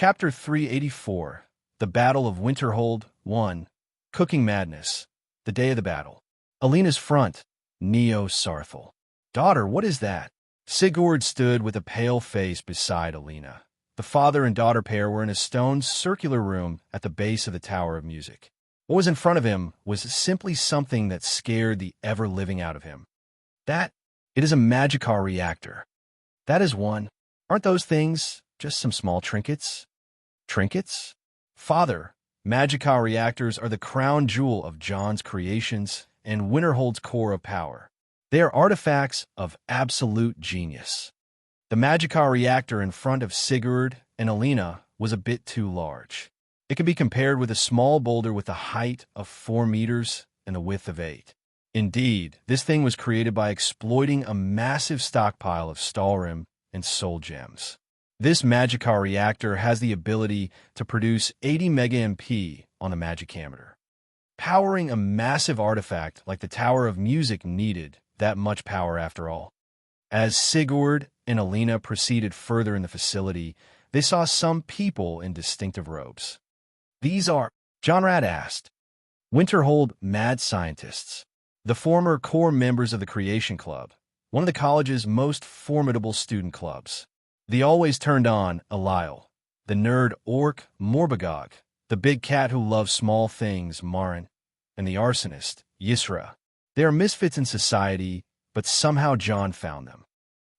Chapter 384, The Battle of Winterhold 1, Cooking Madness, the day of the battle. Alina's front, Neo Sarthal. Daughter, what is that? Sigurd stood with a pale face beside Alina. The father and daughter pair were in a stone circular room at the base of the Tower of Music. What was in front of him was simply something that scared the ever-living out of him. It is a Magicar reactor. That is one. Aren't those things just some small trinkets? Trinkets? Father, Magicar reactors are the crown jewel of John's creations and Winterhold's core of power. They are artifacts of absolute genius. The Magicar reactor in front of Sigurd and Alina was a bit too large. It could be compared with a small boulder with a height of 4 meters and a width of 8. Indeed, this thing was created by exploiting a massive stockpile of Stalrim and soul gems. This Magicar reactor has the ability to produce 80 mega-MP on a Magicammeter. Powering a massive artifact like the Tower of Music needed that much power after all. As Sigurd and Alina proceeded further in the facility, they saw some people in distinctive robes. These are, Jonrad asked, Winterhold mad scientists, the former core members of the Creation Club, one of the college's most formidable student clubs. The always turned on Eliel, the nerd orc Morbagog, the big cat who loves small things Marin, and the arsonist Yisra. They are misfits in society, but somehow John found them.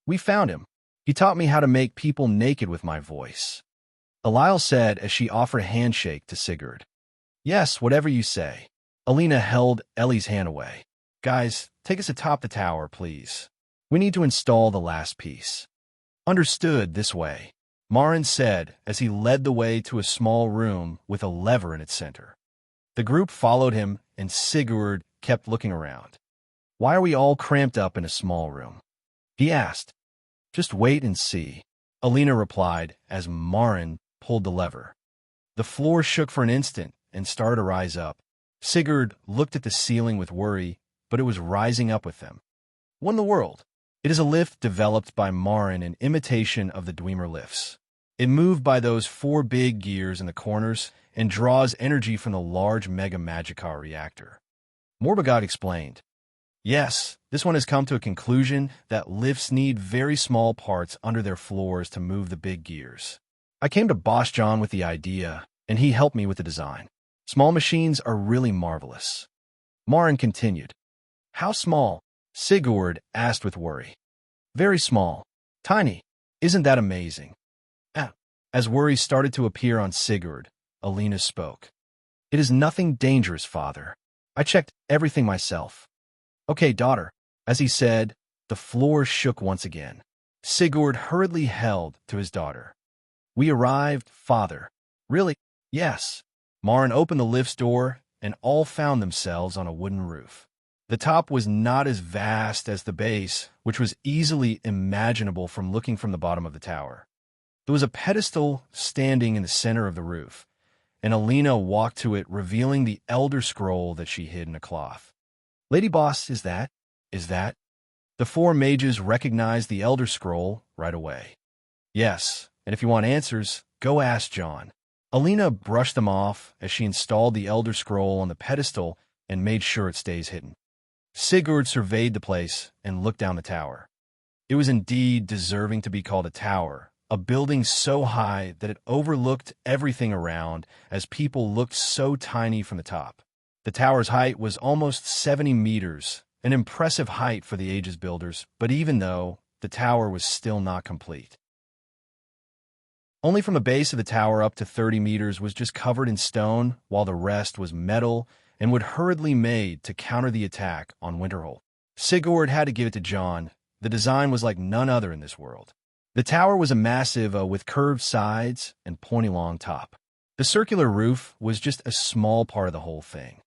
We found him. He taught me how to make people naked with my voice. Eliel said as she offered a handshake to Sigurd. Yes, whatever you say. Alina held Ellie's hand away. Guys, take us atop the tower, please. We need to install the last piece. Understood this way, Marin said as he led the way to a small room with a lever in its center. The group followed him, and Sigurd kept looking around. Why are we all cramped up in a small room? He asked. Just wait and see, Alina replied as Marin pulled the lever. The floor shook for an instant and started to rise up. Sigurd looked at the ceiling with worry, but it was rising up with them. What in the world? It is a lift developed by Marin in imitation of the Dwemer lifts. It moved by those 4 big gears in the corners and draws energy from the large Mega Magicar reactor. Morbagog explained. Yes, this one has come to a conclusion that lifts need very small parts under their floors to move the big gears. I came to Boss John with the idea, and he helped me with the design. Small machines are really marvelous. Marin continued. How small? Sigurd asked with worry. Very small. Tiny. Isn't that amazing? As worry started to appear on Sigurd, Alina spoke. It is nothing dangerous, father. I checked everything myself. Okay, daughter. As he said, the floor shook once again. Sigurd hurriedly held to his daughter. We arrived, father. Really? Yes. Marin opened the lift's door, and all found themselves on a wooden roof. The top was not as vast as the base, which was easily imaginable from looking from the bottom of the tower. There was a pedestal standing in the center of the roof, and Alina walked to it, revealing the Elder Scroll that she hid in a cloth. Lady Boss, is that? The 4 mages recognized the Elder Scroll right away. Yes, and if you want answers, go ask John. Alina brushed them off as she installed the Elder Scroll on the pedestal and made sure it stays hidden. Sigurd surveyed the place and looked down the tower. It was indeed deserving to be called a tower, a building so high that it overlooked everything around as people looked so tiny from the top. The tower's height was almost 70 meters, an impressive height for the age's builders, but even though, the tower was still not complete. Only from the base of the tower up to 30 meters was just covered in stone, while the rest was metal and would hurriedly made to counter the attack on Winterhold. Sigurd had to give it to John. The design was like none other in this world. The tower was a massive with curved sides and pointy long top. The circular roof was just a small part of the whole thing.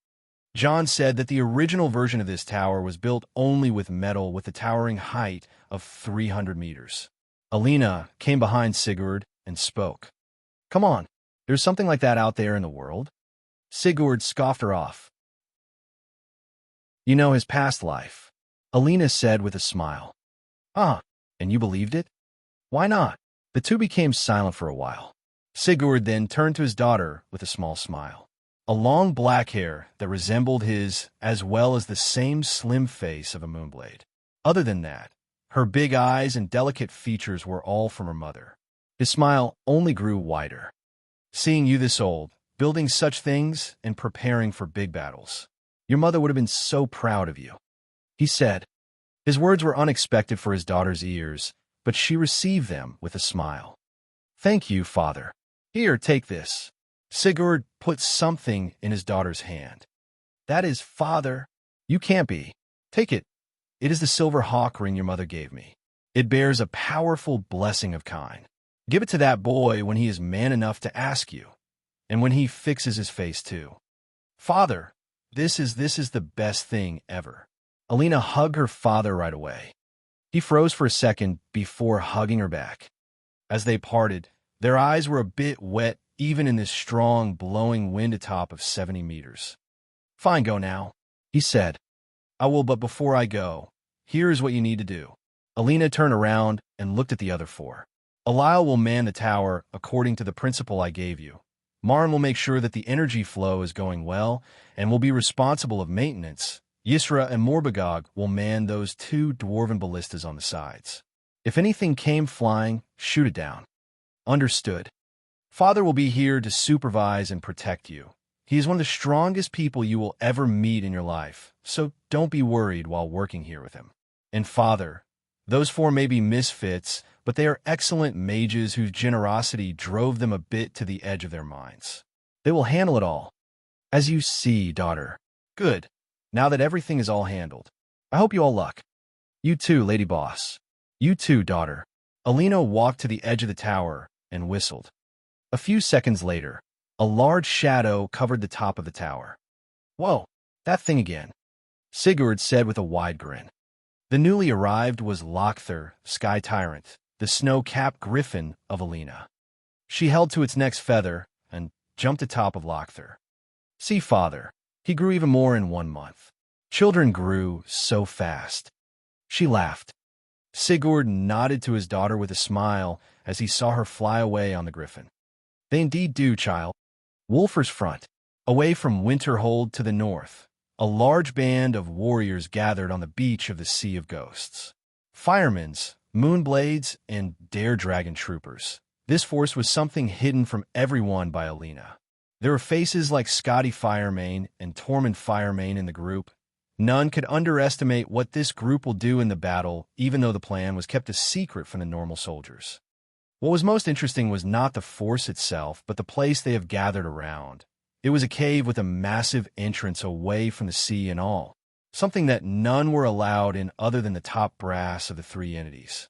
John said that the original version of this tower was built only with metal with a towering height of 300 meters. Alina came behind Sigurd and spoke. Come on, there's something like that out there in the world? Sigurd scoffed her off. You know his past life, Alina said with a smile. Ah, and you believed it? Why not? The two became silent for a while. Sigurd then turned to his daughter with a small smile. A long black hair that resembled his, as well as the same slim face of a moonblade. Other than that, her big eyes and delicate features were all from her mother. His smile only grew wider. Seeing you this old, building such things and preparing for big battles. Your mother would have been so proud of you, he said. His words were unexpected for his daughter's ears, but she received them with a smile. Thank you, father. Here, take this. Sigurd put something in his daughter's hand. That is, father. You can't be. Take it. It is the silver hawk ring your mother gave me. It bears a powerful blessing of kind. Give it to that boy when he is man enough to ask you, and when he fixes his face too. Father, this is the best thing ever. Alina hugged her father right away. He froze for a second before hugging her back. As they parted, their eyes were a bit wet even in this strong, blowing wind atop of 70 meters. Fine, go now, he said. I will, but before I go, here is what you need to do. Alina turned around and looked at the other four. Alile will man the tower according to the principle I gave you. Marn will make sure that the energy flow is going well and will be responsible of maintenance. Yisra and Morbagog will man those 2 dwarven ballistas on the sides. If anything came flying, shoot it down. Understood. Father will be here to supervise and protect you. He is one of the strongest people you will ever meet in your life, so don't be worried while working here with him. And Father, those 4 may be misfits, but they are excellent mages whose generosity drove them a bit to the edge of their minds. They will handle it all. As you see, daughter. Good. Now that everything is all handled, I hope you all luck. You too, lady boss. You too, daughter. Alina walked to the edge of the tower and whistled. A few seconds later, a large shadow covered the top of the tower. Whoa, that thing again, Sigurd said with a wide grin. The newly arrived was Lochther, Sky Tyrant, the snow-capped griffin of Alina. She held to its next feather and jumped atop of Lochther. See, father, he grew even more in 1 month. Children grew so fast. She laughed. Sigurd nodded to his daughter with a smile as he saw her fly away on the griffin. They indeed do, child. Wulfr's front. Away from Winterhold to the north, a large band of warriors gathered on the beach of the Sea of Ghosts. Firemen's, Moonblades, and Dare Dragon troopers. This force was something hidden from everyone by Alina. There were faces like Scotty Firemane and Tormund Firemane in the group. None could underestimate what this group will do in the battle, even though the plan was kept a secret from the normal soldiers. What was most interesting was not the force itself, but the place they have gathered around. It was a cave with a massive entrance away from the sea and all, something that none were allowed in other than the top brass of the 3 entities.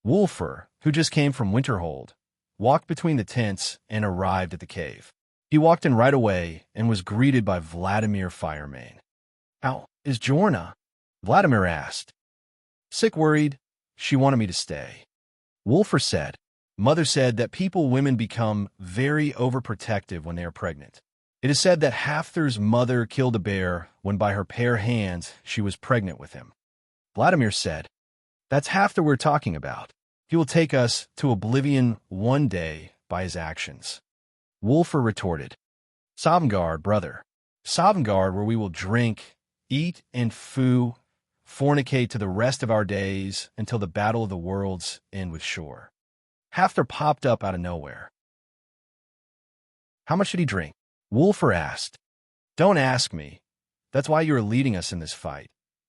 Wulfr, who just came from Winterhold, walked between the tents and arrived at the cave. He walked in right away and was greeted by Vladimir Firemane. How is Jorna? Vladimir asked. Sick worried. She wanted me to stay. Wulfr said. Mother said that women become very overprotective when they are pregnant. It is said that Halfthor's mother killed a bear when by her bare hands she was pregnant with him. Vladimir said, That's Halfthor we're talking about. He will take us to oblivion one day by his actions. Wulfr retorted, Sovngarde, brother. Sovngarde, where we will drink, eat, and fornicate to the rest of our days until the battle of the worlds end with shore. Halfthor popped up out of nowhere. How much should he drink? Wulfr asked. Don't ask me. That's why you are leading us in this fight.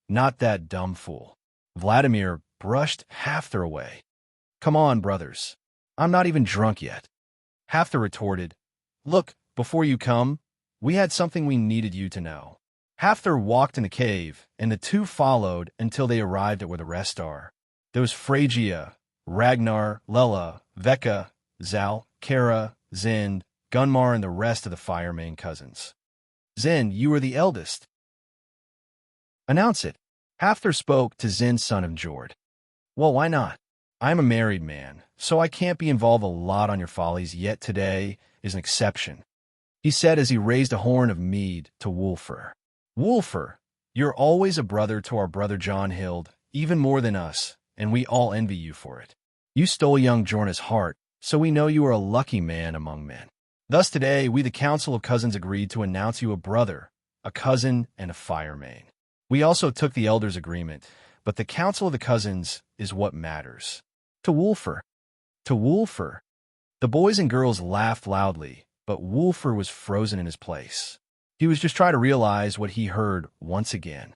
Not that dumb fool. Vladimir brushed Halfthor away. Come on, brothers. I'm not even drunk yet. Halfthor retorted, Look, before you come, we had something we needed you to know. Halfthor walked in the cave, and the 2 followed until they arrived at where the rest are. There was Phrygia, Ragnar, Lela, Veka, Zal, Kara, Zend, Gunmar, and the rest of the Firemane cousins. Zend, you are the eldest. Announce it. Halfthor spoke to Zend's son of Jord. Well, why not? I'm a married man, so I can't be involved a lot on your follies, yet today is an exception, he said as he raised a horn of mead to Wulfr. Wulfr, you're always a brother to our brother Jonhild, even more than us, and we all envy you for it. You stole young Jorna's heart, so we know you are a lucky man among men. Thus today, we the Council of Cousins agreed to announce you a brother, a cousin, and a fire main. We also took the elders' agreement, but the Council of the Cousins is what matters. To Wolfer. To Wolfer. The boys and girls laughed loudly, but Wolfer was frozen in his place. He was just trying to realize what he heard once again.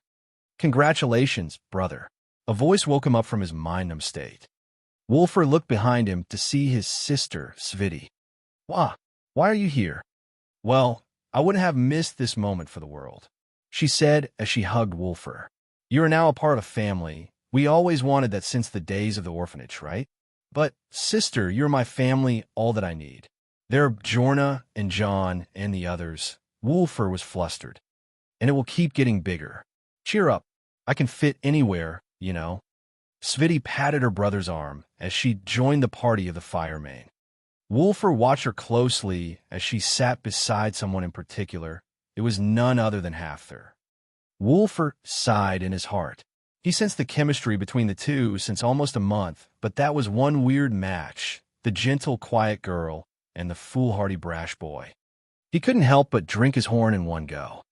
Congratulations, brother. A voice woke him up from his mind-numb state. Wolfer looked behind him to see his sister, Sviti. Why are you here? Well, I wouldn't have missed this moment for the world, she said as she hugged Wolfer. You are now a part of family. We always wanted that since the days of the orphanage, right? But, sister, you're my family, all that I need. There are Jorna and John and the others. Wolfer was flustered. And it will keep getting bigger. Cheer up. I can fit anywhere, you know. Sviti patted her brother's arm as she joined the party of the fire main. Wolfer watched her closely as she sat beside someone in particular. It was none other than Hafther. Wolfer sighed in his heart. He sensed the chemistry between the two since almost a month, but that was one weird match, the gentle, quiet girl and the foolhardy, brash boy. He couldn't help but drink his horn in one go.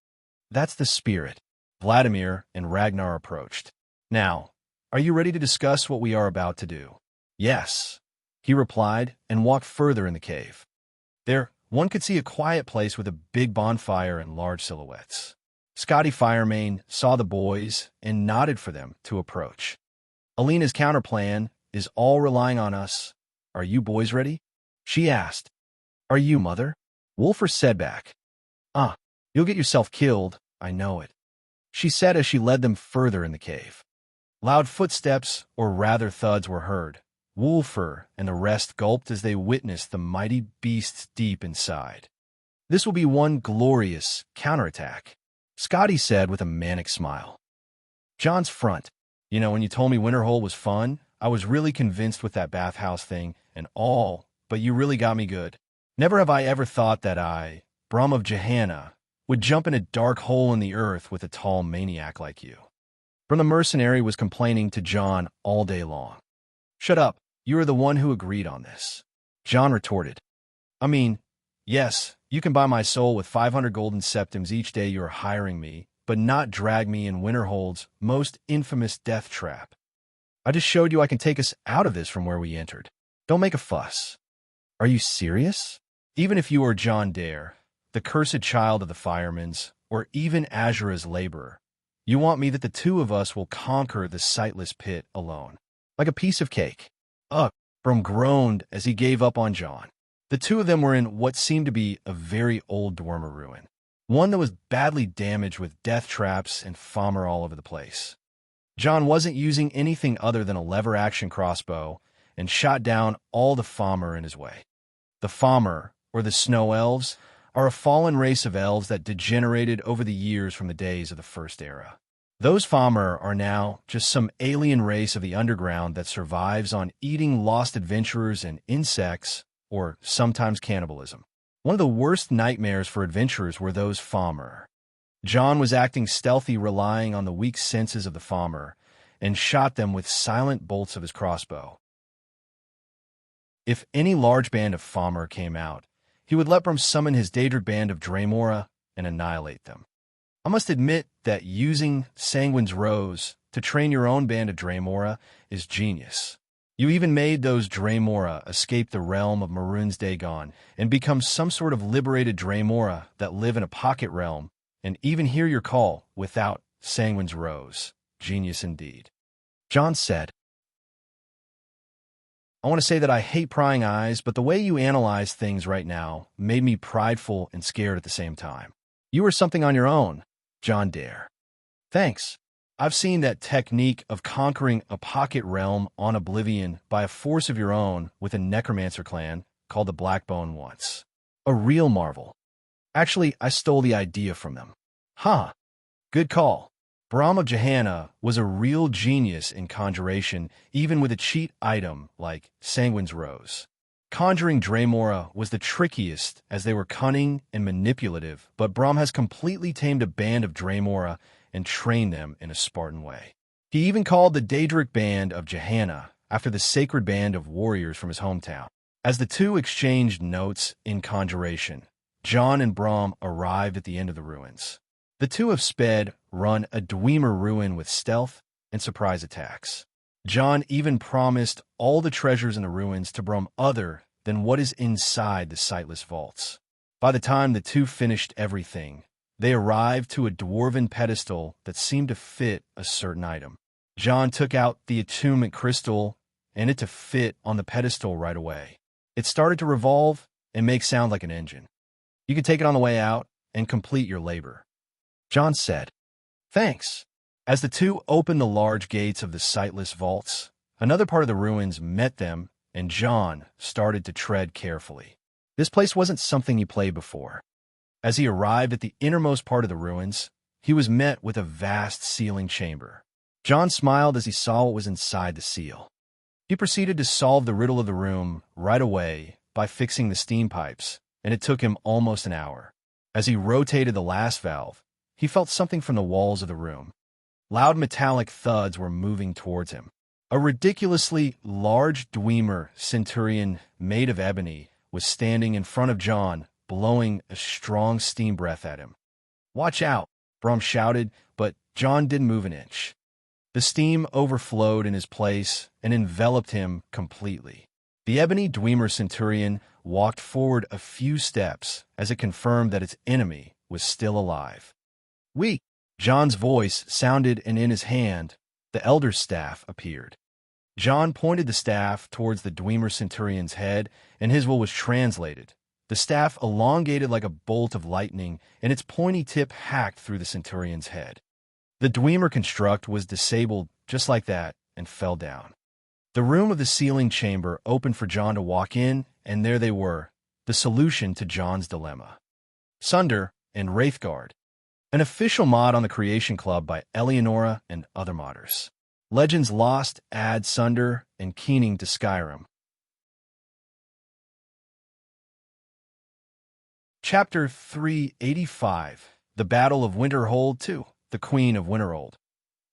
That's the spirit. Vladimir and Ragnar approached. Now, are you ready to discuss what we are about to do? Yes, he replied and walked further in the cave. There, one could see a quiet place with a big bonfire and large silhouettes. Scotty Firemane saw the boys and nodded for them to approach. Alina's counterplan is all relying on us. Are you boys ready? She asked. Are you, mother? Wolfer said back. You'll get yourself killed, I know it, she said as she led them further in the cave. Loud footsteps, or rather thuds, were heard. Wolfer and the rest gulped as they witnessed the mighty beasts deep inside. This will be one glorious counterattack, Scotty said with a manic smile. John's front. You know, when you told me Winterhold was fun, I was really convinced with that bathhouse thing and all, but you really got me good. Never have I ever thought that I, Brahm of Johanna, would jump in a dark hole in the earth with a tall maniac like you. From the mercenary was complaining to John all day long. Shut up, you are the one who agreed on this, John retorted. I mean, yes, you can buy my soul with 500 golden septims each day you are hiring me, but not drag me in Winterhold's most infamous death trap. I just showed you I can take us out of this from where we entered. Don't make a fuss. Are you serious? Even if you are John Dare, the cursed child of the firemen's, or even Azura's laborer, you want me that the two of us will conquer the sightless pit alone, like a piece of cake. Brom groaned as he gave up on John. The two of them were in what seemed to be a very old Dwarmer ruin, one that was badly damaged with death traps and Famr all over the place. John wasn't using anything other than a lever-action crossbow and shot down all the Famr in his way. The Famr, or the Snow Elves, are a fallen race of elves that degenerated over the years from the days of the First Era. Those Famr are now just some alien race of the underground that survives on eating lost adventurers and insects, or sometimes cannibalism. One of the worst nightmares for adventurers were those Famr. John was acting stealthy, relying on the weak senses of the Famr, and shot them with silent bolts of his crossbow. If any large band of Famr came out, he would let Brum summon his Daedric band of Dremora and annihilate them. I must admit that using Sanguine's Rose to train your own band of Dremora is genius. You even made those Dremora escape the realm of Maroon's Dagon and become some sort of liberated Dremora that live in a pocket realm and even hear your call without Sanguine's Rose. Genius indeed. John said, I want to say that I hate prying eyes, but the way you analyze things right now made me prideful and scared at the same time. You are something on your own, John Dare. Thanks. I've seen that technique of conquering a pocket realm on Oblivion by a force of your own with a necromancer clan called the Blackbone once. A real marvel. Actually, I stole the idea from them. Good call. Brahm of Johanna was a real genius in conjuration, even with a cheat item like Sanguine's Rose. Conjuring Dremora was the trickiest as they were cunning and manipulative, but Brahm has completely tamed a band of Dremora and trained them in a Spartan way. He even called the Daedric band of Johanna after the sacred band of warriors from his hometown. As the two exchanged notes in conjuration, John and Brom arrived at the end of the ruins. The two have sped run a Dwemer ruin with stealth and surprise attacks. John even promised all the treasures in the ruins to Brom other than what is inside the sightless vaults. By the time the two finished everything, they arrived to a dwarven pedestal that seemed to fit a certain item. John took out the attunement crystal and it to fit on the pedestal right away. It started to revolve and make sound like an engine. You can take it on the way out and complete your labor. John said, "Thanks." As the two opened the large gates of the sightless vaults, another part of the ruins met them, and John started to tread carefully. This place wasn't something he played before. As he arrived at the innermost part of the ruins, he was met with a vast sealing chamber. John smiled as he saw what was inside the seal. He proceeded to solve the riddle of the room right away by fixing the steam pipes, and it took him almost an hour. As he rotated the last valve, he felt something from the walls of the room. Loud metallic thuds were moving towards him. A ridiculously large Dwemer centurion made of ebony was standing in front of John, blowing a strong steam breath at him. "Watch out," Brom shouted, but John didn't move an inch. The steam overflowed in his place and enveloped him completely. The ebony Dwemer centurion walked forward a few steps as it confirmed that its enemy was still alive. "Weak." John's voice sounded, and in his hand, the elder's staff appeared. John pointed the staff towards the Dwemer centurion's head, and his will was translated. The staff elongated like a bolt of lightning, and its pointy tip hacked through the centurion's head. The Dwemer construct was disabled just like that and fell down. The room of the sealing chamber opened for John to walk in, and there they were, the solution to John's dilemma. Sunder and Wraithguard, an official mod on the Creation Club by Eleonora and other modders. Legends Lost add Sunder and Keening to Skyrim. Chapter 385, The Battle of Winterhold 2, the Queen of Winterhold.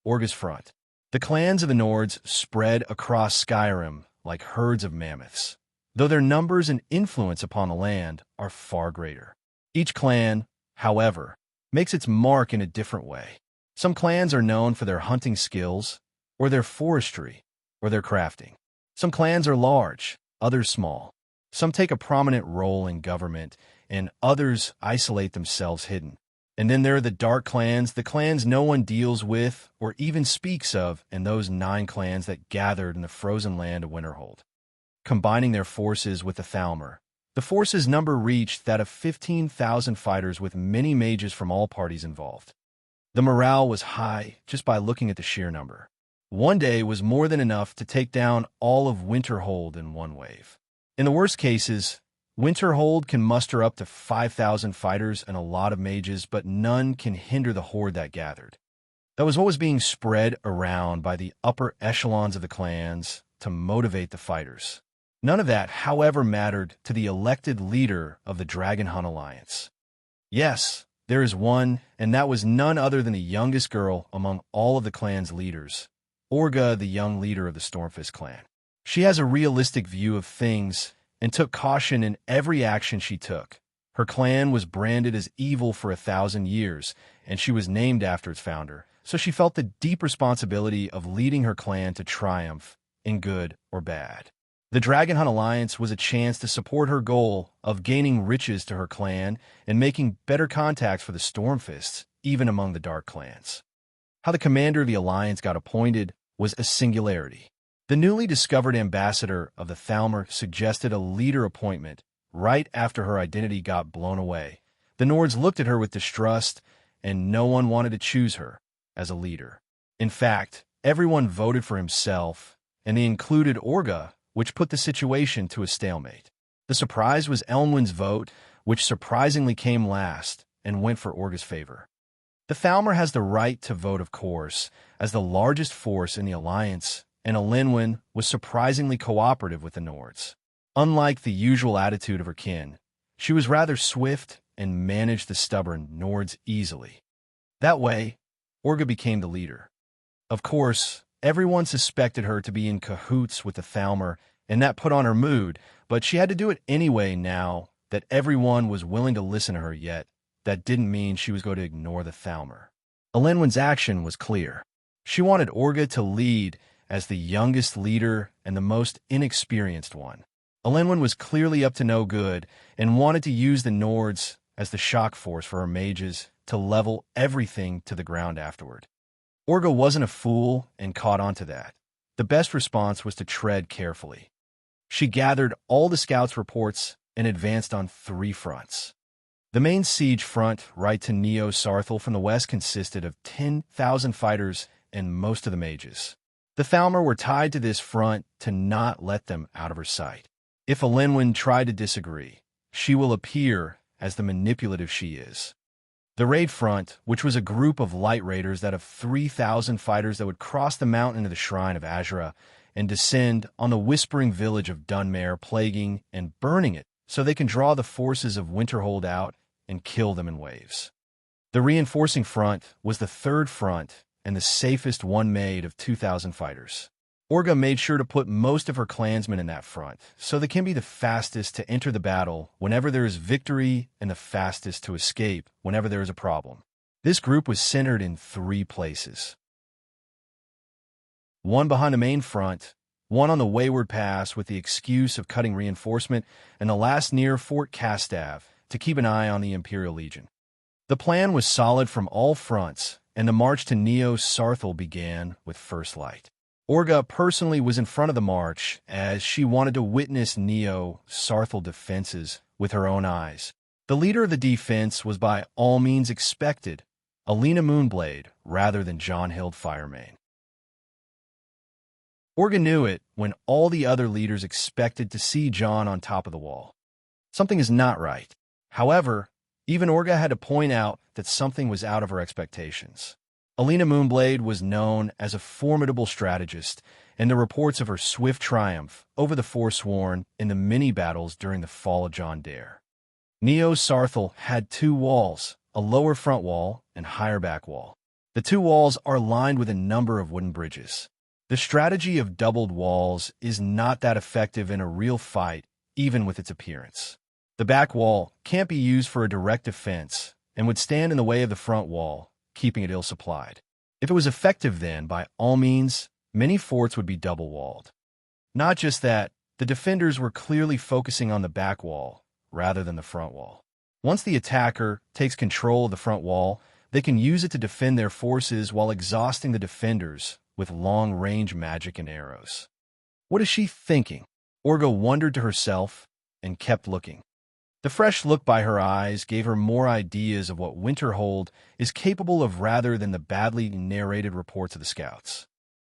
Orga's Front. The clans of the Nords spread across Skyrim like herds of mammoths, though their numbers and influence upon the land are far greater. Each clan, however, makes its mark in a different way. Some clans are known for their hunting skills, or their forestry, or their crafting. Some clans are large, others small. Some take a prominent role in government, and others isolate themselves hidden. And then there are the dark clans, the clans no one deals with or even speaks of, and those 9 clans that gathered in the frozen land of Winterhold. Combining their forces with the Thalmor, the force's number reached that of 15,000 fighters with many mages from all parties involved. The morale was high just by looking at the sheer number. One day was more than enough to take down all of Winterhold in one wave. In the worst cases, Winterhold can muster up to 5,000 fighters and a lot of mages, but none can hinder the horde that gathered. That was what was being spread around by the upper echelons of the clans to motivate the fighters. None of that, however, mattered to the elected leader of the Dragon Hunt Alliance. Yes, there is one, and that was none other than the youngest girl among all of the clan's leaders, Orga, the young leader of the Stormfist clan. She has a realistic view of things and took caution in every action she took. Her clan was branded as evil for 1,000 years, and she was named after its founder, so she felt the deep responsibility of leading her clan to triumph, in good or bad. The Dragon Hunt Alliance was a chance to support her goal of gaining riches to her clan and making better contacts for the Stormfists, even among the Dark clans. How the commander of the Alliance got appointed was a singularity. The newly discovered ambassador of the Thalmor suggested a leader appointment right after her identity got blown away. The Nords looked at her with distrust, and no one wanted to choose her as a leader. In fact, everyone voted for himself, and they included Orga, which put the situation to a stalemate. The surprise was Elwyn's vote, which surprisingly came last and went for Orga's favor. The Thalmor has the right to vote, of course, as the largest force in the Alliance, and Elenwen was surprisingly cooperative with the Nords. Unlike the usual attitude of her kin, she was rather swift and managed the stubborn Nords easily. That way, Orga became the leader. Of course, everyone suspected her to be in cahoots with the Thalmor, and that put on her mood, but she had to do it anyway now that everyone was willing to listen to her, yet that didn't mean she was going to ignore the Thalmor. Elenwen's action was clear. She wanted Orga to lead as the youngest leader and the most inexperienced one. Elenwen was clearly up to no good and wanted to use the Nords as the shock force for her mages to level everything to the ground afterward. Orga wasn't a fool and caught on to that. The best response was to tread carefully. She gathered all the scouts' reports and advanced on 3 fronts. The main siege front, right to Neo-Sarthal from the west, consisted of 10,000 fighters and most of the mages. The Thalmor were tied to this front to not let them out of her sight. If Elenwen tried to disagree, she will appear as the manipulative she is. The raid front, which was a group of light raiders that of 3,000 fighters that would cross the mountain into the shrine of Azura and descend on the whispering village of Dunmare, plaguing and burning it so they can draw the forces of Winterhold out and kill them in waves. The reinforcing front was the 3rd front and the safest one made of 2,000 fighters. Orga made sure to put most of her clansmen in that front, so they can be the fastest to enter the battle whenever there is victory and the fastest to escape whenever there is a problem. This group was centered in 3 places. 1 behind the main front, 1 on the Wayward Pass with the excuse of cutting reinforcement, and the last near Fort Castav to keep an eye on the Imperial Legion. The plan was solid from all fronts, and the march to Neo-Sarthal began with first light. Orga personally was in front of the march as she wanted to witness Neo-Sarthal defenses with her own eyes. The leader of the defense was by all means expected, Alina Moonblade, rather than Jonhild Firemane. Orga knew it when all the other leaders expected to see Jon on top of the wall. Something is not right. However, even Orga had to point out that something was out of her expectations. Alina Moonblade was known as a formidable strategist, and the reports of her swift triumph over the Forsworn in the mini-battles during the fall of Jon Dare. Neo-Sarthal had 2 walls, a lower front wall and higher back wall. The 2 walls are lined with a number of wooden bridges. The strategy of doubled walls is not that effective in a real fight, even with its appearance. The back wall can't be used for a direct defense and would stand in the way of the front wall, keeping it ill-supplied. If it was effective then, by all means, many forts would be double-walled. Not just that, the defenders were clearly focusing on the back wall rather than the front wall. Once the attacker takes control of the front wall, they can use it to defend their forces while exhausting the defenders with long-range magic and arrows. What is she thinking? Orga wondered to herself and kept looking. The fresh look by her eyes gave her more ideas of what Winterhold is capable of rather than the badly narrated reports of the scouts.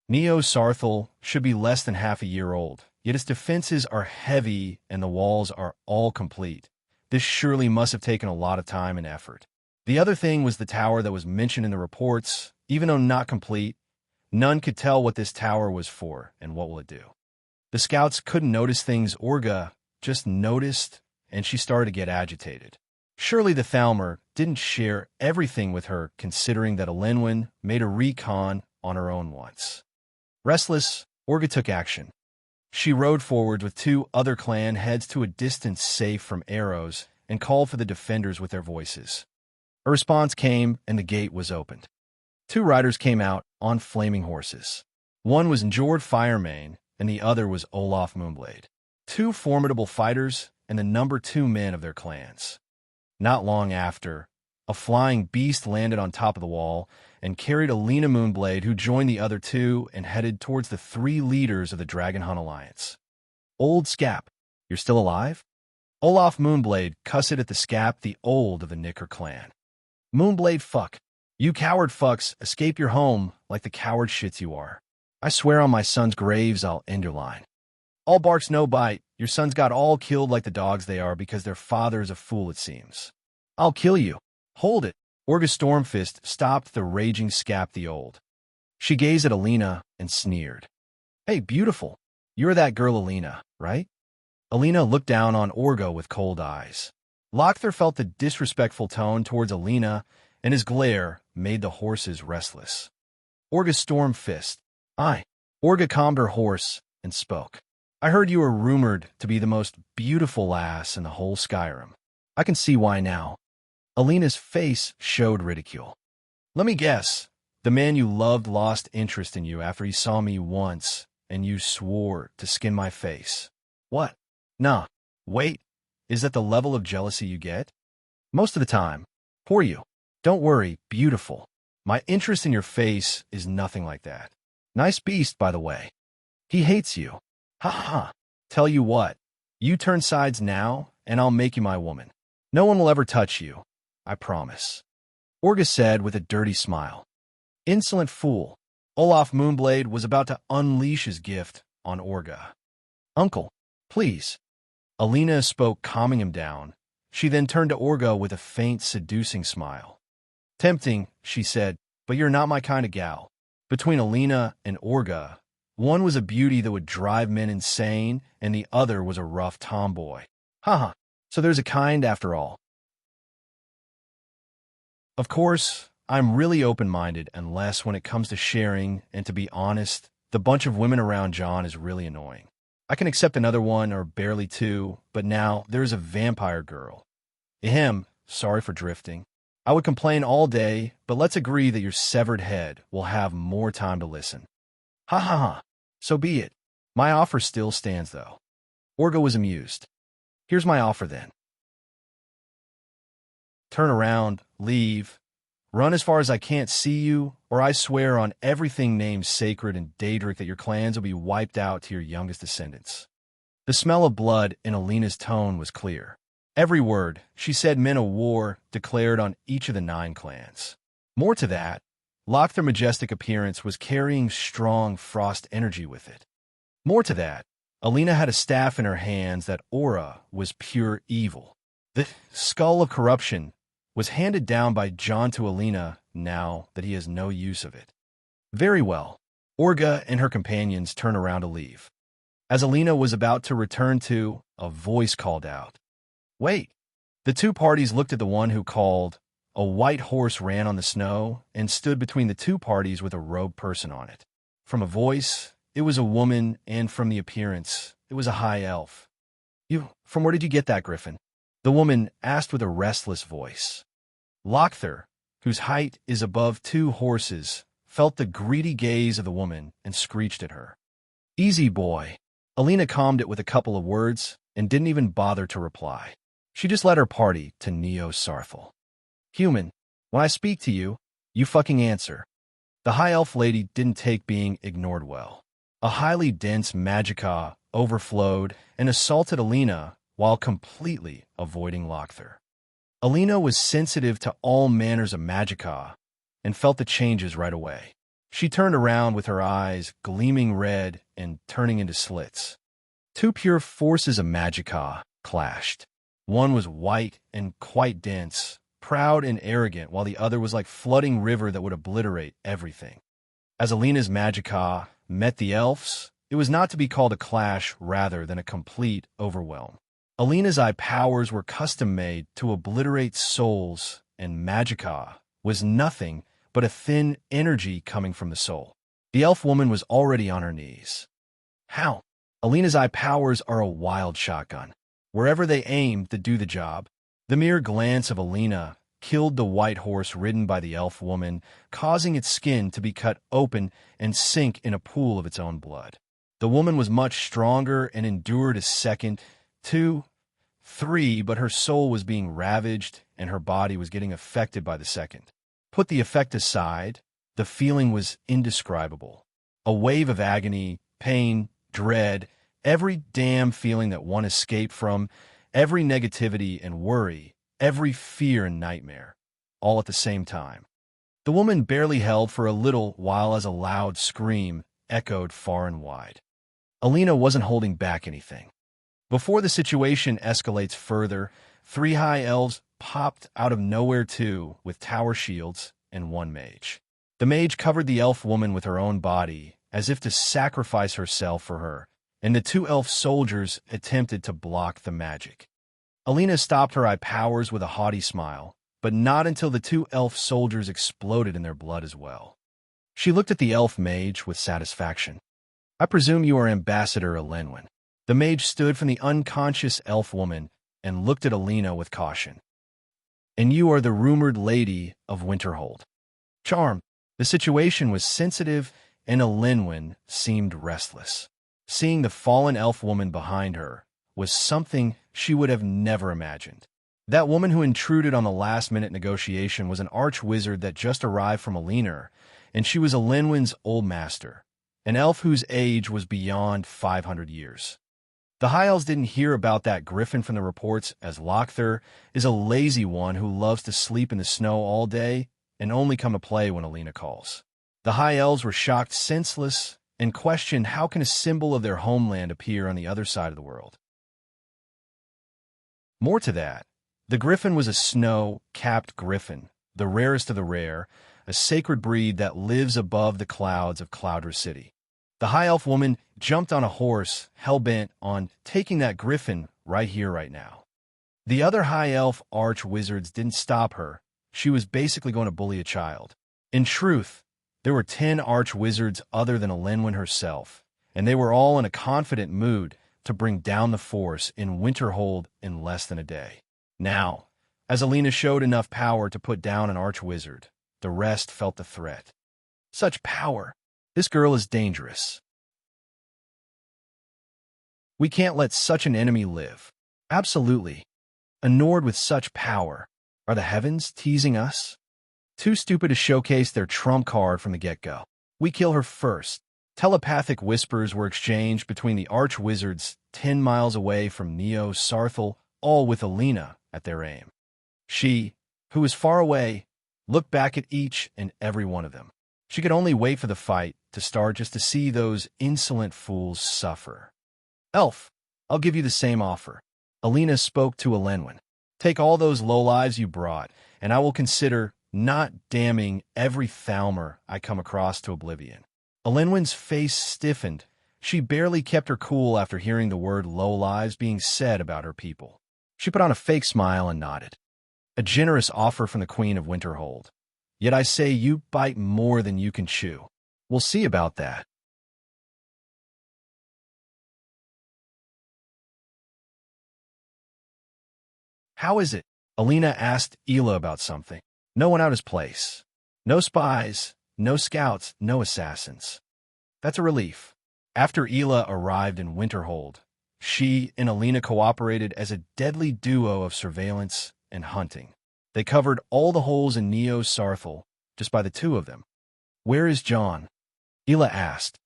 Neo-Sarthal should be less than half a year old, yet its defenses are heavy and the walls are all complete. This surely must have taken a lot of time and effort. The other thing was the tower that was mentioned in the reports. Even though not complete, none could tell what this tower was for and what will it do. The scouts couldn't notice things Orga just noticed, and she started to get agitated. Surely the Thalmor didn't share everything with her, considering that Elenwen made a recon on her own once. Restless, Orga took action. She rode forward with 2 other clan heads to a distance safe from arrows and called for the defenders with their voices. A response came, and the gate was opened. 2 riders came out on flaming horses. One was Njord Firemane, and the other was Olaf Moonblade. 2 formidable fighters and the number 2 men of their clans. Not long after, a flying beast landed on top of the wall and carried Alina Moonblade, who joined the other 2 and headed towards the 3 leaders of the Dragon Hunt Alliance. Old Scap, you're still alive? Olaf Moonblade cussed at the Scap, the old of the Nicker clan. Moonblade fuck. You coward fucks, escape your home like the coward shits you are. I swear on my son's graves I'll end your line. All barks no bite. Your sons got all killed like the dogs they are because their father's a fool, it seems. I'll kill you. Hold it. Orga Stormfist stopped the raging Scap the Old. She gazed at Alina and sneered. Hey, beautiful. You're that girl Alina, right? Alina looked down on Orga with cold eyes. Lochther felt the disrespectful tone towards Alina, and his glare made the horses restless. Orga Stormfist. Aye. Orga calmed her horse and spoke. I heard you were rumored to be the most beautiful lass in the whole Skyrim. I can see why now. Alina's face showed ridicule. Let me guess. The man you loved lost interest in you after he saw me once, and you swore to skin my face. What? Nah. Wait. Is that the level of jealousy you get? Most of the time. Poor you. Don't worry, beautiful. My interest in your face is nothing like that. Nice beast, by the way. He hates you. Ha ha. Tell you what. You turn sides now, and I'll make you my woman. No one will ever touch you. I promise. Orga said with a dirty smile. Insolent fool. Olaf Moonblade was about to unleash his gift on Orga. Uncle, please. Alina spoke, calming him down. She then turned to Orga with a faint, seducing smile. Tempting, she said, but you're not my kind of gal. Between Alina and Orga, one was a beauty that would drive men insane, and the other was a rough tomboy. Haha, so there's a kind after all. Of course, I'm really open-minded unless when it comes to sharing, and to be honest, the bunch of women around John is really annoying. I can accept another one or barely two, but now there's a vampire girl. Ahem, sorry for drifting. I would complain all day, but let's agree that your severed head will have more time to listen. Ha ha ha, so be it. My offer still stands, though. Orga was amused. Here's my offer, then. Turn around, leave, run as far as I can't see you, or I swear on everything named sacred in Daedric that your clans will be wiped out to your youngest descendants. The smell of blood in Alina's tone was clear. Every word she said meant a war declared on each of the 9 clans. More to that, Lochther's majestic appearance was carrying strong frost energy with it. More to that, Alina had a staff in her hands that aura was pure evil. The skull of corruption was handed down by John to Alina now that he has no use of it. Very well. Orga and her companions turned around to leave. As Alina was about to return to, a voice called out. Wait. The 2 parties looked at the one who called. A white horse ran on the snow and stood between the 2 parties with a robed person on it. From a voice, it was a woman, and from the appearance, it was a high elf. From where did you get that, Griffin? The woman asked with a restless voice. Lochther, whose height is above 2 horses, felt the greedy gaze of the woman and screeched at her. Easy, boy. Alina calmed it with a couple of words and didn't even bother to reply. She just led her party to Neo-Sarthal. Human, when I speak to you, you fucking answer. The high elf lady didn't take being ignored well. A highly dense magicka overflowed and assaulted Alina while completely avoiding Lochther. Alina was sensitive to all manners of magicka and felt the changes right away. She turned around with her eyes gleaming red and turning into slits. 2 pure forces of magicka clashed. One was white and quite dense, proud and arrogant, while the other was like flooding river that would obliterate everything. As Alina's magicka met the elf's, it was not to be called a clash rather than a complete overwhelm. Alina's eye powers were custom-made to obliterate souls, and magicka was nothing but a thin energy coming from the soul. The elf woman was already on her knees. How? Alina's eye powers are a wild shotgun. Wherever they aimed to do the job, the mere glance of Alina killed the white horse ridden by the elf woman, causing its skin to be cut open and sink in a pool of its own blood. The woman was much stronger and endured a second, 2, 3, but her soul was being ravaged and her body was getting affected by the second. Put the effect aside, the feeling was indescribable. A wave of agony, pain, dread, every damn feeling that one escaped from, every negativity and worry, every fear and nightmare, all at the same time. The woman barely held for a little while as a loud scream echoed far and wide. Alina wasn't holding back anything. Before the situation escalates further, 3 high elves popped out of nowhere too, with tower shields and 1 mage. The mage covered the elf woman with her own body, as if to sacrifice herself for her, and the 2 elf soldiers attempted to block the magic. Alina stopped her eye powers with a haughty smile, but not until the 2 elf soldiers exploded in their blood as well. She looked at the elf mage with satisfaction. I presume you are Ambassador Elenwen. The mage stood from the unconscious elf woman and looked at Alina with caution. And you are the rumored lady of Winterhold. Charm. The situation was sensitive, and Elinwen seemed restless. Seeing the fallen elf woman behind her was something she would have never imagined. That woman who intruded on the last-minute negotiation was an arch-wizard that just arrived from Alina, and she was Elinwen's old master, an elf whose age was beyond 500 years. The High Elves didn't hear about that griffin from the reports, as Lochther is a lazy one who loves to sleep in the snow all day and only come to play when Alina calls. The High Elves were shocked senseless and questioned how can a symbol of their homeland appear on the other side of the world. More to that, the griffin was a snow-capped griffin, the rarest of the rare, a sacred breed that lives above the clouds of Cloudra City. The High Elf woman jumped on a horse, hell-bent on taking that griffin right here, right now. The other High Elf arch-wizards didn't stop her. She was basically going to bully a child. In truth, there were 10 arch-wizards other than Elinwen herself, and they were all in a confident mood to bring down the force in Winterhold in less than a day. Now, as Alina showed enough power to put down an arch-wizard, the rest felt the threat. Such power! This girl is dangerous. We can't let such an enemy live. Absolutely. A Nord with such power. Are the heavens teasing us? Too stupid to showcase their trump card from the get-go. We kill her first. Telepathic whispers were exchanged between the arch-wizards 10 miles away from Neo-Sarthal, all with Alina at their aim. She, who was far away, looked back at each and every one of them. She could only wait for the fight to start just to see those insolent fools suffer. Elf, I'll give you the same offer. Alina spoke to Elinwen. Take all those lowlives you brought, and I will consider not damning every Thalmor I come across to oblivion. Elinwen's face stiffened. She barely kept her cool after hearing the word lowlives being said about her people. She put on a fake smile and nodded. A generous offer from the Queen of Winterhold. Yet I say you bite more than you can chew. We'll see about that. How is it? Alina asked Ela about something. No one out his place. No spies, no scouts, no assassins. That's a relief. After Ela arrived in Winterhold, she and Alina cooperated as a deadly duo of surveillance and hunting. They covered all the holes in Neo-Sarthal just by the two of them. Where is John? Ela asked.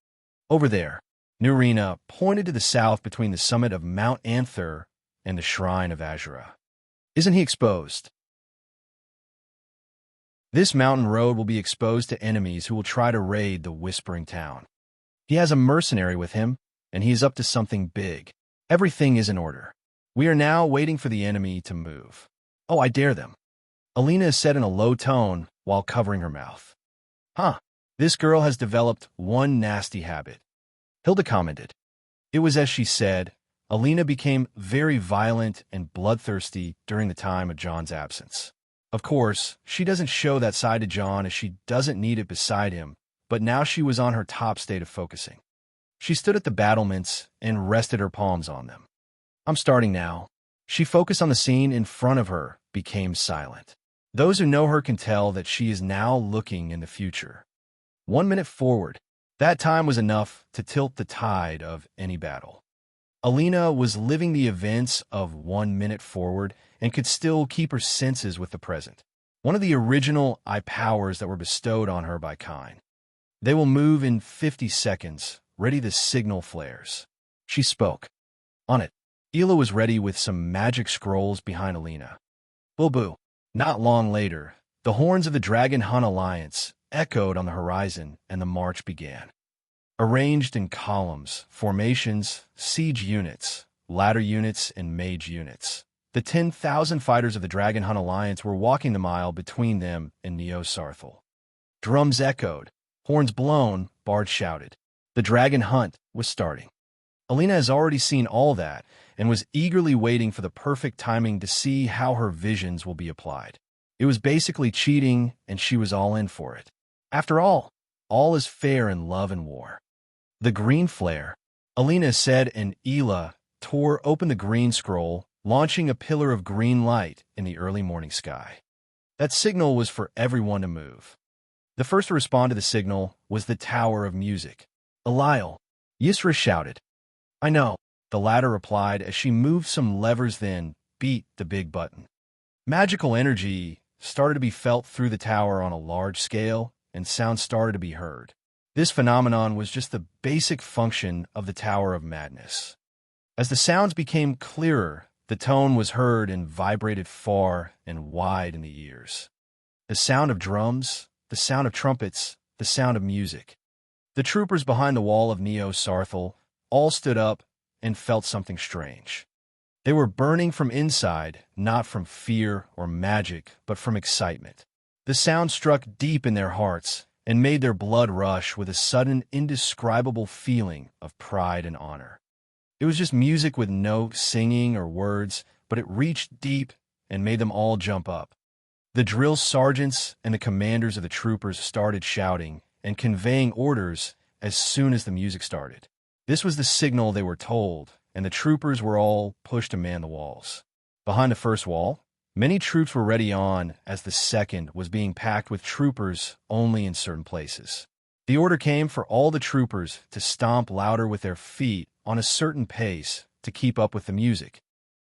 Over there. Nurina pointed to the south between the summit of Mount Anther and the Shrine of Azura. Isn't he exposed? This mountain road will be exposed to enemies who will try to raid the Whispering Town. He has a mercenary with him, and he is up to something big. Everything is in order. We are now waiting for the enemy to move. Oh, I dare them. Alina said in a low tone while covering her mouth. Huh, this girl has developed one nasty habit. Hilda commented. It was as she said. Alina became very violent and bloodthirsty during the time of John's absence. Of course, she doesn't show that side to John as she doesn't need it beside him, but now she was on her top state of focusing. She stood at the battlements and rested her palms on them. I'm starting now. She focused on the scene in front of her, became silent. Those who know her can tell that she is now looking in the future. 1 minute forward. That time was enough to tilt the tide of any battle. Alina was living the events of 1 minute forward and could still keep her senses with the present. One of the original eye powers that were bestowed on her by Kine. They will move in 50 seconds, ready the signal flares. She spoke. On it. Ela was ready with some magic scrolls behind Alina. Boo-boo. Not long later, the horns of the Dragon Hunt Alliance echoed on the horizon and the march began. Arranged in columns, formations, siege units, ladder units, and mage units, the 10,000 fighters of the Dragon Hunt Alliance were walking the mile between them and Neo-Sarthal. Drums echoed, horns blown, bards shouted. The Dragon Hunt was starting. Alina has already seen all that and was eagerly waiting for the perfect timing to see how her visions will be applied. It was basically cheating, and she was all in for it. After all is fair in love and war. The green flare. Alina said, and Ela tore open the green scroll, launching a pillar of green light in the early morning sky. That signal was for everyone to move. The first to respond to the signal was the Tower of Music. "Eliel," Yisra shouted. "I know," the latter replied as she moved some levers, then beat the big button. Magical energy started to be felt through the tower on a large scale, and sound started to be heard. This phenomenon was just the basic function of the Tower of Madness. As the sounds became clearer, the tone was heard and vibrated far and wide in the ears. The sound of drums, the sound of trumpets, the sound of music. The troopers behind the wall of Neo-Sarthal all stood up and felt something strange. They were burning from inside, not from fear or magic, but from excitement. The sound struck deep in their hearts and made their blood rush with a sudden, indescribable feeling of pride and honor. It was just music with no singing or words, but it reached deep and made them all jump up. The drill sergeants and the commanders of the troopers started shouting and conveying orders as soon as the music started. This was the signal they were told, and the troopers were all pushed to man the walls. Behind the first wall, many troops were ready on as the second was being packed with troopers only in certain places. The order came for all the troopers to stomp louder with their feet on a certain pace to keep up with the music.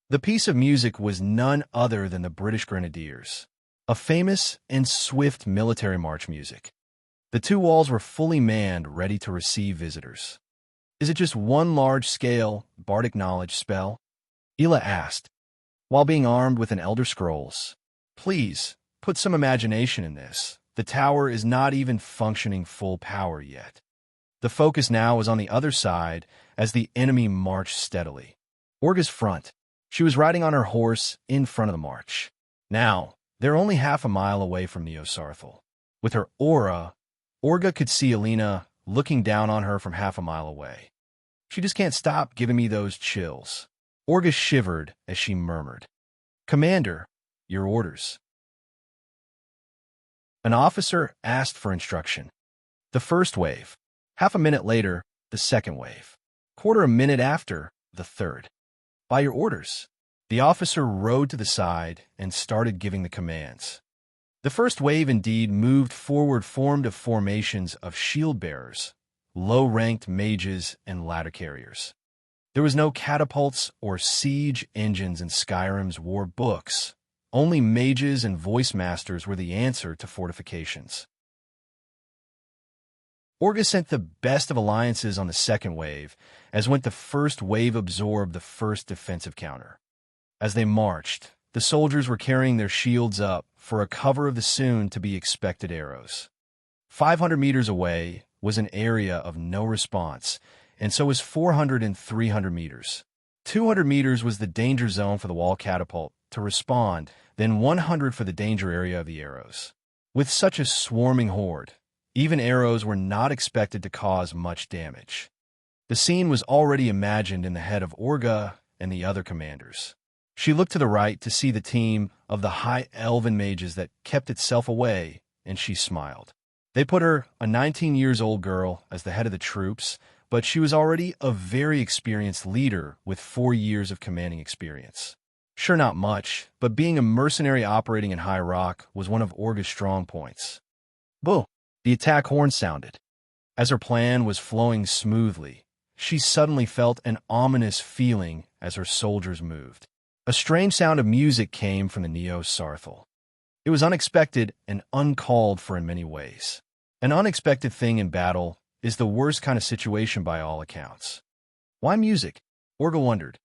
The piece of music was none other than the British Grenadiers, a famous and swift military march music. The two walls were fully manned, ready to receive visitors. "Is it just one large-scale bardic knowledge spell?" Ela asked, while being armed with an Elder Scrolls. "Please, put some imagination in this. The tower is not even functioning full power yet." The focus now was on the other side as the enemy marched steadily. Orga's front. She was riding on her horse in front of the march. Now, they're only half a mile away from Neo-Sarthal. With her aura, Orga could see Alina looking down on her from half a mile away. "She just can't stop giving me those chills." Orga shivered as she murmured, "Commander, your orders." An officer asked for instruction. The first wave. Half a minute later, the second wave. Quarter a minute after, the third. "By your orders." The officer rode to the side and started giving the commands. The first wave indeed moved forward, formed of formations of shield-bearers, low-ranked mages, and ladder carriers. There was no catapults or siege engines in Skyrim's war books. Only mages and voice masters were the answer to fortifications. Orga sent the best of alliances on the second wave, as went the first wave absorbed the first defensive counter. As they marched, the soldiers were carrying their shields up for a cover of the soon-to-be-expected arrows. 500 meters away was an area of no response, and so was 400 and 300 meters. 200 meters was the danger zone for the wall catapult to respond, then 100 for the danger area of the arrows. With such a swarming horde, even arrows were not expected to cause much damage. The scene was already imagined in the head of Orga and the other commanders. She looked to the right to see the team of the high elven mages that kept itself away, and she smiled. They put her, a 19-year-old girl, as the head of the troops, but she was already a very experienced leader with 4 years of commanding experience. Sure, not much, but being a mercenary operating in High Rock was one of Orga's strong points. Boo! The attack horn sounded. As her plan was flowing smoothly, she suddenly felt an ominous feeling as her soldiers moved. A strange sound of music came from the Neo-Sarthal. It was unexpected and uncalled for in many ways. An unexpected thing in battle is the worst kind of situation by all accounts. Why music? Orga wondered.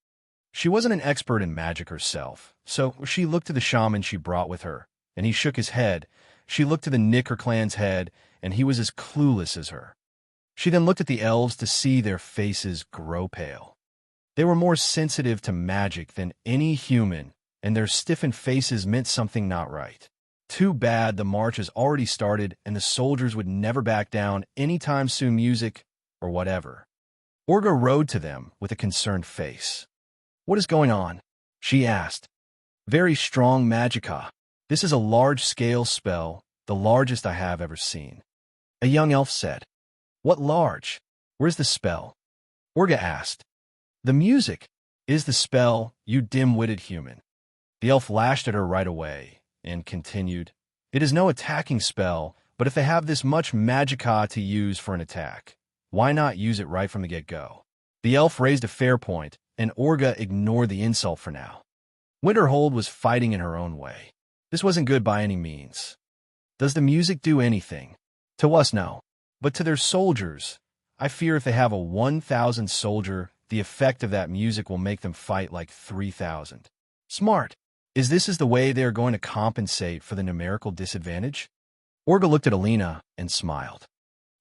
She wasn't an expert in magic herself, so she looked to the shaman she brought with her, and he shook his head. She looked to the Knicker clan's head, and he was as clueless as her. She then looked at the elves to see their faces grow pale. They were more sensitive to magic than any human, and their stiffened faces meant something not right. Too bad the march has already started and the soldiers would never back down anytime soon, music or whatever. Orga rode to them with a concerned face. "What is going on?" she asked. "Very strong magicka. This is a large-scale spell, the largest I have ever seen." A young elf said. "What large? Where's the spell?" Orga asked. The music is the spell, you dim-witted human. The elf lashed at her right away and continued, It is no attacking spell, but if they have this much magicka to use for an attack, why not use it right from the get-go? The elf raised a fair point, and Orga ignored the insult for now. Winterhold was fighting in her own way. This wasn't good by any means. Does the music do anything? To us, no. But to their soldiers, I fear if they have a 1,000 soldier, the effect of that music will make them fight like 3,000. Smart. Is this the way they are going to compensate for the numerical disadvantage? Orga looked at Alina and smiled.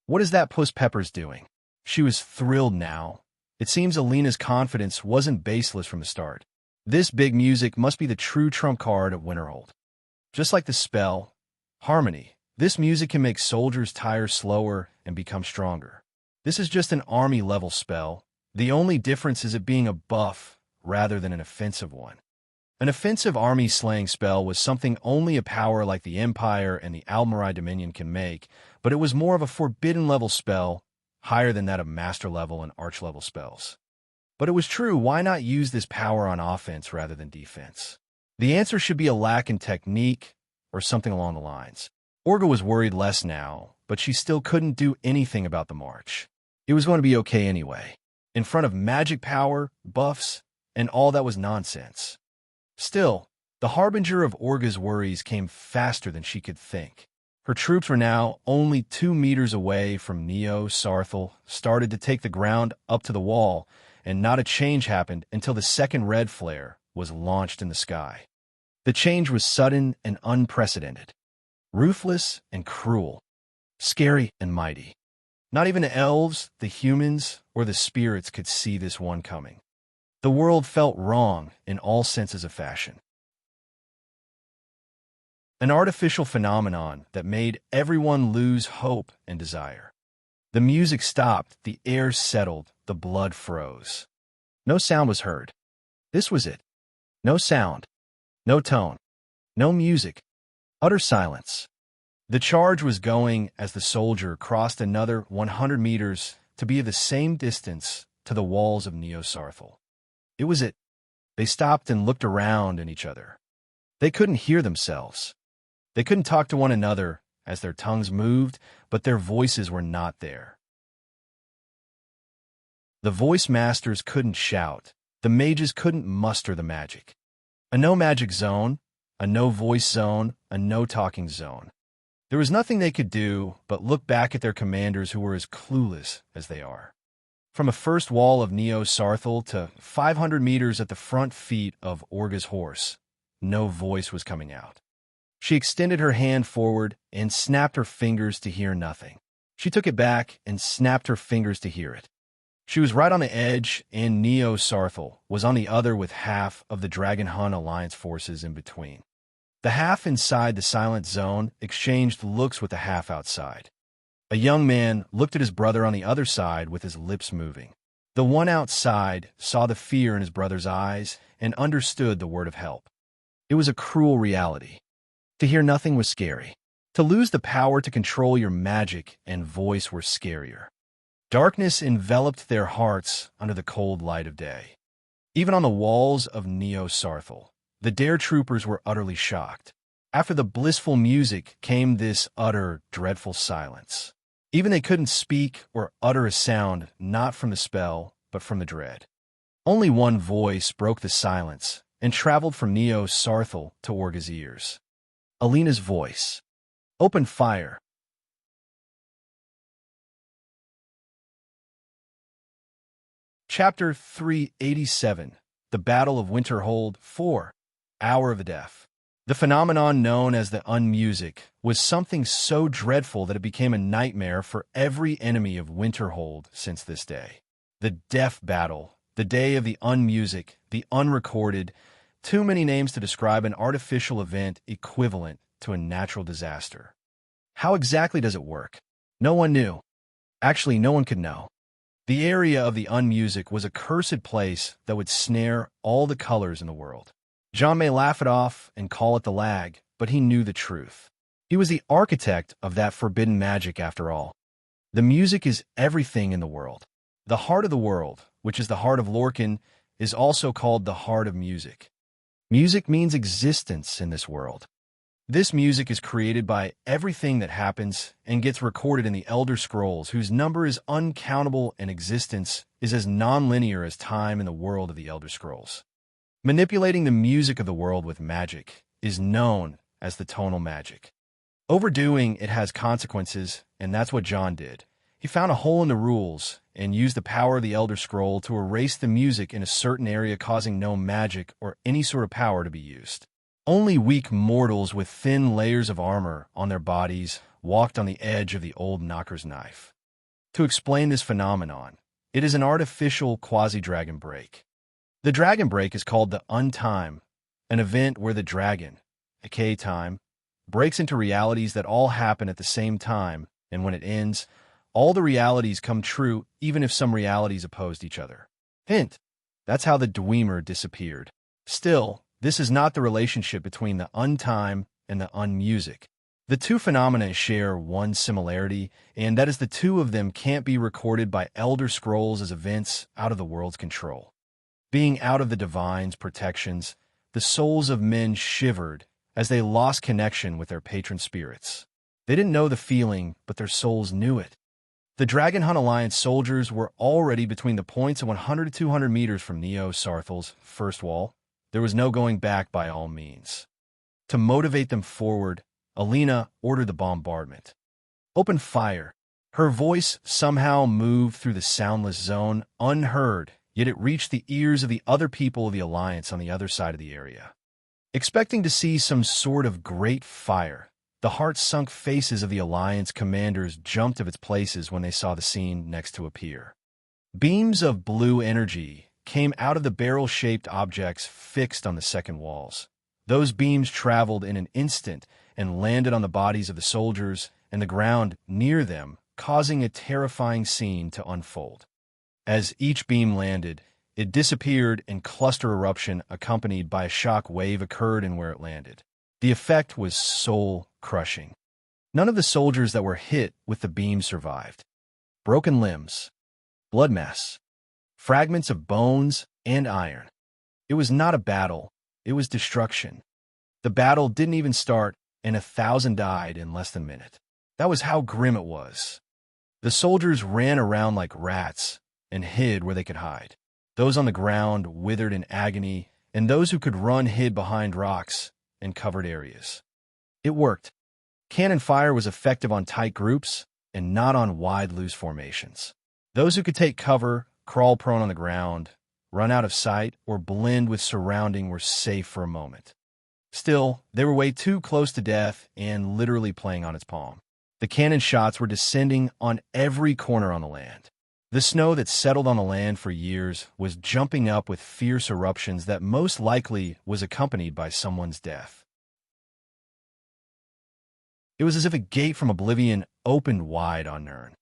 What is that Puss Pepper's doing? She was thrilled now. It seems Alina's confidence wasn't baseless from the start. This big music must be the true trump card of Winterhold. Just like the spell, harmony, this music can make soldiers tire slower and become stronger. This is just an army-level spell. The only difference is it being a buff rather than an offensive one. An offensive army-slaying spell was something only a power like the Empire and the Almarai Dominion can make, but it was more of a forbidden-level spell, higher than that of master-level and arch-level spells. But it was true, why not use this power on offense rather than defense? The answer should be a lack in technique or something along the lines. Orga was worried less now, but she still couldn't do anything about the march. It was going to be okay anyway, in front of magic power, buffs, and all that was nonsense. Still, the harbinger of Orga's worries came faster than she could think. Her troops were now only 2 meters away from Sarthal, started to take the ground up to the wall, and not a change happened until the second red flare was launched in the sky. The change was sudden and unprecedented, ruthless and cruel, scary and mighty. Not even the elves, the humans, or the spirits could see this one coming. The world felt wrong in all senses of fashion. An artificial phenomenon that made everyone lose hope and desire. The music stopped, the air settled, the blood froze. No sound was heard. This was it. No sound. No tone. No music. Utter silence. The charge was going as the soldier crossed another 100 meters to be the same distance to the walls of Sarthal. It was it. They stopped and looked around at each other. They couldn't hear themselves. They couldn't talk to one another as their tongues moved, but their voices were not there. The voice masters couldn't shout. The mages couldn't muster the magic. A no-magic zone, a no-voice zone, a no-talking zone. There was nothing they could do but look back at their commanders who were as clueless as they are. From a first wall of Sarthal to 500 meters at the front feet of Orga's horse, no voice was coming out. She extended her hand forward and snapped her fingers to hear nothing. She took it back and snapped her fingers to hear it. She was right on the edge, and Sarthal was on the other with half of the Dragon Hun Alliance forces in between. The half inside the silent zone exchanged looks with the half outside. A young man looked at his brother on the other side with his lips moving. The one outside saw the fear in his brother's eyes and understood the word of help. It was a cruel reality. To hear nothing was scary. To lose the power to control your magic and voice were scarier. Darkness enveloped their hearts under the cold light of day. Even on the walls of Sarthal, the dare troopers were utterly shocked. After the blissful music came this utter, dreadful silence. Even they couldn't speak or utter a sound, not from the spell, but from the dread. Only one voice broke the silence and traveled from Sarthal to Orga's ears. Alina's voice. Open fire. Chapter 387. The Battle of Winterhold 4. Hour of the Death. The phenomenon known as the unmusic was something so dreadful that it became a nightmare for every enemy of Winterhold since this day. The Death Battle, the day of the unmusic, the unrecorded, too many names to describe an artificial event equivalent to a natural disaster. How exactly does it work? No one knew. Actually, no one could know. The area of the unmusic was a cursed place that would snare all the colors in the world. John may laugh it off and call it the lag, but he knew the truth. He was the architect of that forbidden magic after all. The music is everything in the world. The heart of the world, which is the heart of Lorcan, is also called the heart of music. Music means existence in this world. This music is created by everything that happens and gets recorded in the Elder Scrolls, whose number is uncountable and existence is as non-linear as time in the world of the Elder Scrolls. Manipulating the music of the world with magic is known as the tonal magic. Overdoing it has consequences, and that's what John did. He found a hole in the rules and used the power of the Elder Scroll to erase the music in a certain area, causing no magic or any sort of power to be used. Only weak mortals with thin layers of armor on their bodies walked on the edge of the old knocker's knife. To explain this phenomenon, it is an artificial quasi-dragon break. The dragon break is called the untime, an event where the dragon, aka time, breaks into realities that all happen at the same time, and when it ends, all the realities come true even if some realities opposed each other. Hint, that's how the Dwemer disappeared. Still, this is not the relationship between the untime and the unmusic. The two phenomena share one similarity, and that is the two of them can't be recorded by Elder Scrolls as events out of the world's control. Being out of the divine's protections, the souls of men shivered as they lost connection with their patron spirits. They didn't know the feeling, but their souls knew it. The Dragon Hunt Alliance soldiers were already between the points of 100 to 200 meters from Neo-Sarthel's first wall. There was no going back by all means. To motivate them forward, Alina ordered the bombardment. Open fire. Her voice somehow moved through the soundless zone, unheard, yet it reached the ears of the other people of the Alliance on the other side of the area. Expecting to see some sort of great fire, the heart-sunk faces of the Alliance commanders jumped of its places when they saw the scene next to appear. Beams of blue energy came out of the barrel-shaped objects fixed on the second walls. Those beams traveled in an instant and landed on the bodies of the soldiers and the ground near them, causing a terrifying scene to unfold. As each beam landed, it disappeared and cluster eruption accompanied by a shock wave occurred in where it landed. The effect was soul-crushing. None of the soldiers that were hit with the beam survived. Broken limbs, blood mess, fragments of bones and iron. It was not a battle, it was destruction. The battle didn't even start, and 1,000 died in less than a minute. That was how grim it was. The soldiers ran around like rats and hid where they could hide. Those on the ground withered in agony, and those who could run hid behind rocks and covered areas. It worked. Cannon fire was effective on tight groups and not on wide, loose formations. Those who could take cover, crawl prone on the ground, run out of sight, or blend with surrounding were safe for a moment. Still, they were way too close to death and literally playing on its palm. The cannon shots were descending on every corner on the land. The snow that settled on the land for years was jumping up with fierce eruptions that most likely was accompanied by someone's death. It was as if a gate from oblivion opened wide on Nirn.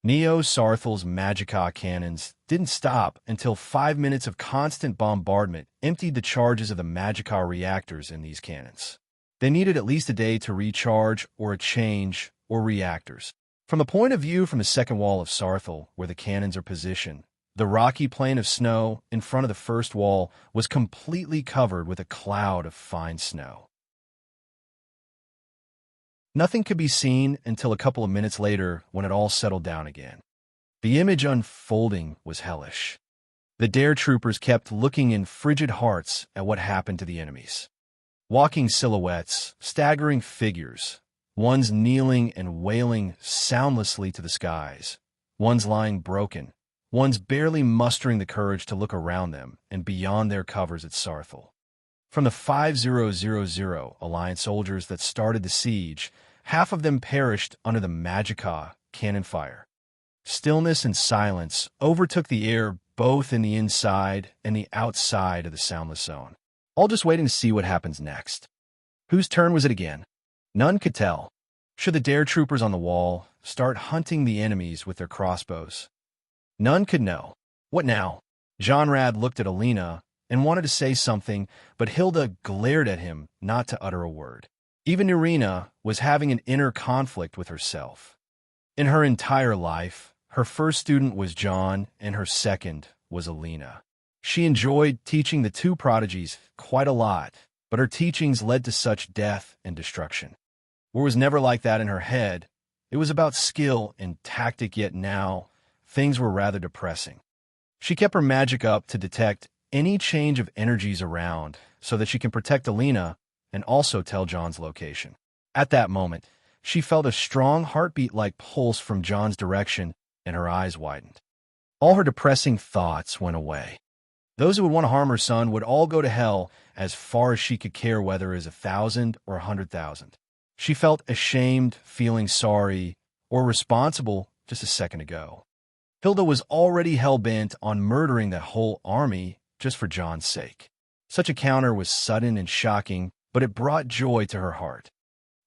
Neo-Sarthel's Magicka cannons didn't stop until 5 minutes of constant bombardment emptied the charges of the Magicka reactors in these cannons. They needed at least a day to recharge or a change or reactors. From the point of view from the second wall of Sarthel, where the cannons are positioned, the rocky plain of snow in front of the first wall was completely covered with a cloud of fine snow. Nothing could be seen until a couple of minutes later when it all settled down again. The image unfolding was hellish. The dare troopers kept looking in frigid hearts at what happened to the enemies. Walking silhouettes, staggering figures, one's kneeling and wailing soundlessly to the skies, one's lying broken, one's barely mustering the courage to look around them and beyond their covers at Sarthel. From the 5000 Alliance soldiers that started the siege, half of them perished under the Magicka cannon fire. Stillness and silence overtook the air both in the inside and the outside of the soundless zone, all just waiting to see what happens next. Whose turn was it again? None could tell. Should the dare troopers on the wall start hunting the enemies with their crossbows? None could know. What now? Jonrad looked at Alina and wanted to say something, but Hilda glared at him not to utter a word. Even Irina was having an inner conflict with herself. In her entire life, Her first student was John, and her second was Alina. She enjoyed teaching the two prodigies quite a lot, but her teachings led to such death and destruction. War was never like that in her head. It was about skill and tactic, yet now things were rather depressing. She kept her magic up to detect any change of energies around so that she can protect Alina and also tell John's location. At that moment, she felt a strong heartbeat-like pulse from John's direction, and her eyes widened. All her depressing thoughts went away. Those who would want to harm her son would all go to hell as far as she could care, whether it is 1,000 or 100,000. She felt ashamed, feeling sorry, or responsible just a second ago. Hilda was already hell-bent on murdering the whole army just for John's sake. Such a counter was sudden and shocking, but it brought joy to her heart.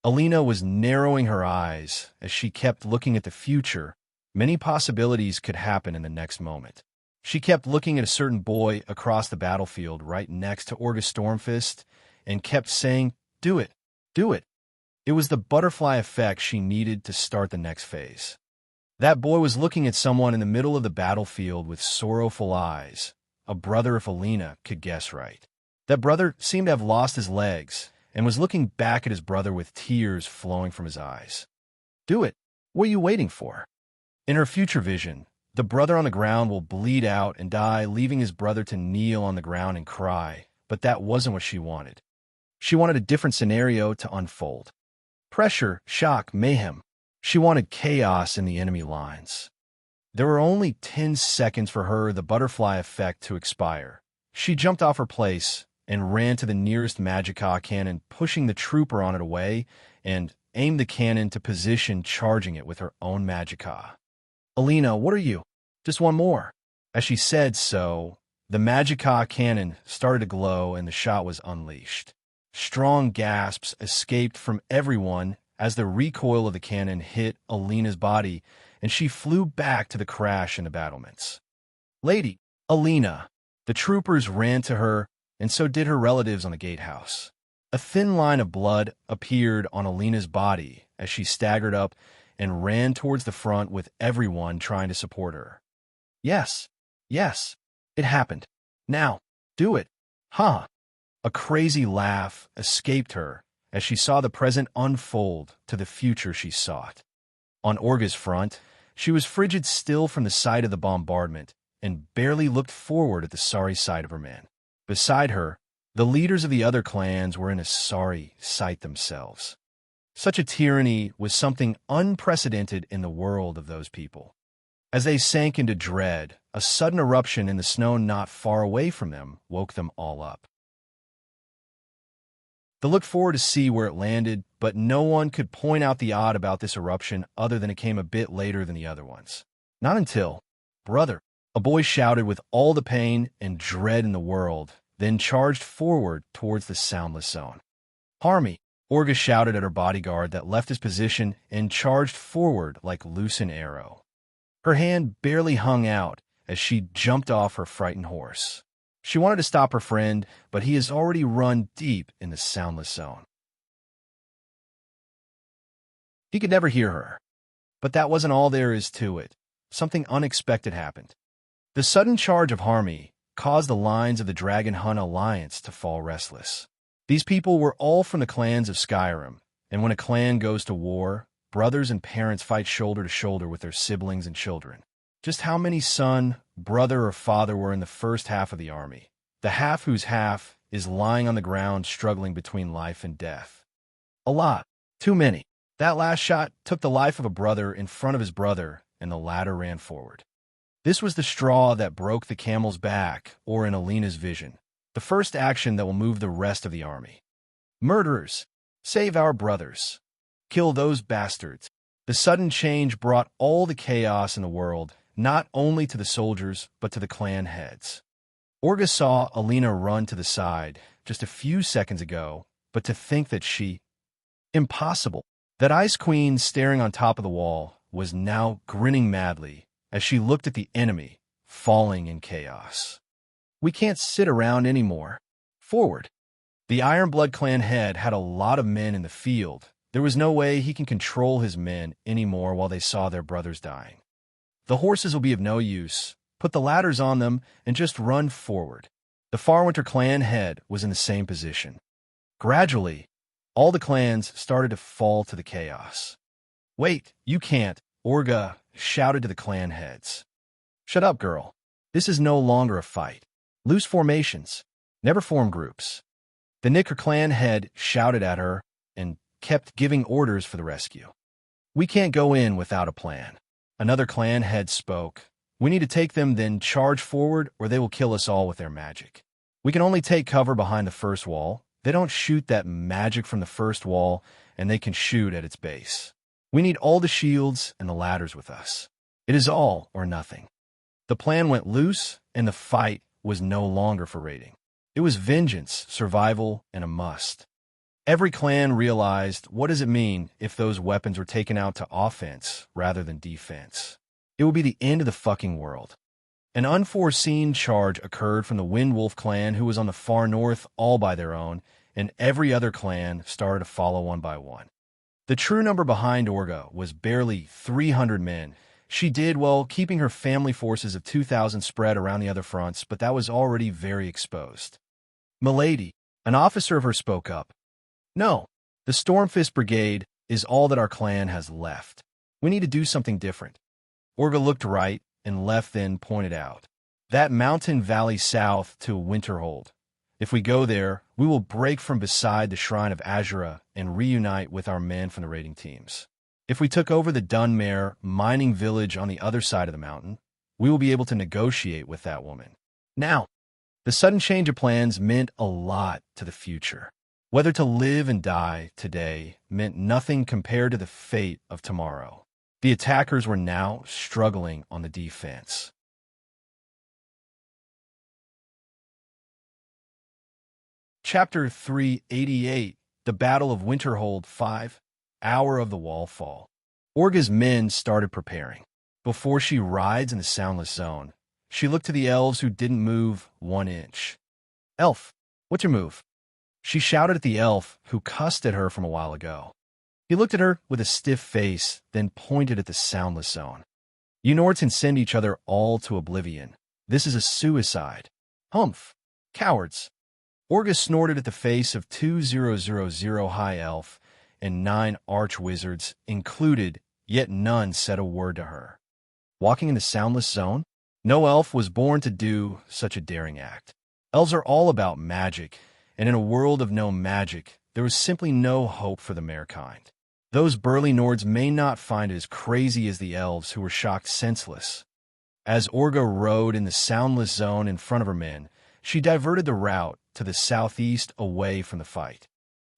Alina was narrowing her eyes as she kept looking at the future. Many possibilities could happen in the next moment. She kept looking at a certain boy across the battlefield right next to Orga Stormfist and kept saying, "Do it, do it." It was the butterfly effect she needed to start the next phase. That boy was looking at someone in the middle of the battlefield with sorrowful eyes, a brother if Alina could guess right. That brother seemed to have lost his legs and was looking back at his brother with tears flowing from his eyes. "Do it. What are you waiting for?" In her future vision, the brother on the ground will bleed out and die, leaving his brother to kneel on the ground and cry, but that wasn't what she wanted. She wanted a different scenario to unfold. Pressure, shock, mayhem. She wanted chaos in the enemy lines. There were only 10 seconds for her, the butterfly effect, to expire. She jumped off her place and ran to the nearest Magica cannon, pushing the trooper on it away, and aimed the cannon to position, charging it with her own Magica. "Alina, what are you?" "Just one more." As she said so, the Magica cannon started to glow and the shot was unleashed. Strong gasps escaped from everyone as the recoil of the cannon hit Alina's body, and she flew back to the crash in the battlements. "Lady, Alina!" The troopers ran to her, and so did her relatives on the gatehouse. A thin line of blood appeared on Alina's body as she staggered up and ran towards the front with everyone trying to support her. Yes, it happened. Now, do it. Huh. A crazy laugh escaped her as she saw the present unfold to the future she sought. On Orga's front, she was frigid still from the sight of the bombardment and barely looked forward at the sorry sight of her men. Beside her, the leaders of the other clans were in a sorry sight themselves. Such a tyranny was something unprecedented in the world of those people. As they sank into dread, a sudden eruption in the snow not far away from them woke them all up. They looked forward to see where it landed, but no one could point out the odd about this eruption other than it came a bit later than the other ones. Not until, "Brother," a boy shouted with all the pain and dread in the world, then charged forward towards the soundless zone. "Harmy," Orga shouted at her bodyguard that left his position and charged forward like loosened arrow. Her hand barely hung out as she jumped off her frightened horse. She wanted to stop her friend, but he has already run deep in the soundless zone. He could never hear her. But that wasn't all there is to it. Something unexpected happened. The sudden charge of Harmy caused the lines of the Dragon Hunt Alliance to fall restless. These people were all from the clans of Skyrim, and when a clan goes to war, brothers and parents fight shoulder to shoulder with their siblings and children. Just how many son, brother, or father were in the first half of the army? The half whose half is lying on the ground struggling between life and death. A lot. Too many. That last shot took the life of a brother in front of his brother, and the latter ran forward. This was the straw that broke the camel's back, or in Alina's vision, the first action that will move the rest of the army. "Murderers! Save our brothers! Kill those bastards!" The sudden change brought all the chaos in the world, not only to the soldiers, but to the clan heads. Orga saw Alina run to the side just a few seconds ago, but to think that she... Impossible! That Ice Queen staring on top of the wall was now grinning madly as she looked at the enemy falling in chaos. "We can't sit around anymore. Forward!" The Ironblood clan head had a lot of men in the field. There was no way he can control his men anymore while they saw their brothers dying. The horses will be of no use. Put the ladders on them and just run forward. The Farwinter clan head was in the same position. Gradually, all the clans started to fall to the chaos. Wait, you can't, Orga shouted to the clan heads. Shut up, girl. This is no longer a fight. Loose formations. Never form groups. The Nicker clan head shouted at her and kept giving orders for the rescue. We can't go in without a plan. Another clan head spoke. We need to take them, then charge forward, or they will kill us all with their magic. We can only take cover behind the first wall. They don't shoot that magic from the first wall, and they can shoot at its base. We need all the shields and the ladders with us. It is all or nothing. The plan went loose, and the fight was no longer for raiding. It was vengeance, survival, and a must. Every clan realized, what does it mean if those weapons were taken out to offense rather than defense? It would be the end of the fucking world. An unforeseen charge occurred from the Windwolf clan, who was on the far north all by their own, and every other clan started to follow one by one. The true number behind Orga was barely 300 men. She did well keeping her family forces of 2,000 spread around the other fronts, but that was already very exposed. Milady, an officer of her, spoke up. No, the Stormfist Brigade is all that our clan has left. We need to do something different. Orga looked right and left, then pointed out. That mountain valley south to Winterhold. If we go there, we will break from beside the Shrine of Azura and reunite with our men from the raiding teams. If we took over the Dunmare mining village on the other side of the mountain, we will be able to negotiate with that woman. Now, the sudden change of plans meant a lot to the future. Whether to live and die today meant nothing compared to the fate of tomorrow. The attackers were now struggling on the defense. Chapter 388, The Battle of Winterhold 5, Hour of the Wallfall. Orga's men started preparing. Before she rides in the Soundless Zone, she looked to the elves, who didn't move 1 inch. Elf, what's your move? She shouted at the elf who cussed at her from a while ago. He looked at her with a stiff face, then pointed at the Soundless Zone. You Nords can send each other all to oblivion. This is a suicide. Humph. Cowards. Orga snorted at the face of 2000 High Elf and 9 Arch-Wizards included, yet none said a word to her. Walking in the Soundless Zone? No elf was born to do such a daring act. Elves are all about magic, and in a world of no magic, there was simply no hope for the Marekind. Those burly Nords may not find it as crazy as the elves, who were shocked senseless. As Orga rode in the Soundless Zone in front of her men, she diverted the route to the southeast away from the fight.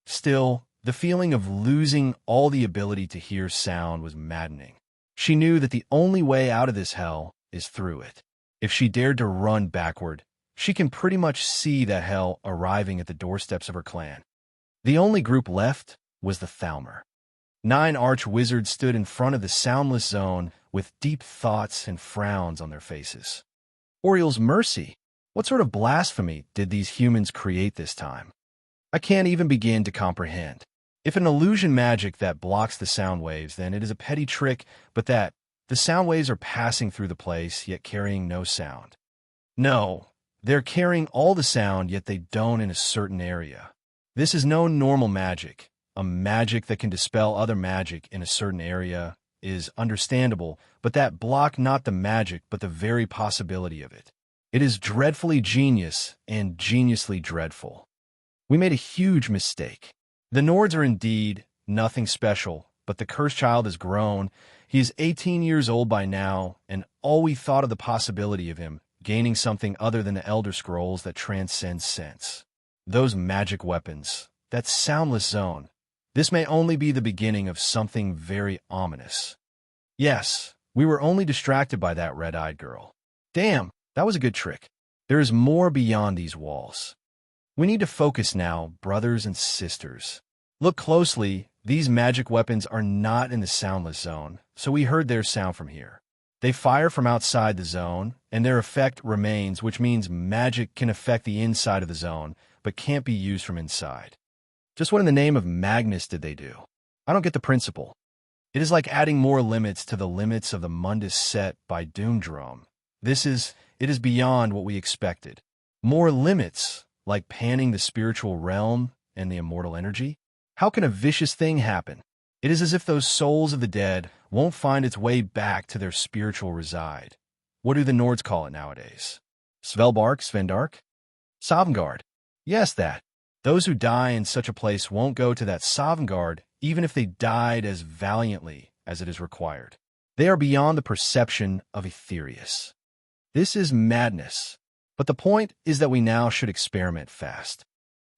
Still, the feeling of losing all the ability to hear sound was maddening. She knew that the only way out of this hell is through it. If she dared to run backward, she can pretty much see that hell arriving at the doorsteps of her clan. The only group left was the Thalmor. 9 Arch-Wizards stood in front of the Soundless Zone with deep thoughts and frowns on their faces. Oriel's mercy! What sort of blasphemy did these humans create this time? I can't even begin to comprehend. If an illusion magic that blocks the sound waves, then it is a petty trick, but that the sound waves are passing through the place, yet carrying no sound. No, they're carrying all the sound, yet they don't in a certain area. This is no normal magic. A magic that can dispel other magic in a certain area is understandable, but that block not the magic, but the very possibility of it. It is dreadfully genius and geniusly dreadful. We made a huge mistake. The Nords are indeed nothing special, but the cursed child has grown. He is 18 years old by now, and all we thought of the possibility of him gaining something other than the Elder Scrolls that transcends sense. Those magic weapons, that Soundless Zone. This may only be the beginning of something very ominous. Yes, we were only distracted by that red-eyed girl. Damn, that was a good trick. There is more beyond these walls. We need to focus now, brothers and sisters. Look closely, these magic weapons are not in the Soundless Zone, so we heard their sound from here. They fire from outside the zone, and their effect remains, which means magic can affect the inside of the zone, but can't be used from inside. Just what in the name of Magnus did they do? I don't get the principle. It is like adding more limits to the limits of the mundus set by Doomdrum. It is beyond what we expected. More limits, like panning the spiritual realm and the immortal energy? How can a vicious thing happen? It is as if those souls of the dead won't find its way back to their spiritual reside. What do the Nords call it nowadays? Svelbark, Svendark? Sovngarde. Yes, that. Those who die in such a place won't go to that Sovngarde, even if they died as valiantly as it is required. They are beyond the perception of Aetherius. This is madness. But the point is that we now should experiment fast.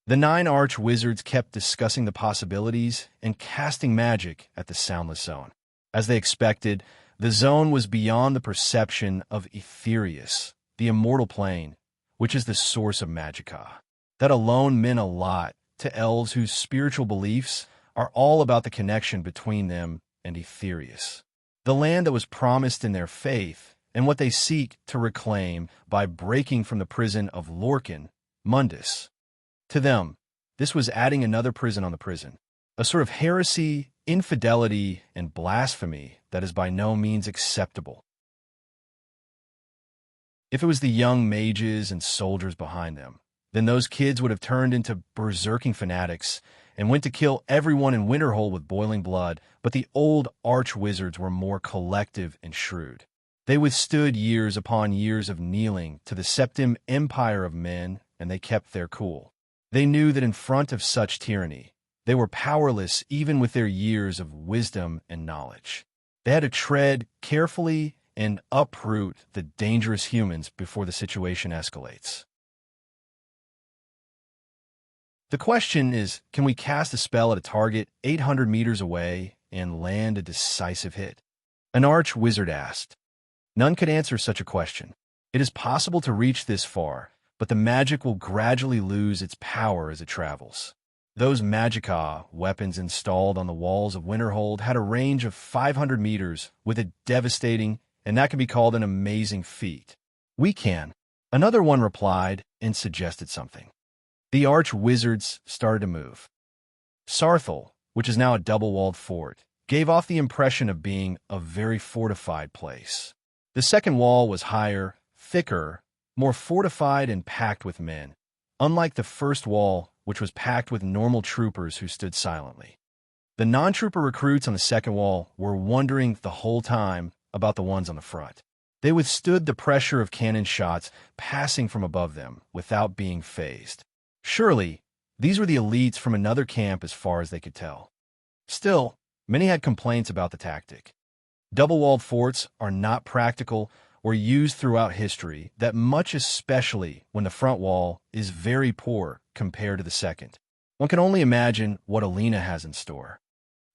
The 9 arch-wizards kept discussing the possibilities and casting magic at the soundless zone. As they expected, the zone was beyond the perception of Aetherius, the immortal plane, which is the source of magicka. That alone meant a lot to elves whose spiritual beliefs are all about the connection between them and Aetherius, the land that was promised in their faith and what they seek to reclaim by breaking from the prison of Lorcan, Mundus. To them, this was adding another prison on the prison, a sort of heresy, infidelity, and blasphemy that is by no means acceptable. If it was the young mages and soldiers behind them, then those kids would have turned into berserking fanatics and went to kill everyone in Winterhold with boiling blood, but the old arch-wizards were more collective and shrewd. They withstood years upon years of kneeling to the Septim Empire of men, and they kept their cool. They knew that in front of such tyranny, they were powerless even with their years of wisdom and knowledge. They had to tread carefully and uproot the dangerous humans before the situation escalates. The question is, can we cast a spell at a target 800 meters away and land a decisive hit? An arch-wizard asked. None could answer such a question. It is possible to reach this far, but the magic will gradually lose its power as it travels. Those magicka weapons installed on the walls of Winterhold had a range of 500 meters with a devastating, and that can be called an amazing feat. We can. Another one replied and suggested something. The arch-wizards started to move. Sarthal, which is now a double-walled fort, gave off the impression of being a very fortified place. The second wall was higher, thicker, more fortified and packed with men, unlike the first wall, which was packed with normal troopers who stood silently. The non-trooper recruits on the second wall were wondering the whole time about the ones on the front. They withstood the pressure of cannon shots passing from above them without being fazed. Surely, these were the elites from another camp as far as they could tell. Still, many had complaints about the tactic. Double-walled forts are not practical or used throughout history that much, especially when the front wall is very poor compared to the second. One can only imagine what Alina has in store.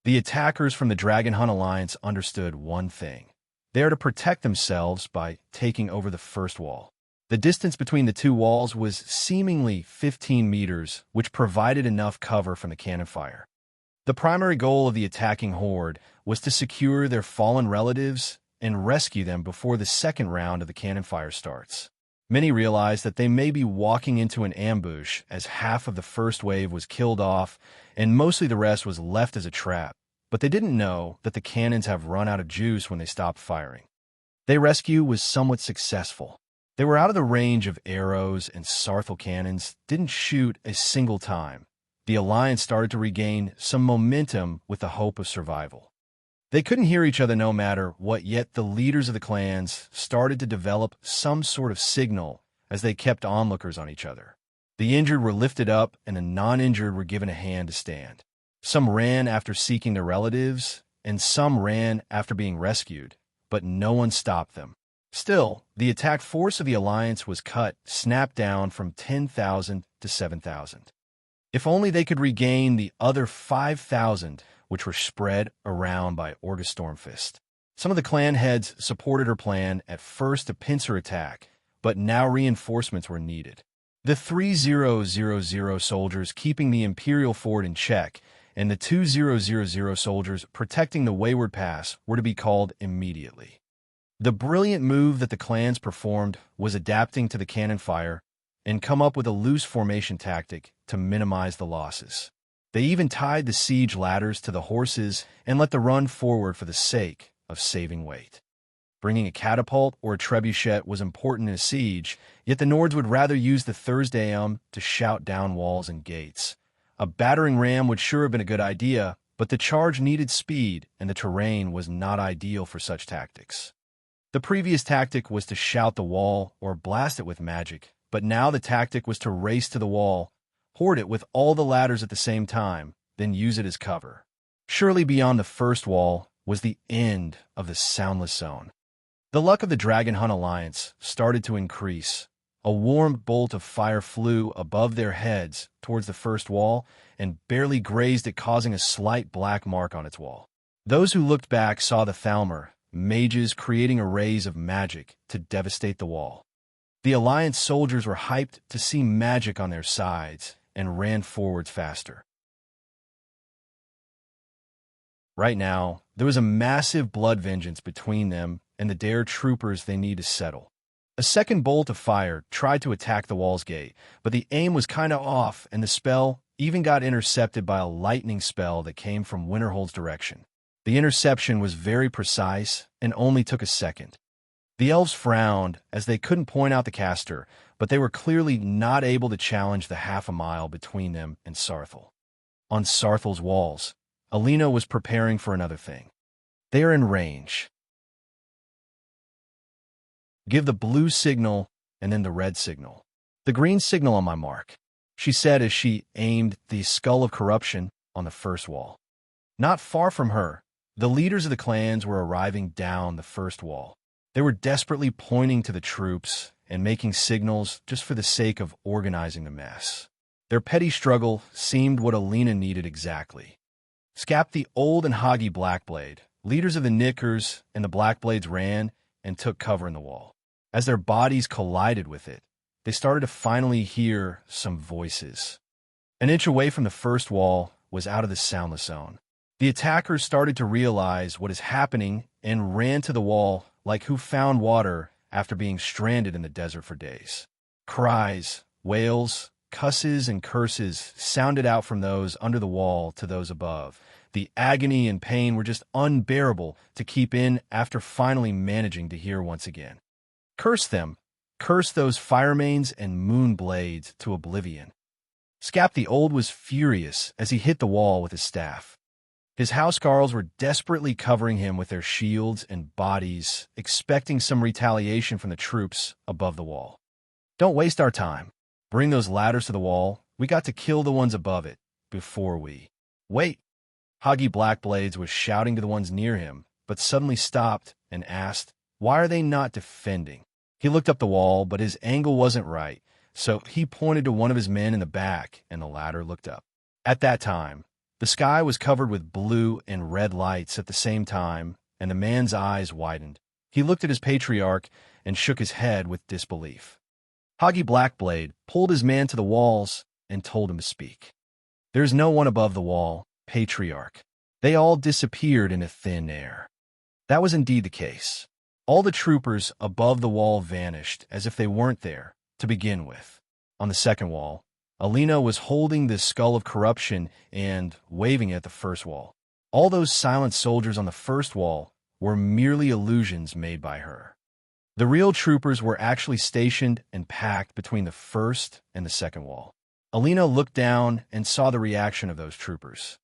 The attackers from the Dragon Hunt Alliance understood one thing. They are to protect themselves by taking over the first wall. The distance between the two walls was seemingly 15 meters, which provided enough cover from the cannon fire. The primary goal of the attacking horde was to secure their fallen relatives and rescue them before the second round of the cannon fire starts. Many realized that they may be walking into an ambush as half of the first wave was killed off and mostly the rest was left as a trap, but they didn't know that the cannons have run out of juice when they stopped firing. Their rescue was somewhat successful. They were out of the range of arrows and Sarthal cannons, didn't shoot a single time. The Alliance started to regain some momentum with the hope of survival. They couldn't hear each other no matter what, yet the leaders of the clans started to develop some sort of signal as they kept onlookers on each other. The injured were lifted up and the non-injured were given a hand to stand. Some ran after seeking their relatives, and some ran after being rescued, but no one stopped them. Still, the attack force of the Alliance was snapped down from 10,000 to 7,000. If only they could regain the other 5,000, which were spread around by Orga Stormfist. Some of the clan heads supported her plan at first to pincer her attack, but now reinforcements were needed. The 3000 soldiers keeping the Imperial fort in check and the 2000 soldiers protecting the Wayward Pass were to be called immediately. The brilliant move that the clans performed was adapting to the cannon fire and come up with a loose formation tactic to minimize the losses. They even tied the siege ladders to the horses and let the run forward for the sake of saving weight. Bringing a catapult or a trebuchet was important in a siege, yet the Nords would rather use the Thursdayum to shout down walls and gates. A battering ram would sure have been a good idea, but the charge needed speed, and the terrain was not ideal for such tactics. The previous tactic was to shout the wall or blast it with magic, but now the tactic was to race to the wall, hoard it with all the ladders at the same time, then use it as cover. Surely beyond the first wall was the end of the soundless zone. The luck of the Dragon Hunt Alliance started to increase. A warm bolt of fire flew above their heads towards the first wall and barely grazed it, causing a slight black mark on its wall. Those who looked back saw the Thalmor, mages creating arrays of magic to devastate the wall. The Alliance soldiers were hyped to see magic on their sides and ran forwards faster. Right now, there was a massive blood vengeance between them and the Dare troopers they need to settle. A second bolt of fire tried to attack the wall's gate, but the aim was kinda off, and the spell even got intercepted by a lightning spell that came from Winterhold's direction. The interception was very precise and only took a second. The elves frowned as they couldn't point out the caster, but they were clearly not able to challenge the half a mile between them and Sarthel. On Sarthel's walls, Alina was preparing for another thing. They are in range. Give the blue signal and then the red signal. The green signal on my mark, she said as she aimed the skull of corruption on the first wall. Not far from her, the leaders of the clans were arriving down the first wall. They were desperately pointing to the troops and making signals just for the sake of organizing the mess. Their petty struggle seemed what Alina needed exactly. Scap the Old and Hoggy Blackblade, leaders of the Knickers and the Blackblades, ran and took cover in the wall. As their bodies collided with it, they started to finally hear some voices. An inch away from the first wall was out of the soundless zone. The attackers started to realize what is happening and ran to the wall like who found water after being stranded in the desert for days. Cries, wails, cusses, and curses sounded out from those under the wall to those above. The agony and pain were just unbearable to keep in after finally managing to hear once again. Curse them. Curse those firemanes and moonblades to oblivion. Scap the Old was furious as he hit the wall with his staff. His housecarls were desperately covering him with their shields and bodies, expecting some retaliation from the troops above the wall. Don't waste our time. Bring those ladders to the wall. We got to kill the ones above it before we... Wait! Hoggy Blackblades was shouting to the ones near him, but suddenly stopped and asked, why are they not defending? He looked up the wall, but his angle wasn't right, so he pointed to one of his men in the back, and the latter looked up. At that time, the sky was covered with blue and red lights at the same time, and the man's eyes widened. He looked at his patriarch and shook his head with disbelief. Hoggy Blackblade pulled his man to the walls and told him to speak. There's no one above the wall, patriarch. They all disappeared into thin air. That was indeed the case. All the troopers above the wall vanished as if they weren't there to begin with. On the second wall, Alina was holding the skull of corruption and waving it at the first wall. All those silent soldiers on the first wall were merely illusions made by her. The real troopers were actually stationed and packed between the first and the second wall. Alina looked down and saw the reaction of those troopers.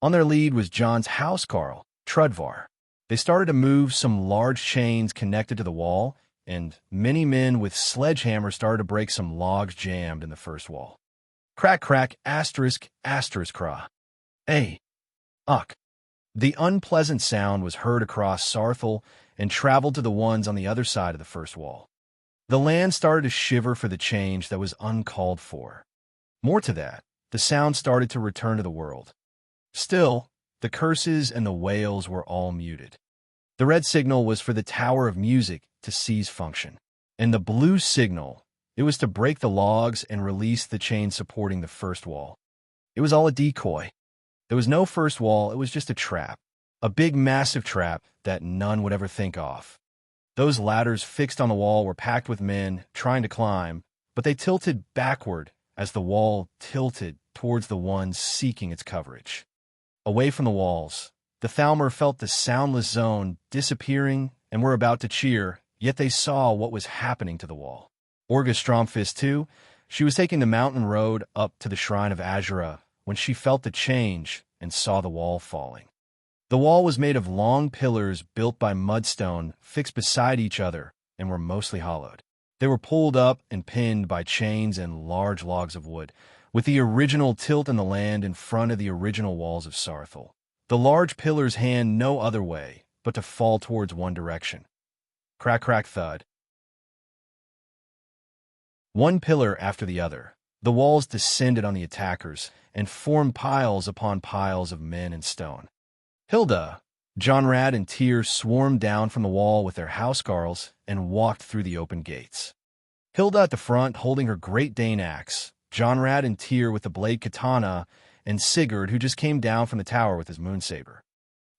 On their lead was John's housecarl, Trudvar. They started to move some large chains connected to the wall, and many men with sledgehammers started to break some logs jammed in the first wall. Crack, crack, asterisk, asterisk, craw. Hey, uck. The unpleasant sound was heard across Sarthel and traveled to the ones on the other side of the first wall. The land started to shiver for the change that was uncalled for. More to that, the sound started to return to the world. Still, the curses and the wails were all muted. The red signal was for the Tower of Music to cease function, and the blue signal, it was to break the logs and release the chain supporting the first wall. It was all a decoy. There was no first wall, it was just a trap. A big, massive trap that none would ever think of. Those ladders fixed on the wall were packed with men trying to climb, but they tilted backward as the wall tilted towards the ones seeking its coverage. Away from the walls, the Thalmor felt the soundless zone disappearing and were about to cheer, yet they saw what was happening to the wall. Orga Stromfist, too, she was taking the mountain road up to the shrine of Azura when she felt the change and saw the wall falling. The wall was made of long pillars built by mudstone fixed beside each other and were mostly hollowed. They were pulled up and pinned by chains and large logs of wood, with the original tilt in the land in front of the original walls of Sarthal. The large pillars hand no other way but to fall towards one direction. Crack, crack, thud. One pillar after the other, the walls descended on the attackers and formed piles upon piles of men and stone. Hilda, Jonrad, and Tyr swarmed down from the wall with their housecarls and walked through the open gates. Hilda at the front holding her Great Dane axe, Jonrad and Tyr with the blade katana, and Sigurd, who just came down from the tower with his moonsaber.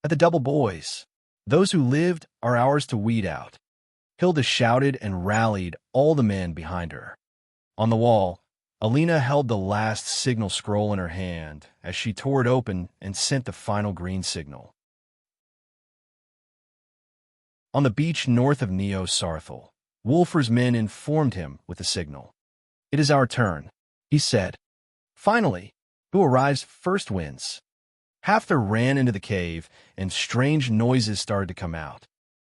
At the double boys, those who lived are ours to weed out. Hilda shouted and rallied all the men behind her. On the wall, Alina held the last signal scroll in her hand as she tore it open and sent the final green signal. On the beach north of Neo Sarthal, Wulfr's men informed him with the signal. "It is our turn," he said. "Finally, who arrives first wins." Halfthor ran into the cave, and strange noises started to come out.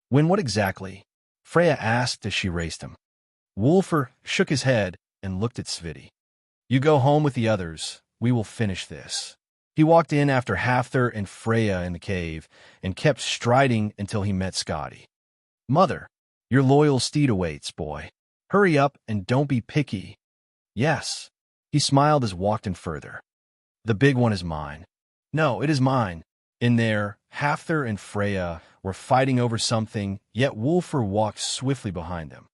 "When what exactly?" Freya asked as she raced him. Wulfr shook his head and looked at Sviti. "You go home with the others. We will finish this." He walked in after Halfthor and Freya in the cave and kept striding until he met Skadi. "Mother, your loyal steed awaits, boy. Hurry up and don't be picky." "Yes." He smiled as walked in further. "The big one is mine." "No, it is mine." In there, Halfthor and Freya were fighting over something, yet Wulfr walked swiftly behind them.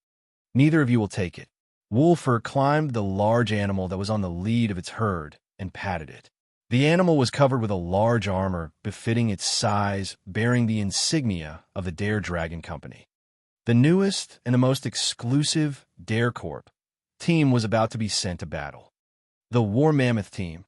"Neither of you will take it." Wulfr climbed the large animal that was on the lead of its herd and patted it. The animal was covered with a large armor befitting its size, bearing the insignia of the Dare Dragon Company. The newest and the most exclusive Dare Corp team was about to be sent to battle. The War Mammoth team.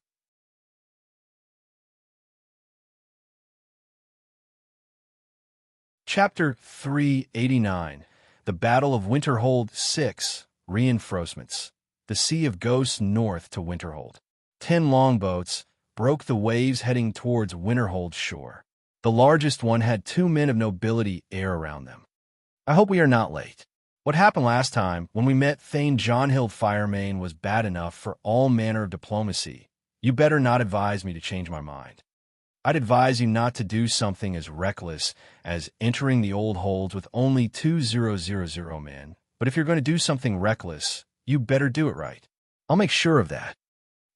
Chapter 389, The Battle of Winterhold 6, Reinforcements. The Sea of Ghosts north to Winterhold. 10 longboats broke the waves heading towards Winterhold's shore. The largest one had 2 men of nobility air around them. "I hope we are not late. What happened last time when we met Thane Johnhild Firemane was bad enough for all manner of diplomacy. You better not advise me to change my mind. I'd advise you not to do something as reckless as entering the old holds with only 2000 men, but if you're going to do something reckless, you better do it right. I'll make sure of that.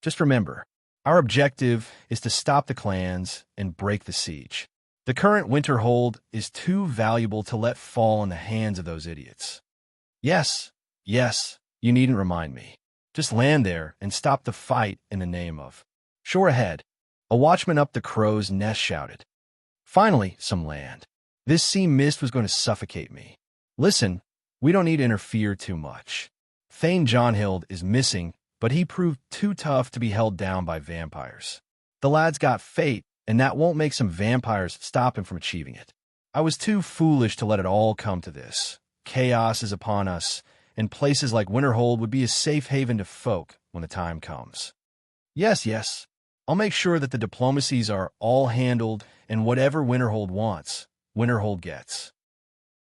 Just remember, our objective is to stop the clans and break the siege. The current winter hold is too valuable to let fall in the hands of those idiots." Yes, you needn't remind me. Just land there and stop the fight in the name of." "Shore ahead," a watchman up the crow's nest shouted. Finally, some land. This sea mist was going to suffocate me. "Listen, we don't need to interfere too much. Thane Johnhild is missing, but he proved too tough to be held down by vampires. The lad's got fate, and that won't make some vampires stop him from achieving it. I was too foolish to let it all come to this. Chaos is upon us, and places like Winterhold would be a safe haven to folk when the time comes." Yes. I'll make sure that the diplomacies are all handled, and whatever Winterhold wants, Winterhold gets."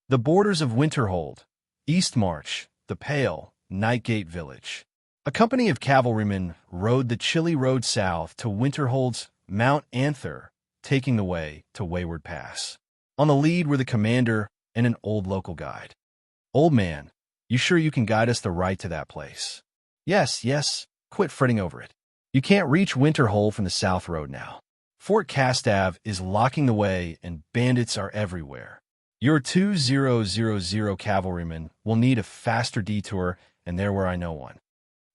The borders of Winterhold, Eastmarch, the Pale, Nightgate Village. A company of cavalrymen rode the chilly road south to Winterhold's Mount Anther, taking the way to Wayward Pass. On the lead were the commander and an old local guide. "Old man, you sure you can guide us the right to that place?" Yes. Quit fretting over it. You can't reach Winterhold from the south road now. Fort Castav is locking the way and bandits are everywhere. Your 2000 cavalrymen will need a faster detour, and they're where I know one."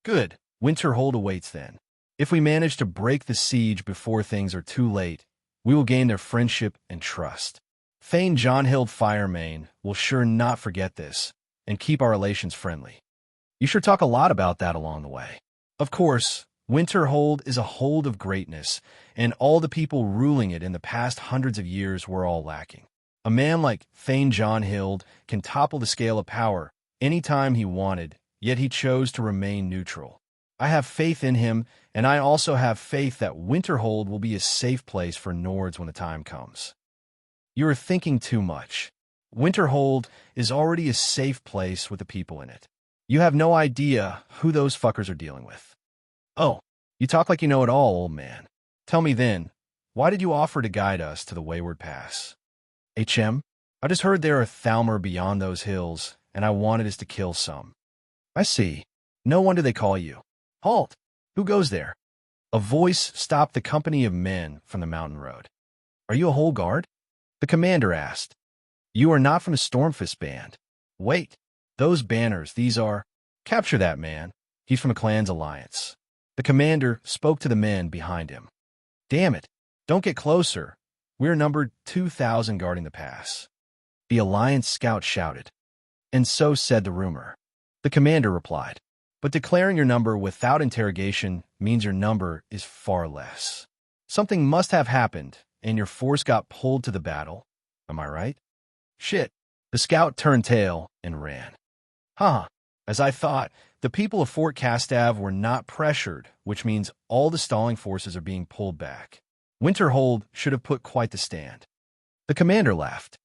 "Good. Winterhold awaits then. If we manage to break the siege before things are too late, we will gain their friendship and trust. Thane Johnhild Firemane will sure not forget this and keep our relations friendly. You sure talk a lot about that along the way." "Of course, Winterhold is a hold of greatness, and all the people ruling it in the past hundreds of years were all lacking. A man like Thane John Hild can topple the scale of power anytime he wanted, yet he chose to remain neutral. I have faith in him, and I also have faith that Winterhold will be a safe place for Nords when the time comes. You are thinking too much. Winterhold is already a safe place with the people in it. You have no idea who those fuckers are dealing with. Oh, you talk like you know it all, old man. Tell me then, why did you offer to guide us to the Wayward Pass? I just heard there are Thalmor beyond those hills, and I wanted us to kill some. I see. No wonder they call you. Halt! Who goes there? A voice stopped the company of men from the mountain road. Are you a whole guard? The commander asked. You are not from the Stormfist band. Wait, those banners, these are... Capture that man. He's from a clan's alliance. The commander spoke to the men behind him. Damn it, don't get closer. We're numbered 2,000 guarding the pass. The alliance scout shouted. And so said the rumor. The commander replied. But declaring your number without interrogation means your number is far less. Something must have happened, and your force got pulled to the battle. Am I right? Shit. The scout turned tail and ran. As I thought, the people of Fort Castav were not pressured, which means all the stalling forces are being pulled back. Winterhold should have put quite the stand. The commander laughed.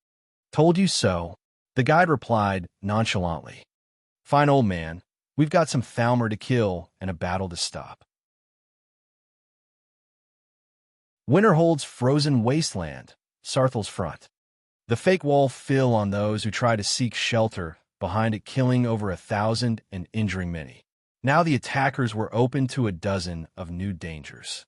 Told you so. The guide replied nonchalantly. Fine, old man. We've got some Thalmor to kill and a battle to stop. Winterhold's frozen wasteland, Sarthel's front. The fake wall fell on those who try to seek shelter behind it, killing over 1,000 and injuring many. Now the attackers were open to a dozen of new dangers.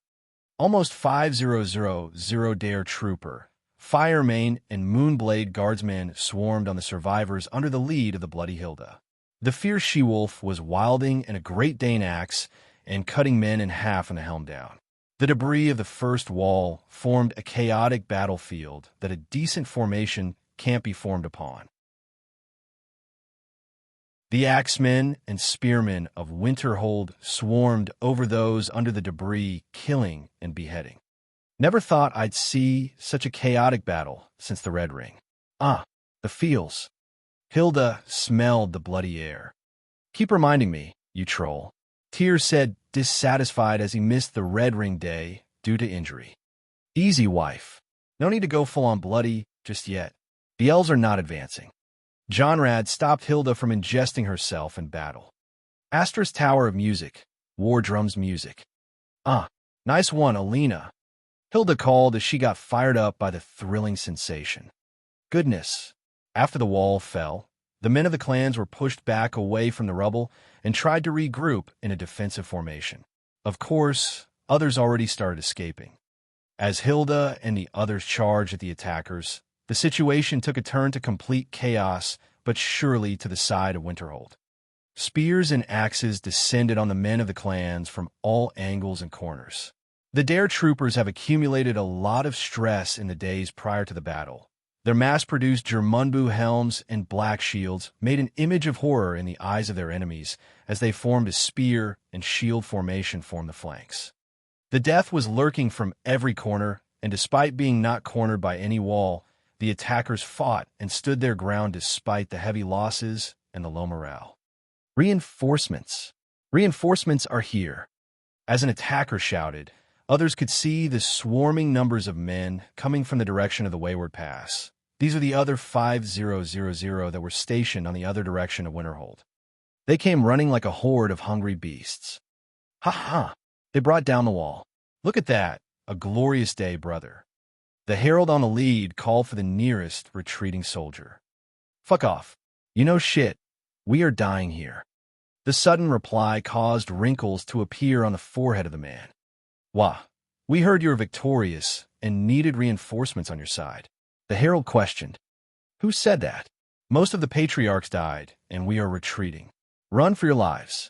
Almost 5,000 Dare Trooper, Firemane, and Moonblade guardsmen swarmed on the survivors under the lead of the Bloody Hilda. The fierce she-wolf was wielding a Great Dane axe and cutting men in half from the helm down. The debris of the first wall formed a chaotic battlefield that a decent formation can't be formed upon. The axemen and spearmen of Winterhold swarmed over those under the debris, killing and beheading. Never thought I'd see such a chaotic battle since the Red Ring. The feels. Hilda smelled the bloody air. Keep reminding me, you troll. Tyr said, dissatisfied as he missed the Red Ring day due to injury. Easy, wife. No need to go full-on bloody just yet. The elves are not advancing. Jonrad stopped Hilda from ingesting herself in battle. Astra's Tower of Music, War Drums music. Nice one, Alina. Hilda called as she got fired up by the thrilling sensation. Goodness. After the wall fell, the men of the clans were pushed back away from the rubble and tried to regroup in a defensive formation. Of course, others already started escaping. As Hilda and the others charged at the attackers, the situation took a turn to complete chaos, but surely to the side of Winterhold. Spears and axes descended on the men of the clans from all angles and corners. The Dare troopers have accumulated a lot of stress in the days prior to the battle. Their mass-produced Germunbu helms and black shields made an image of horror in the eyes of their enemies as they formed a spear and shield formation form the flanks. The death was lurking from every corner, and despite being not cornered by any wall, the attackers fought and stood their ground despite the heavy losses and the low morale. Reinforcements. Reinforcements are here. As an attacker shouted, others could see the swarming numbers of men coming from the direction of the Wayward Pass. These are the other 5,000 that were stationed on the other direction of Winterhold. They came running like a horde of hungry beasts. They brought down the wall. Look at that, a glorious day, brother. The herald on the lead called for the nearest retreating soldier. Fuck off. You know shit. We are dying here. The sudden reply caused wrinkles to appear on the forehead of the man. Wah, we heard you were victorious and needed reinforcements on your side. The herald questioned. Who said that? Most of the patriarchs died, and we are retreating. Run for your lives.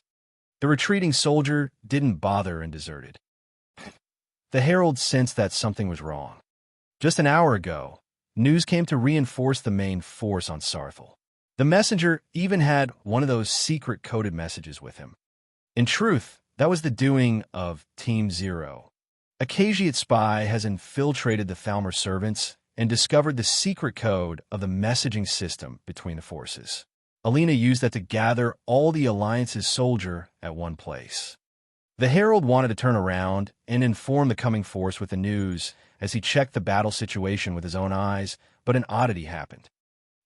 The retreating soldier didn't bother and deserted. The herald sensed that something was wrong. Just an hour ago, news came to reinforce the main force on Sarthel. The messenger even had one of those secret coded messages with him. In truth, That was the doing of Team Zero. A Khajiit spy has infiltrated the Thalmor servants and discovered the secret code of the messaging system between the forces. Alina used that to gather all the Alliance's soldiers at one place. The Herald wanted to turn around and inform the coming force with the news as he checked the battle situation with his own eyes, but an oddity happened.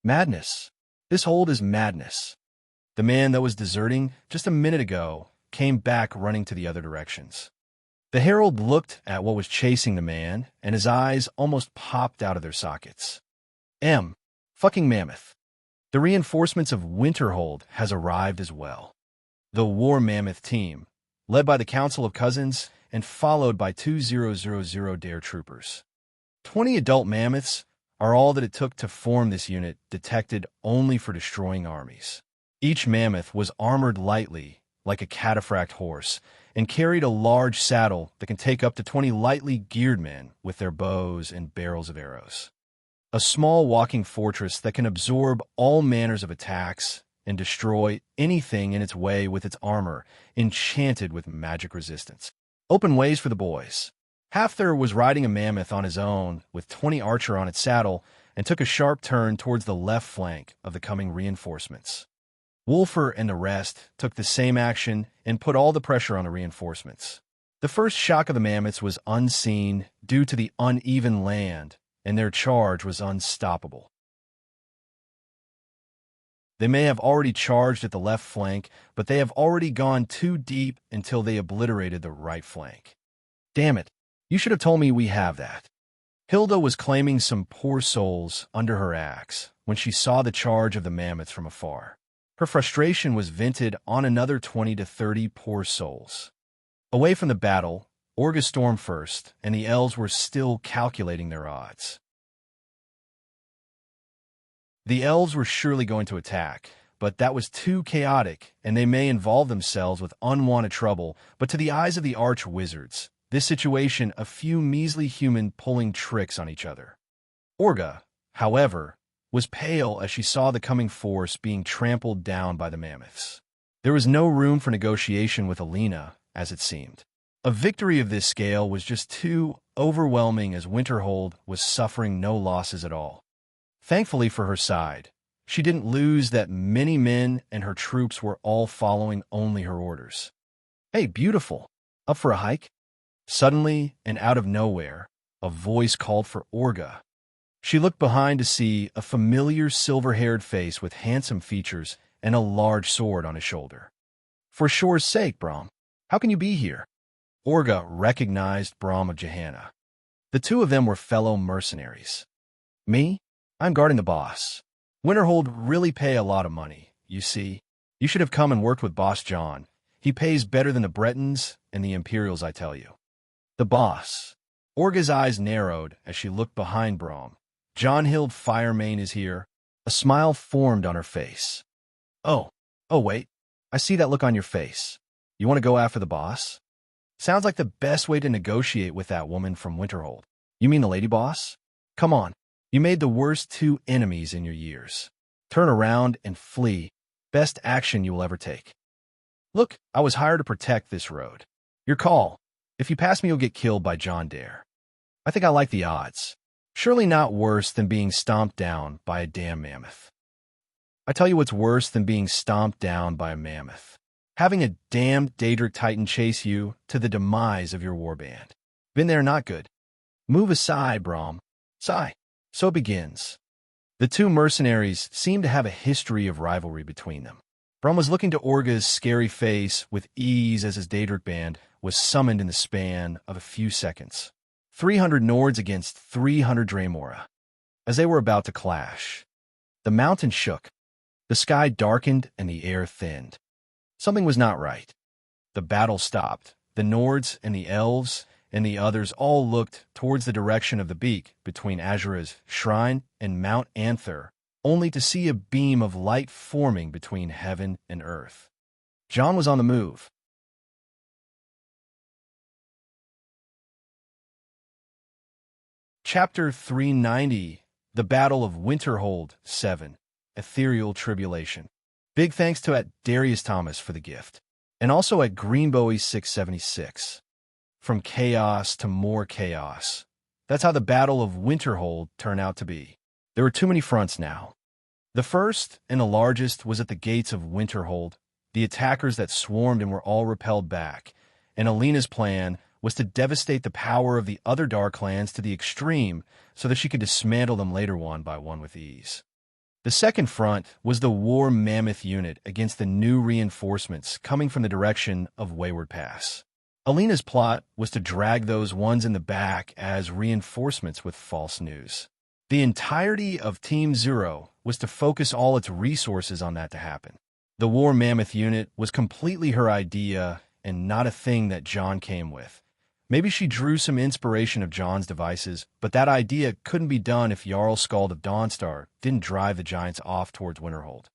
Madness. This hold is madness. The man that was deserting just a minute ago came back running to the other directions. The Herald looked at what was chasing the man, and his eyes almost popped out of their sockets. Fucking Mammoth. The reinforcements of Winterhold has arrived as well. The War Mammoth team, led by the Council of Cousins and followed by 2000 Dare troopers. 20 adult mammoths are all that it took to form this unit detected only for destroying armies. Each mammoth was armored lightly, like a cataphract horse, and carried a large saddle that can take up to 20 lightly geared men with their bows and barrels of arrows. A small walking fortress that can absorb all manners of attacks and destroy anything in its way with its armor, enchanted with magic resistance. Open ways for the boys. Hafthor was riding a mammoth on his own with 20 archer on its saddle and took a sharp turn towards the left flank of the coming reinforcements. Wolfer and the rest took the same action and put all the pressure on the reinforcements. The first shock of the mammoths was unseen due to the uneven land, and their charge was unstoppable. They may have already charged at the left flank, but they have already gone too deep until they obliterated the right flank. Damn it, you should have told me we have that. Hilda was claiming some poor souls under her axe when she saw the charge of the mammoths from afar. Her frustration was vented on another 20 to 30 poor souls. Away from the battle, Orga stormed first, and the elves were still calculating their odds. The elves were surely going to attack, but that was too chaotic, and they may involve themselves with unwanted trouble, but to the eyes of the arch-wizards, this situation a few measly human pulling tricks on each other. Orga, however, was pale as she saw the coming force being trampled down by the mammoths. There was no room for negotiation with Alina, as it seemed. A victory of this scale was just too overwhelming as Winterhold was suffering no losses at all. Thankfully for her side, she didn't lose that many men and her troops were all following only her orders. Hey, beautiful, up for a hike? Suddenly, and out of nowhere, a voice called for Orga. She looked behind to see a familiar silver-haired face with handsome features and a large sword on his shoulder. For shore's sake, Brom, how can you be here? Orga recognized Brom of Johanna. The two of them were fellow mercenaries. Me? I'm guarding the boss. Winterhold really pay a lot of money, you see. You should have come and worked with Boss John. He pays better than the Bretons and the Imperials, I tell you. The boss. Orga's eyes narrowed as she looked behind Brom. Johnhild Firemane is here. A smile formed on her face. Oh, wait. I see that look on your face. You want to go after the boss? Sounds like the best way to negotiate with that woman from Winterhold. You mean the lady boss? Come on. You made the worst two enemies in your years. Turn around and flee. Best action you will ever take. Look, I was hired to protect this road. Your call. If you pass me, you'll get killed by John Dare. I think I like the odds. Surely not worse than being stomped down by a damn mammoth. I tell you what's worse than being stomped down by a mammoth. Having a damned Daedric Titan chase you to the demise of your warband. Been there, not good. Move aside, Brom. Sigh. So begins. The two mercenaries seemed to have a history of rivalry between them. Brom was looking to Orga's scary face with ease as his Daedric band was summoned in the span of a few seconds. 300 Nords against 300 Dremora. As they were about to clash, the mountain shook, the sky darkened, and the air thinned. Something was not right. The battle stopped. The Nords and the Elves and the others all looked towards the direction of the beak between Azura's shrine and Mount Anther, only to see a beam of light forming between heaven and earth. John was on the move. Chapter 390, The Battle of Winterhold 7, Ethereal Tribulation. Big thanks to Darius Thomas for the gift. and also at Greenbowie 676. From chaos to more chaos. That's how the Battle of Winterhold turned out to be. There were too many fronts now. The first, and the largest, was at the gates of Winterhold. The attackers that swarmed and were all repelled back, and Alina's plan was to devastate the power of the other dark clans to the extreme so that she could dismantle them later one by one with ease. The second front was the War Mammoth unit against the new reinforcements coming from the direction of Wayward Pass. Alina's plot was to drag those ones in the back as reinforcements with false news. The entirety of Team Zero was to focus all its resources on that to happen. The War Mammoth unit was completely her idea and not a thing that John came with. Maybe she drew some inspiration of John's devices, but that idea couldn't be done if Jarl Skald of Dawnstar didn't drive the giants off towards Winterhold.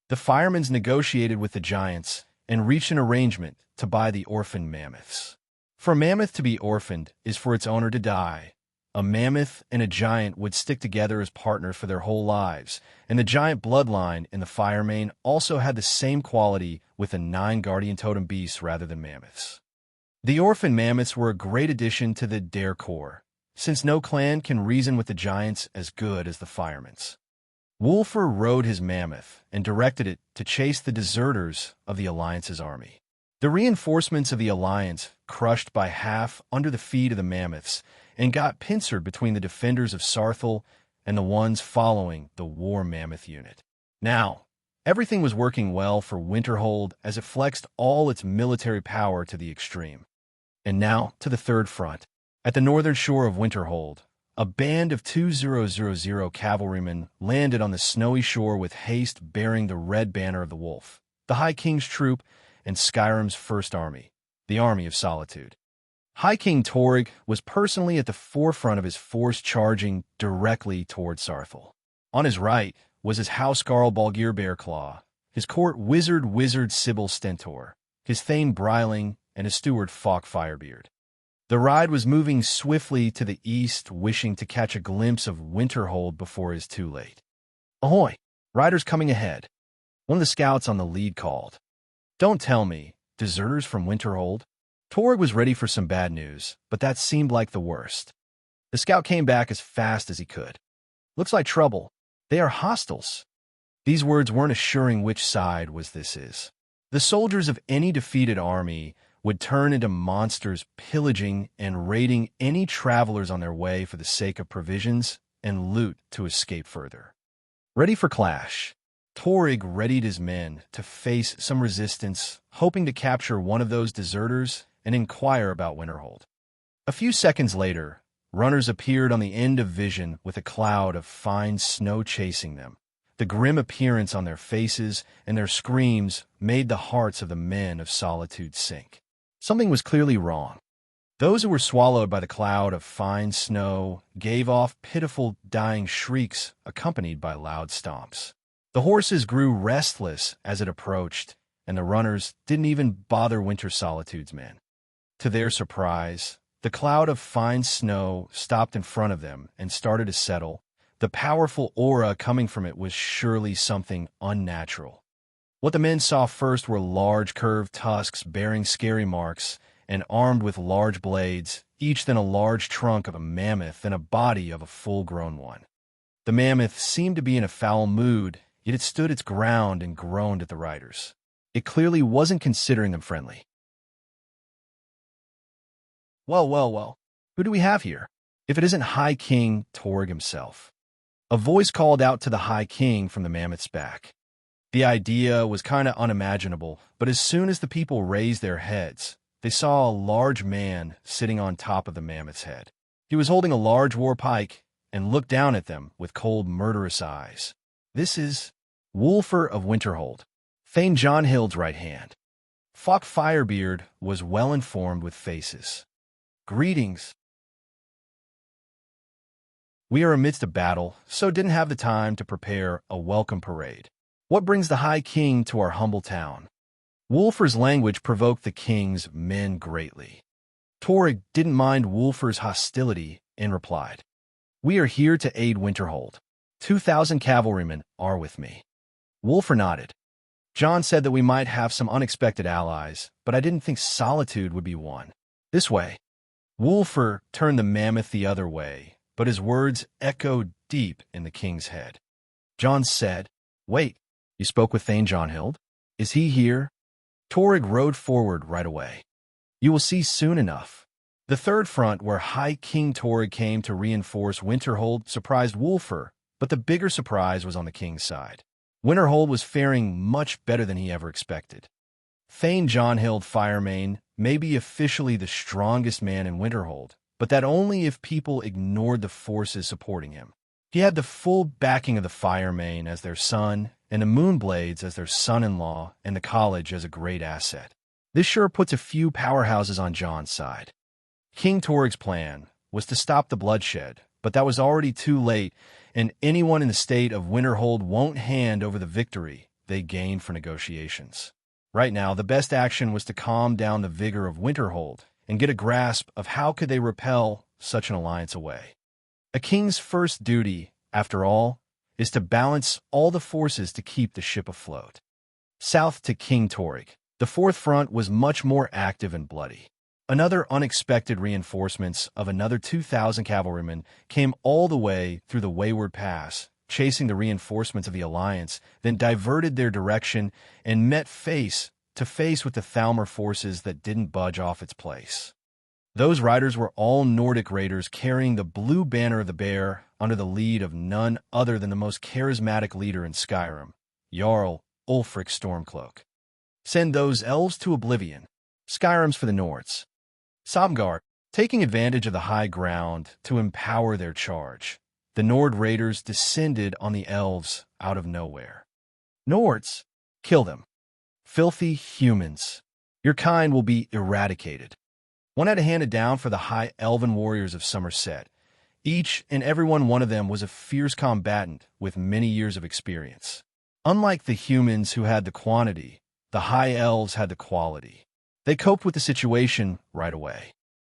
The Firemans negotiated with the giants and reached an arrangement to buy the orphaned mammoths. For a mammoth to be orphaned is for its owner to die. A mammoth and a giant would stick together as partners for their whole lives, and the giant bloodline in the Firemane also had the same quality with the 9 guardian totem beasts rather than mammoths. The orphan mammoths were a great addition to the Dare Corps, since no clan can reason with the giants as good as the Firemans. Wulfur rode his mammoth and directed it to chase the deserters of the Alliance's army. The reinforcements of the Alliance crushed by half under the feet of the mammoths and got pincered between the defenders of Sarthal and the ones following the War Mammoth unit. Now, everything was working well for Winterhold as it flexed all its military power to the extreme. And now to the third front. At the northern shore of Winterhold, a band of 2000 cavalrymen landed on the snowy shore with haste bearing the red banner of the wolf, the High King's troop, and Skyrim's first army, the Army of Solitude. High King Torg was personally at the forefront of his force charging directly toward Sarthal. On his right was his housecarl Balgir Bearclaw, his court wizard Sybil Stentor, his thane Bryling, and his steward Falk Firebeard. The ride was moving swiftly to the east, wishing to catch a glimpse of Winterhold before it is too late. "Ahoy! Riders coming ahead," one of the scouts on the lead called. "Don't tell me, deserters from Winterhold?" Torg was ready for some bad news, but that seemed like the worst. The scout came back as fast as he could. "Looks like trouble. They are hostiles." These words weren't assuring which side was this is. The soldiers of any defeated army would turn into monsters pillaging and raiding any travelers on their way for the sake of provisions and loot to escape further. Ready for clash, Torg readied his men to face some resistance, hoping to capture one of those deserters and inquire about Winterhold. A few seconds later, runners appeared on the end of vision with a cloud of fine snow chasing them. The grim appearance on their faces and their screams made the hearts of the men of Solitude sink. Something was clearly wrong. Those who were swallowed by the cloud of fine snow gave off pitiful, dying shrieks accompanied by loud stomps. The horses grew restless as it approached, and the runners didn't even bother Winter Solitude's men. To their surprise, the cloud of fine snow stopped in front of them and started to settle. The powerful aura coming from it was surely something unnatural. What the men saw first were large curved tusks bearing scary marks and armed with large blades, each than a large trunk of a mammoth and a body of a full-grown one. The mammoth seemed to be in a foul mood, yet it stood its ground and groaned at the riders. It clearly wasn't considering them friendly. Well, who do we have here? If it isn't High King Torg himself. A voice called out to the High King from the mammoth's back. The idea was kind of unimaginable, but as soon as the people raised their heads, they saw a large man sitting on top of the mammoth's head. He was holding a large war pike and looked down at them with cold, murderous eyes. This is Wulfur of Winterhold, Thane Johnhild's right hand. Falk Firebeard was well informed with faces. "Greetings. We are amidst a battle, so didn't have the time to prepare a welcome parade. What brings the High King to our humble town?" Wulfur's language provoked the king's men greatly. Torg didn't mind Wulfur's hostility and replied, "We are here to aid Winterhold. 2,000 cavalrymen are with me." Wulfur nodded. John said that we might have some unexpected allies, but I didn't think solitude would be one. This way. Wulfr turned the mammoth the other way, but his words echoed deep in the king's head. John said, "Wait, you spoke with Thane Johnhild? Is he here?" Torrig rode forward right away. "You will see soon enough." The third front, where High King Torrig came to reinforce Winterhold, surprised Wulfr, but the bigger surprise was on the king's side. Winterhold was faring much better than he ever expected. Thane Johnhild Firemane may be officially the strongest man in Winterhold, but that only if people ignored the forces supporting him. He had the full backing of the Firemane as their son, and the Moonblades as their son-in-law, and the college as a great asset. This sure puts a few powerhouses on John's side. King Torrig's plan was to stop the bloodshed, but that was already too late, and anyone in the state of Winterhold won't hand over the victory they gained for negotiations. Right now, the best action was to calm down the vigor of Winterhold and get a grasp of how could they repel such an alliance away. A king's first duty, after all, is to balance all the forces to keep the ship afloat. South to King Torrig, the fourth front was much more active and bloody. Another unexpected reinforcements of another 2,000 cavalrymen came all the way through the Wayward Pass, chasing the reinforcements of the alliance, then diverted their direction and met face to face with the Thalmor forces that didn't budge off its place. Those riders were all Nordic raiders carrying the blue banner of the bear under the lead of none other than the most charismatic leader in Skyrim, Jarl Ulfric Stormcloak. Send those elves to oblivion. Skyrim's for the Nords. Somgard, taking advantage of the high ground to empower their charge. The Nord raiders descended on the elves out of nowhere. Nords, kill them. Filthy humans. Your kind will be eradicated. One had to hand it down for the high elven warriors of Somerset. Each and every one of them was a fierce combatant with many years of experience. Unlike the humans who had the quantity, the high elves had the quality. They coped with the situation right away.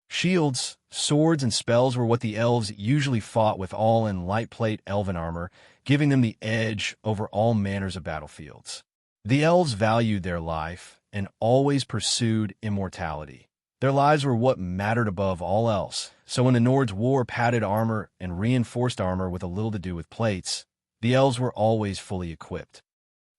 Shields, swords, and spells were what the elves usually fought with, all in light plate elven armor, giving them the edge over all manners of battlefields. The elves valued their life and always pursued immortality. Their lives were what mattered above all else, so when the Nords wore padded armor and reinforced armor with a little to do with plates, the elves were always fully equipped.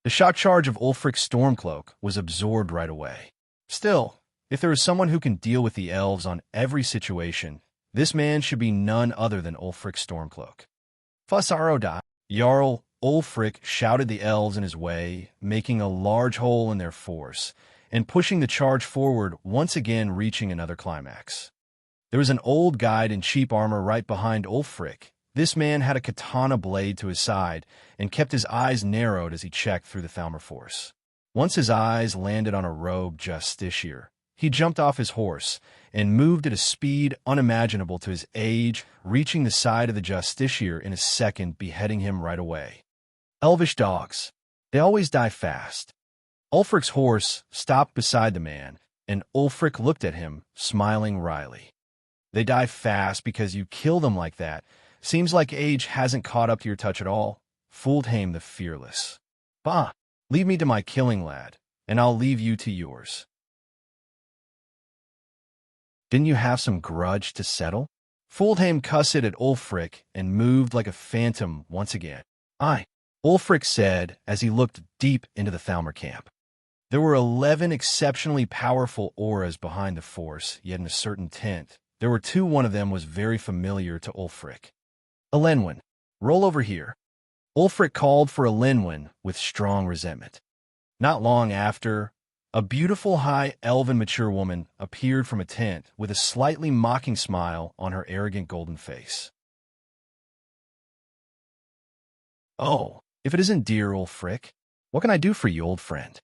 The shock charge of Ulfric Stormcloak was absorbed right away. Still, if there is someone who can deal with the elves on every situation, this man should be none other than Ulfric Stormcloak. Fussarodai, Jarl Ulfric shouted the elves in his way, making a large hole in their force, and pushing the charge forward, once again reaching another climax. There was an old guide in cheap armor right behind Ulfric. This man had a katana blade to his side and kept his eyes narrowed as he checked through the Thalmor force. Once his eyes landed on a rogue justiciar, he jumped off his horse and moved at a speed unimaginable to his age, reaching the side of the justiciar in a second, beheading him right away. Elvish dogs. They always die fast. Ulfric's horse stopped beside the man, and Ulfric looked at him, smiling wryly. They die fast because you kill them like that. Seems like age hasn't caught up to your touch at all. Fuldheim the Fearless. Bah, leave me to my killing, lad, and I'll leave you to yours. Didn't you have some grudge to settle? Fuldheim cussed at Ulfric and moved like a phantom once again. Aye, Ulfric said as he looked deep into the Thalmor camp. There were 11 exceptionally powerful auras behind the force, yet in a certain tent, there were two. One of them was very familiar to Ulfric. Elenwen, roll over here. Ulfric called for Elenwen with strong resentment. Not long after, a beautiful high elven mature woman appeared from a tent with a slightly mocking smile on her arrogant golden face. Oh, if it isn't dear Ulfric, what can I do for you, old friend?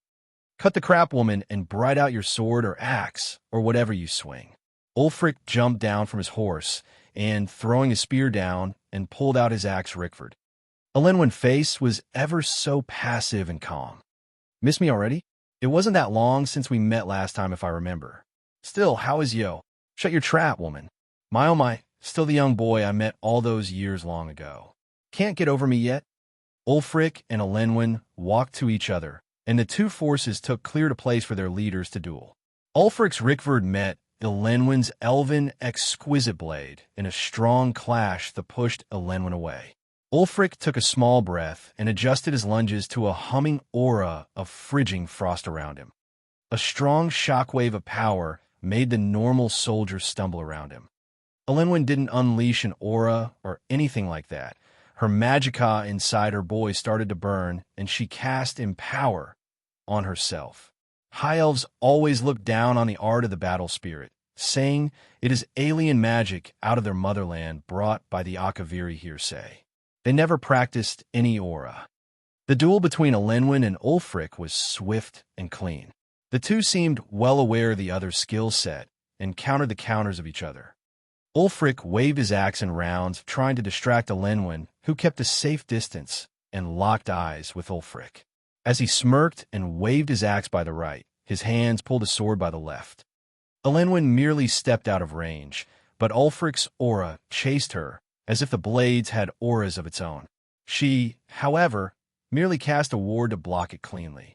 Cut the crap, woman, and bright out your sword or axe, or whatever you swing. Ulfric jumped down from his horse, and, throwing his spear down, and pulled out his axe Rickford. Elenwen's face was ever so passive and calm. Miss me already? It wasn't that long since we met last time, if I remember. Still, how is yo? Shut your trap, woman. My oh my, still the young boy I met all those years long ago. Can't get over me yet? Ulfric and Elenwen walked to each other, and the two forces took clear to place for their leaders to duel. Ulfric's Rickvard met Elenwen's elven exquisite blade in a strong clash that pushed Elenwen away. Ulfric took a small breath and adjusted his lunges to a humming aura of frigid frost around him. A strong shockwave of power made the normal soldier stumble around him. Elenwen didn't unleash an aura or anything like that. Her magicka inside her boy started to burn, and she cast Empower on herself. High elves always look down on the art of the battle spirit, saying it is alien magic out of their motherland brought by the Akaviri hearsay. They never practiced any aura. The duel between Elenwen and Ulfric was swift and clean. The two seemed well aware of the other's skill set and countered the counters of each other. Ulfric waved his axe in rounds, trying to distract Elenwen, who kept a safe distance and locked eyes with Ulfric. As he smirked and waved his axe by the right, his hands pulled a sword by the left. Elenwen merely stepped out of range, but Ulfric's aura chased her as if the blades had auras of its own. She, however, merely cast a ward to block it cleanly.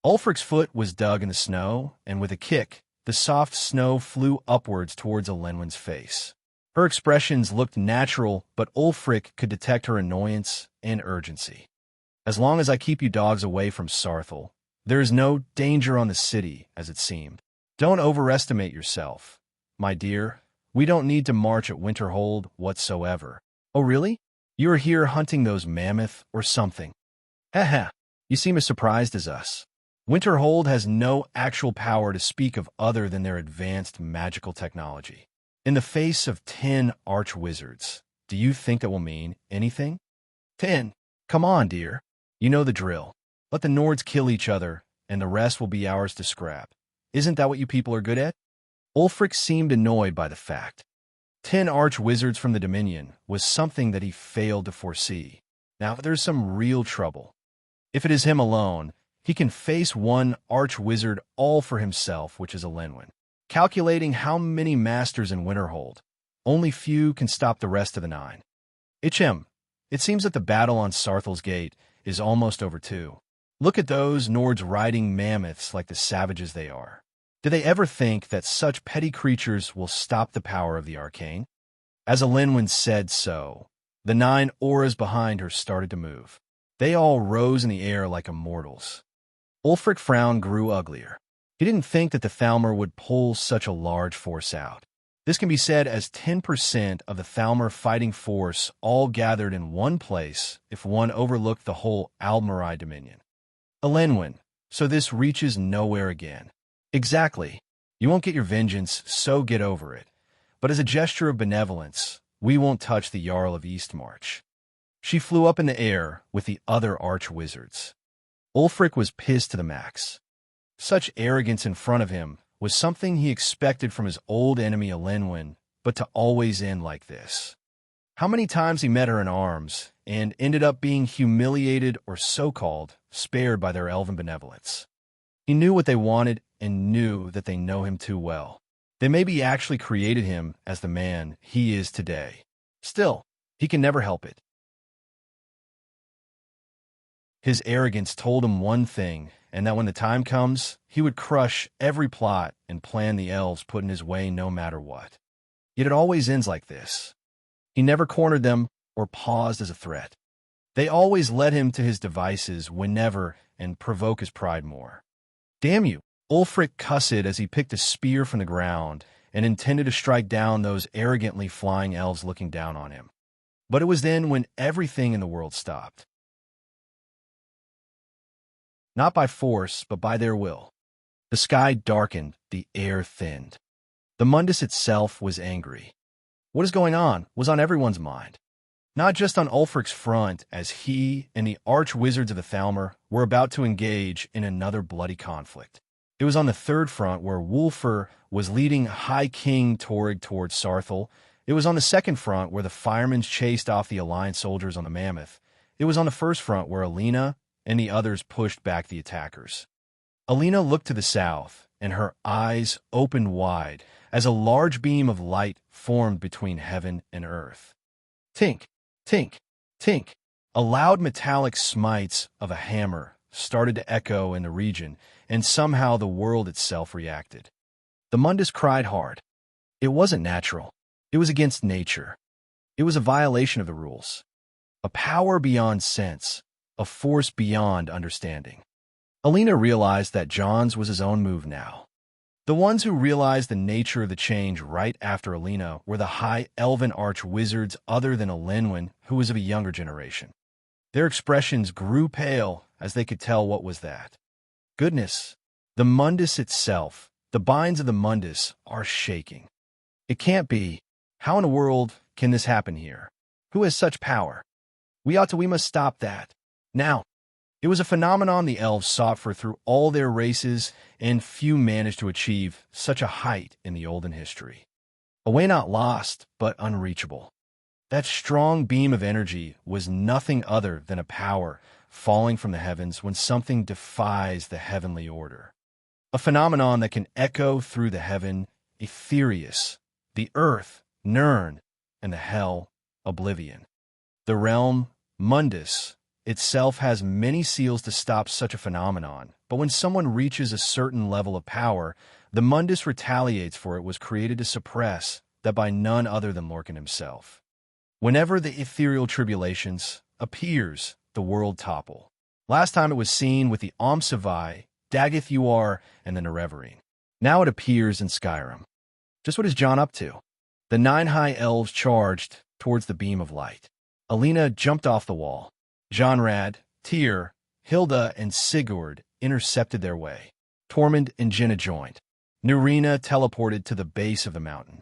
Ulfric's foot was dug in the snow, and with a kick, the soft snow flew upwards towards Elenwen's face. Her expressions looked natural, but Ulfric could detect her annoyance and urgency. As long as I keep you dogs away from Sarthel, there is no danger on the city, as it seemed. Don't overestimate yourself, my dear. We don't need to march at Winterhold whatsoever. Oh, really? You are here hunting those mammoth or something? Haha, you seem as surprised as us. Winterhold has no actual power to speak of other than their advanced magical technology. In the face of 10 arch-wizards, do you think that will mean anything? 10? Come on, dear. You know the drill. Let the Nords kill each other, and the rest will be ours to scrap. Isn't that what you people are good at? Ulfric seemed annoyed by the fact. 10 arch-wizards from the Dominion was something that he failed to foresee. Now there's some real trouble. If it is him alone, he can face one arch-wizard all for himself, which is Elenwen. Calculating how many masters in Winterhold, only few can stop the rest of the 9. It seems that the battle on Sarthel's Gate is almost over too. Look at those Nords riding mammoths like the savages they are. Do they ever think that such petty creatures will stop the power of the arcane? As Elenwen said so, the 9 auras behind her started to move. They all rose in the air like immortals. Ulfric's frown grew uglier. He didn't think that the Thalmor would pull such a large force out. This can be said as 10% of the Thalmor fighting force all gathered in one place if one overlooked the whole Aldmeri Dominion. Elenwen, so this reaches nowhere again. Exactly. You won't get your vengeance, so get over it. But as a gesture of benevolence, we won't touch the Jarl of Eastmarch. She flew up in the air with the other arch-wizards. Ulfric was pissed to the max. Such arrogance in front of him was something he expected from his old enemy Elenwen, but to always end like this. How many times he met her in arms and ended up being humiliated or so-called spared by their elven benevolence. He knew what they wanted and knew that they know him too well. They maybe actually created him as the man he is today. Still, he can never help it. His arrogance told him one thing, and that when the time comes, he would crush every plot and plan the elves put in his way no matter what. Yet it always ends like this. He never cornered them or paused as a threat. They always led him to his devices whenever and provoke his pride more. Damn you! Ulfric cussed as he picked a spear from the ground and intended to strike down those arrogantly flying elves looking down on him. But it was then when everything in the world stopped. Not by force, but by their will. The sky darkened, the air thinned. The Mundus itself was angry. What is going on was on everyone's mind. Not just on Ulfric's front, as he and the arch-wizards of the Thalmor were about to engage in another bloody conflict. It was on the third front where Wulfur was leading High King Torrig towards Sarthel. It was on the second front where the firemen chased off the Alliance soldiers on the Mammoth. It was on the first front where Alina and the others pushed back the attackers. Alina looked to the south, and her eyes opened wide as a large beam of light formed between heaven and earth. Tink, tink, tink. A loud metallic smites of a hammer started to echo in the region, and somehow the world itself reacted. The Mundus cried hard. It wasn't natural. It was against nature. It was a violation of the rules. A power beyond sense, a force beyond understanding. Alina realized that John's was his own move now. The ones who realized the nature of the change right after Alina were the high elven arch-wizards other than Elenwen, who was of a younger generation. Their expressions grew pale as they could tell what was that. Goodness, the Mundus itself, the binds of the Mundus, are shaking. It can't be. How in the world can this happen here? Who has such power? We must stop that. Now. It was a phenomenon the elves sought for through all their races, and few managed to achieve such a height in the olden history. A way not lost, but unreachable. That strong beam of energy was nothing other than a power falling from the heavens when something defies the heavenly order. A phenomenon that can echo through the heaven, Aetherius, the earth, Nirn, and the hell, Oblivion. The realm, Mundus, itself has many seals to stop such a phenomenon, but when someone reaches a certain level of power, the Mundus retaliates for it was created to suppress that by none other than Lorcan himself. Whenever the ethereal tribulations appears, the world topple. Last time it was seen with the Omsavai, Daggith Uar, and the Nerevarine. Now it appears in Skyrim. Just what is John up to? The 9 high elves charged towards the beam of light. Alina jumped off the wall. Jonrad, Tyr, Hilda, and Sigurd intercepted their way. Tormund and Jenna joined. Nurina teleported to the base of the mountain.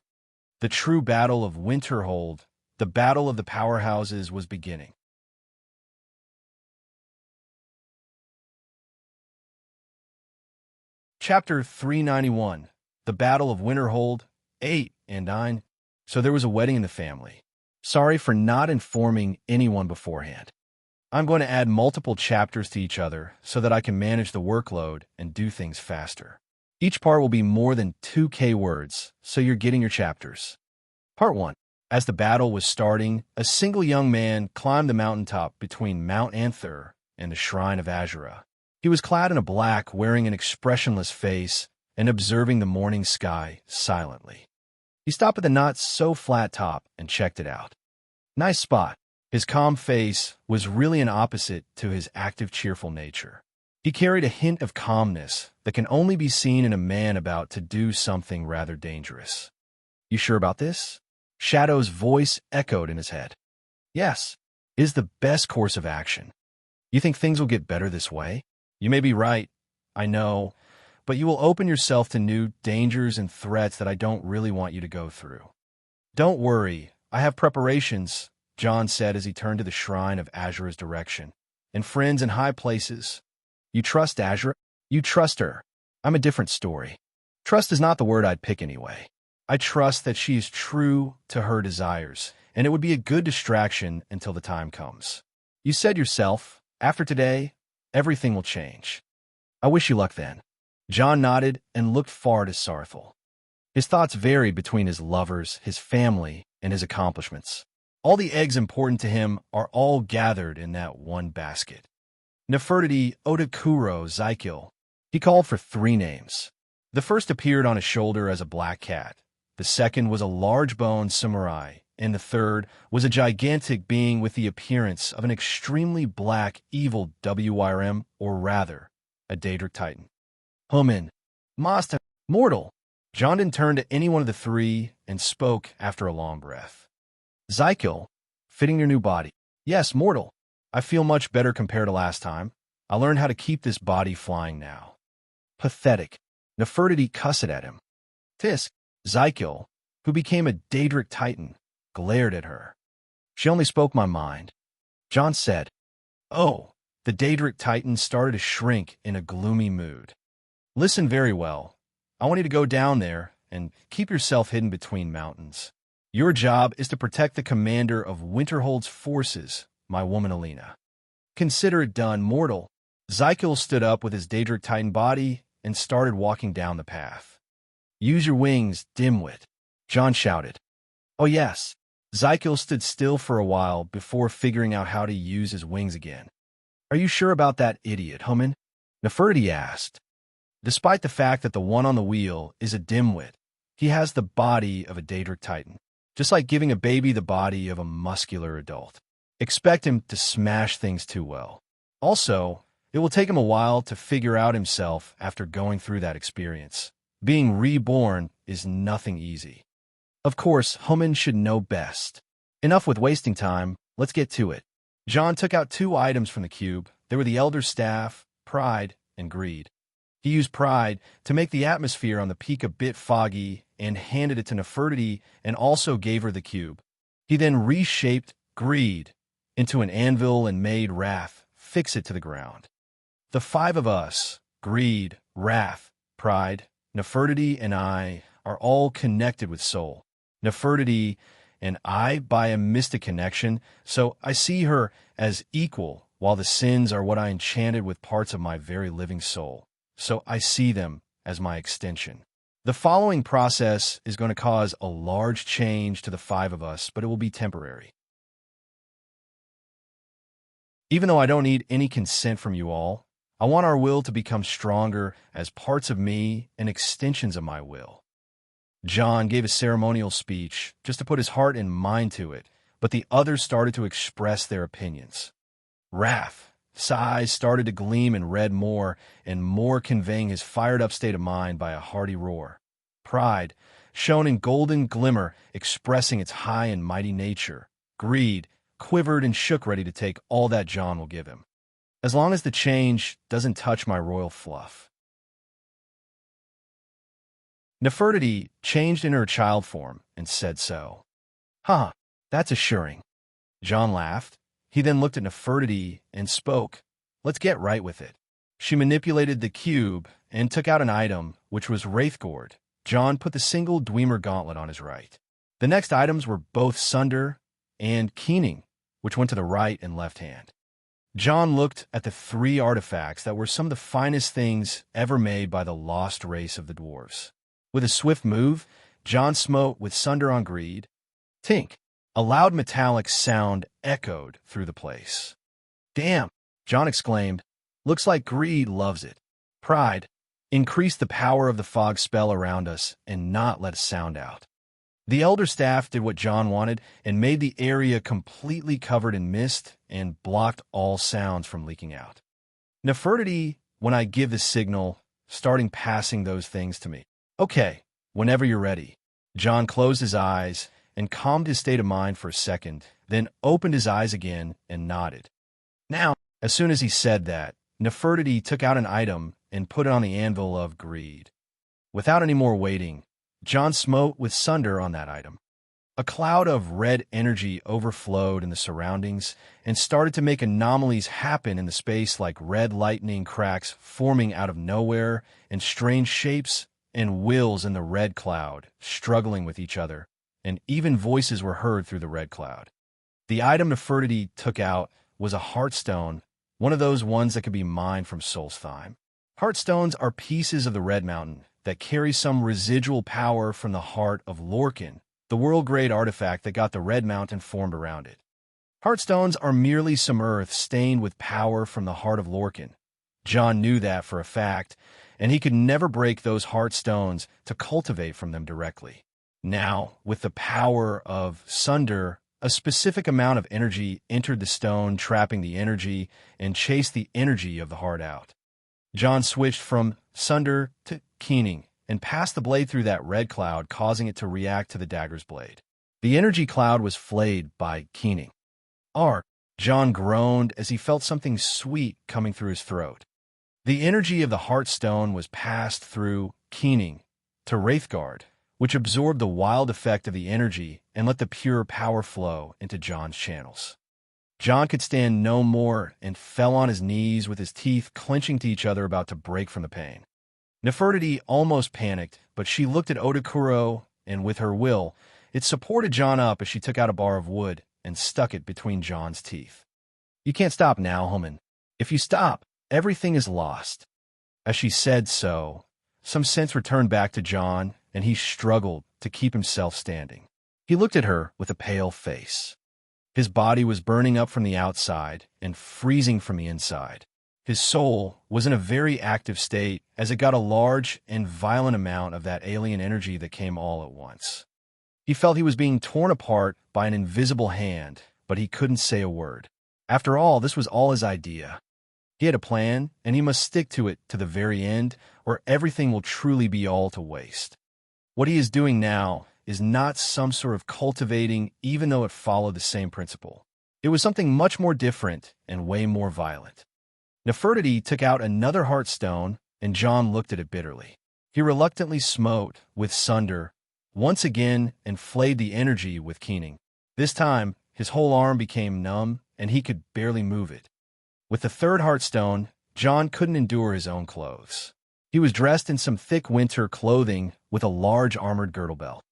The true battle of Winterhold, the battle of the powerhouses, was beginning. Chapter 391, The Battle of Winterhold, 8 and 9. So there was a wedding in the family. Sorry for not informing anyone beforehand. I'm going to add multiple chapters to each other so that I can manage the workload and do things faster. Each part will be more than 2K words, so you're getting your chapters. Part 1. As the battle was starting, a single young man climbed the mountaintop between Mount Anther and the Shrine of Azura. He was clad in a black, wearing an expressionless face, and observing the morning sky silently. He stopped at the not-so-flat top and checked it out. Nice spot. His calm face was really an opposite to his active, cheerful nature. He carried a hint of calmness that can only be seen in a man about to do something rather dangerous. You sure about this? Shadow's voice echoed in his head. Yes, it is the best course of action. You think things will get better this way? You may be right, I know, but you will open yourself to new dangers and threats that I don't really want you to go through. Don't worry, I have preparations, John said as he turned to the shrine of Azura's direction. And friends in high places. You trust Azura? You trust her. I'm a different story. Trust is not the word I'd pick anyway. I trust that she is true to her desires, and it would be a good distraction until the time comes. You said yourself, after today, everything will change. I wish you luck then. John nodded and looked far to Sarthel. His thoughts varied between his lovers, his family, and his accomplishments. All the eggs important to him are all gathered in that one basket. Nefertiti, Odakuro, Zykel. He called for 3 names. The first appeared on his shoulder as a black cat. The second was a large-boned samurai, and the third was a gigantic being with the appearance of an extremely black, evil WRM, or rather, a Daedric Titan. Human, Master, mortal. John didn't turn to any one of the 3 and spoke after a long breath. Zykel, fitting your new body. Yes, mortal. I feel much better compared to last time. I learned how to keep this body flying now. Pathetic. Nefertiti cussed at him. Tisk, Zykel, who became a Daedric Titan, glared at her. She only spoke my mind. John said, Oh, the Daedric Titan started to shrink in a gloomy mood. Listen very well. I want you to go down there and keep yourself hidden between mountains. Your job is to protect the commander of Winterhold's forces, my woman Alina. Consider it done, mortal. Zykel stood up with his Daedric Titan body and started walking down the path. Use your wings, dimwit, John shouted. Oh yes. Zykel stood still for a while before figuring out how to use his wings again. Are you sure about that idiot, Human? Nefertiti asked. Despite the fact that the one on the wheel is a dimwit, he has the body of a Daedric Titan, just like giving a baby the body of a muscular adult. Expect him to smash things too well. Also, it will take him a while to figure out himself after going through that experience. Being reborn is nothing easy. Of course, Human should know best. Enough with wasting time, let's get to it. John took out 2 items from the cube. They were the Elder's Staff, Pride, and Greed. He used Pride to make the atmosphere on the peak a bit foggy and handed it to Nefertiti and also gave her the cube. He then reshaped Greed into an anvil and made Wrath fix it to the ground. The 5 of us, Greed, Wrath, Pride, Nefertiti, and I, are all connected with soul. Nefertiti and I by a mystic connection, so I see her as equal, while the sins are what I enchanted with parts of my very living soul. So I see them as my extension. The following process is going to cause a large change to the 5 of us, but it will be temporary. Even though I don't need any consent from you all, I want our will to become stronger as parts of me and extensions of my will. John gave a ceremonial speech just to put his heart and mind to it, but the others started to express their opinions. Wrath's eyes started to gleam in red more and more, conveying his fired-up state of mind by a hearty roar. Pride shone in golden glimmer, expressing its high and mighty nature. Greed quivered and shook, ready to take all that John will give him, as long as the change doesn't touch my royal fluff. Nefertiti changed in her child form and said so. Huh, that's assuring. John laughed. He then looked at Nefertiti and spoke. Let's get right with it. She manipulated the cube and took out an item, which was Wraithgord. John put the single Dwemer gauntlet on his right. The next items were both Sunder and Keening, which went to the right and left hand. John looked at the 3 artifacts that were some of the finest things ever made by the lost race of the dwarves. With a swift move, John smote with Sunder on Greed. Tink! A loud metallic sound echoed through the place. Damn! John exclaimed. Looks like Greed loves it. Pride increased the power of the fog spell around us and not let a sound out. The Elder Staff did what John wanted and made the area completely covered in mist and blocked all sounds from leaking out. Nefertiti, when I give the signal, starting passing those things to me. Okay, whenever you're ready. John closed his eyes and calmed his state of mind for a second, then opened his eyes again and nodded. Now, as soon as he said that, Nefertiti took out an item and put it on the anvil of Greed. Without any more waiting, John smote with Sunder on that item. A cloud of red energy overflowed in the surroundings and started to make anomalies happen in the space, like red lightning cracks forming out of nowhere and strange shapes and wills in the red cloud struggling with each other, and even voices were heard through the red cloud. The item Nefertiti took out was a heartstone, one of those ones that could be mined from Solstheim. Heartstones are pieces of the Red Mountain that carry some residual power from the heart of Lorcan, the world-grade artifact that got the Red Mountain formed around it. Heartstones are merely some earth stained with power from the heart of Lorcan. John knew that for a fact, and he could never break those heartstones to cultivate from them directly. Now, with the power of Sunder, a specific amount of energy entered the stone, trapping the energy, and chased the energy of the heart out. John switched from Sunder to Keening and passed the blade through that red cloud, causing it to react to the dagger's blade. The energy cloud was flayed by Keening. Ark! John groaned as he felt something sweet coming through his throat. The energy of the Heartstone was passed through Keening to Wraithgard, which absorbed the wild effect of the energy and let the pure power flow into John's channels. John could stand no more and fell on his knees with his teeth clenching to each other, about to break from the pain. Nefertiti almost panicked, but she looked at Odakuro, and with her will, it supported John up as she took out a bar of wood and stuck it between John's teeth. You can't stop now, Human. If you stop, everything is lost. As she said so, some sense returned back to John, and he struggled to keep himself standing. He looked at her with a pale face. His body was burning up from the outside and freezing from the inside. His soul was in a very active state as it got a large and violent amount of that alien energy that came all at once. He felt he was being torn apart by an invisible hand, but he couldn't say a word. After all, this was all his idea. He had a plan, and he must stick to it to the very end, or everything will truly be all to waste. What he is doing now is not some sort of cultivating, even though it followed the same principle. It was something much more different and way more violent. Nefertiti took out another heartstone, and John looked at it bitterly. He reluctantly smote with Sunder once again and flayed the energy with Keening. This time, his whole arm became numb, and he could barely move it. With the third heartstone, John couldn't endure his own clothes. He was dressed in some thick winter clothing with a large armored girdle belt.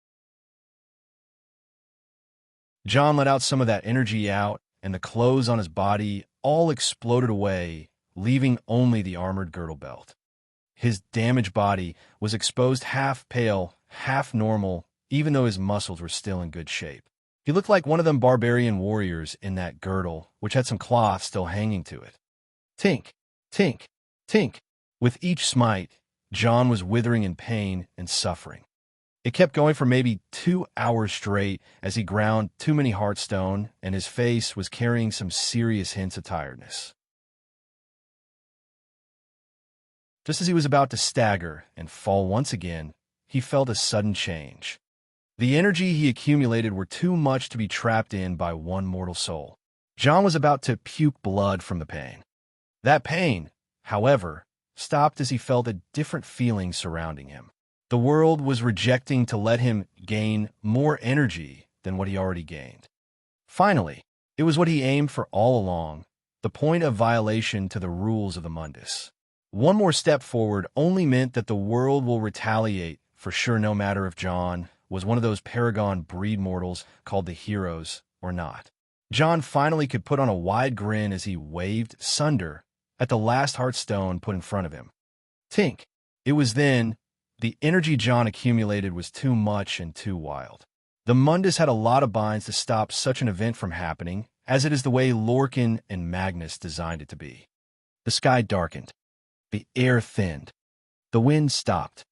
John let out some of that energy out, and the clothes on his body all exploded away, leaving only the armored girdle belt. His damaged body was exposed half pale, half normal, even though his muscles were still in good shape. He looked like one of them barbarian warriors in that girdle, which had some cloth still hanging to it. Tink, tink, tink. With each smite, John was withering in pain and suffering. It kept going for maybe 2 hours straight as he ground too many heartstone, and his face was carrying some serious hints of tiredness. Just as he was about to stagger and fall once again, he felt a sudden change. The energy he accumulated were too much to be trapped in by one mortal soul. John was about to puke blood from the pain. That pain, however, stopped as he felt a different feeling surrounding him. The world was rejecting to let him gain more energy than what he already gained. Finally, it was what he aimed for all along, the point of violation to the rules of the Mundus. One more step forward only meant that the world will retaliate for sure, no matter if John was one of those paragon breed mortals called the heroes or not. John finally could put on a wide grin as he waved Sunder at the last heartstone put in front of him. Tink. It was then the energy John accumulated was too much and too wild. The Mundus had a lot of binds to stop such an event from happening, as it is the way Lorcan and Magnus designed it to be. The sky darkened. The air thinned. The wind stopped.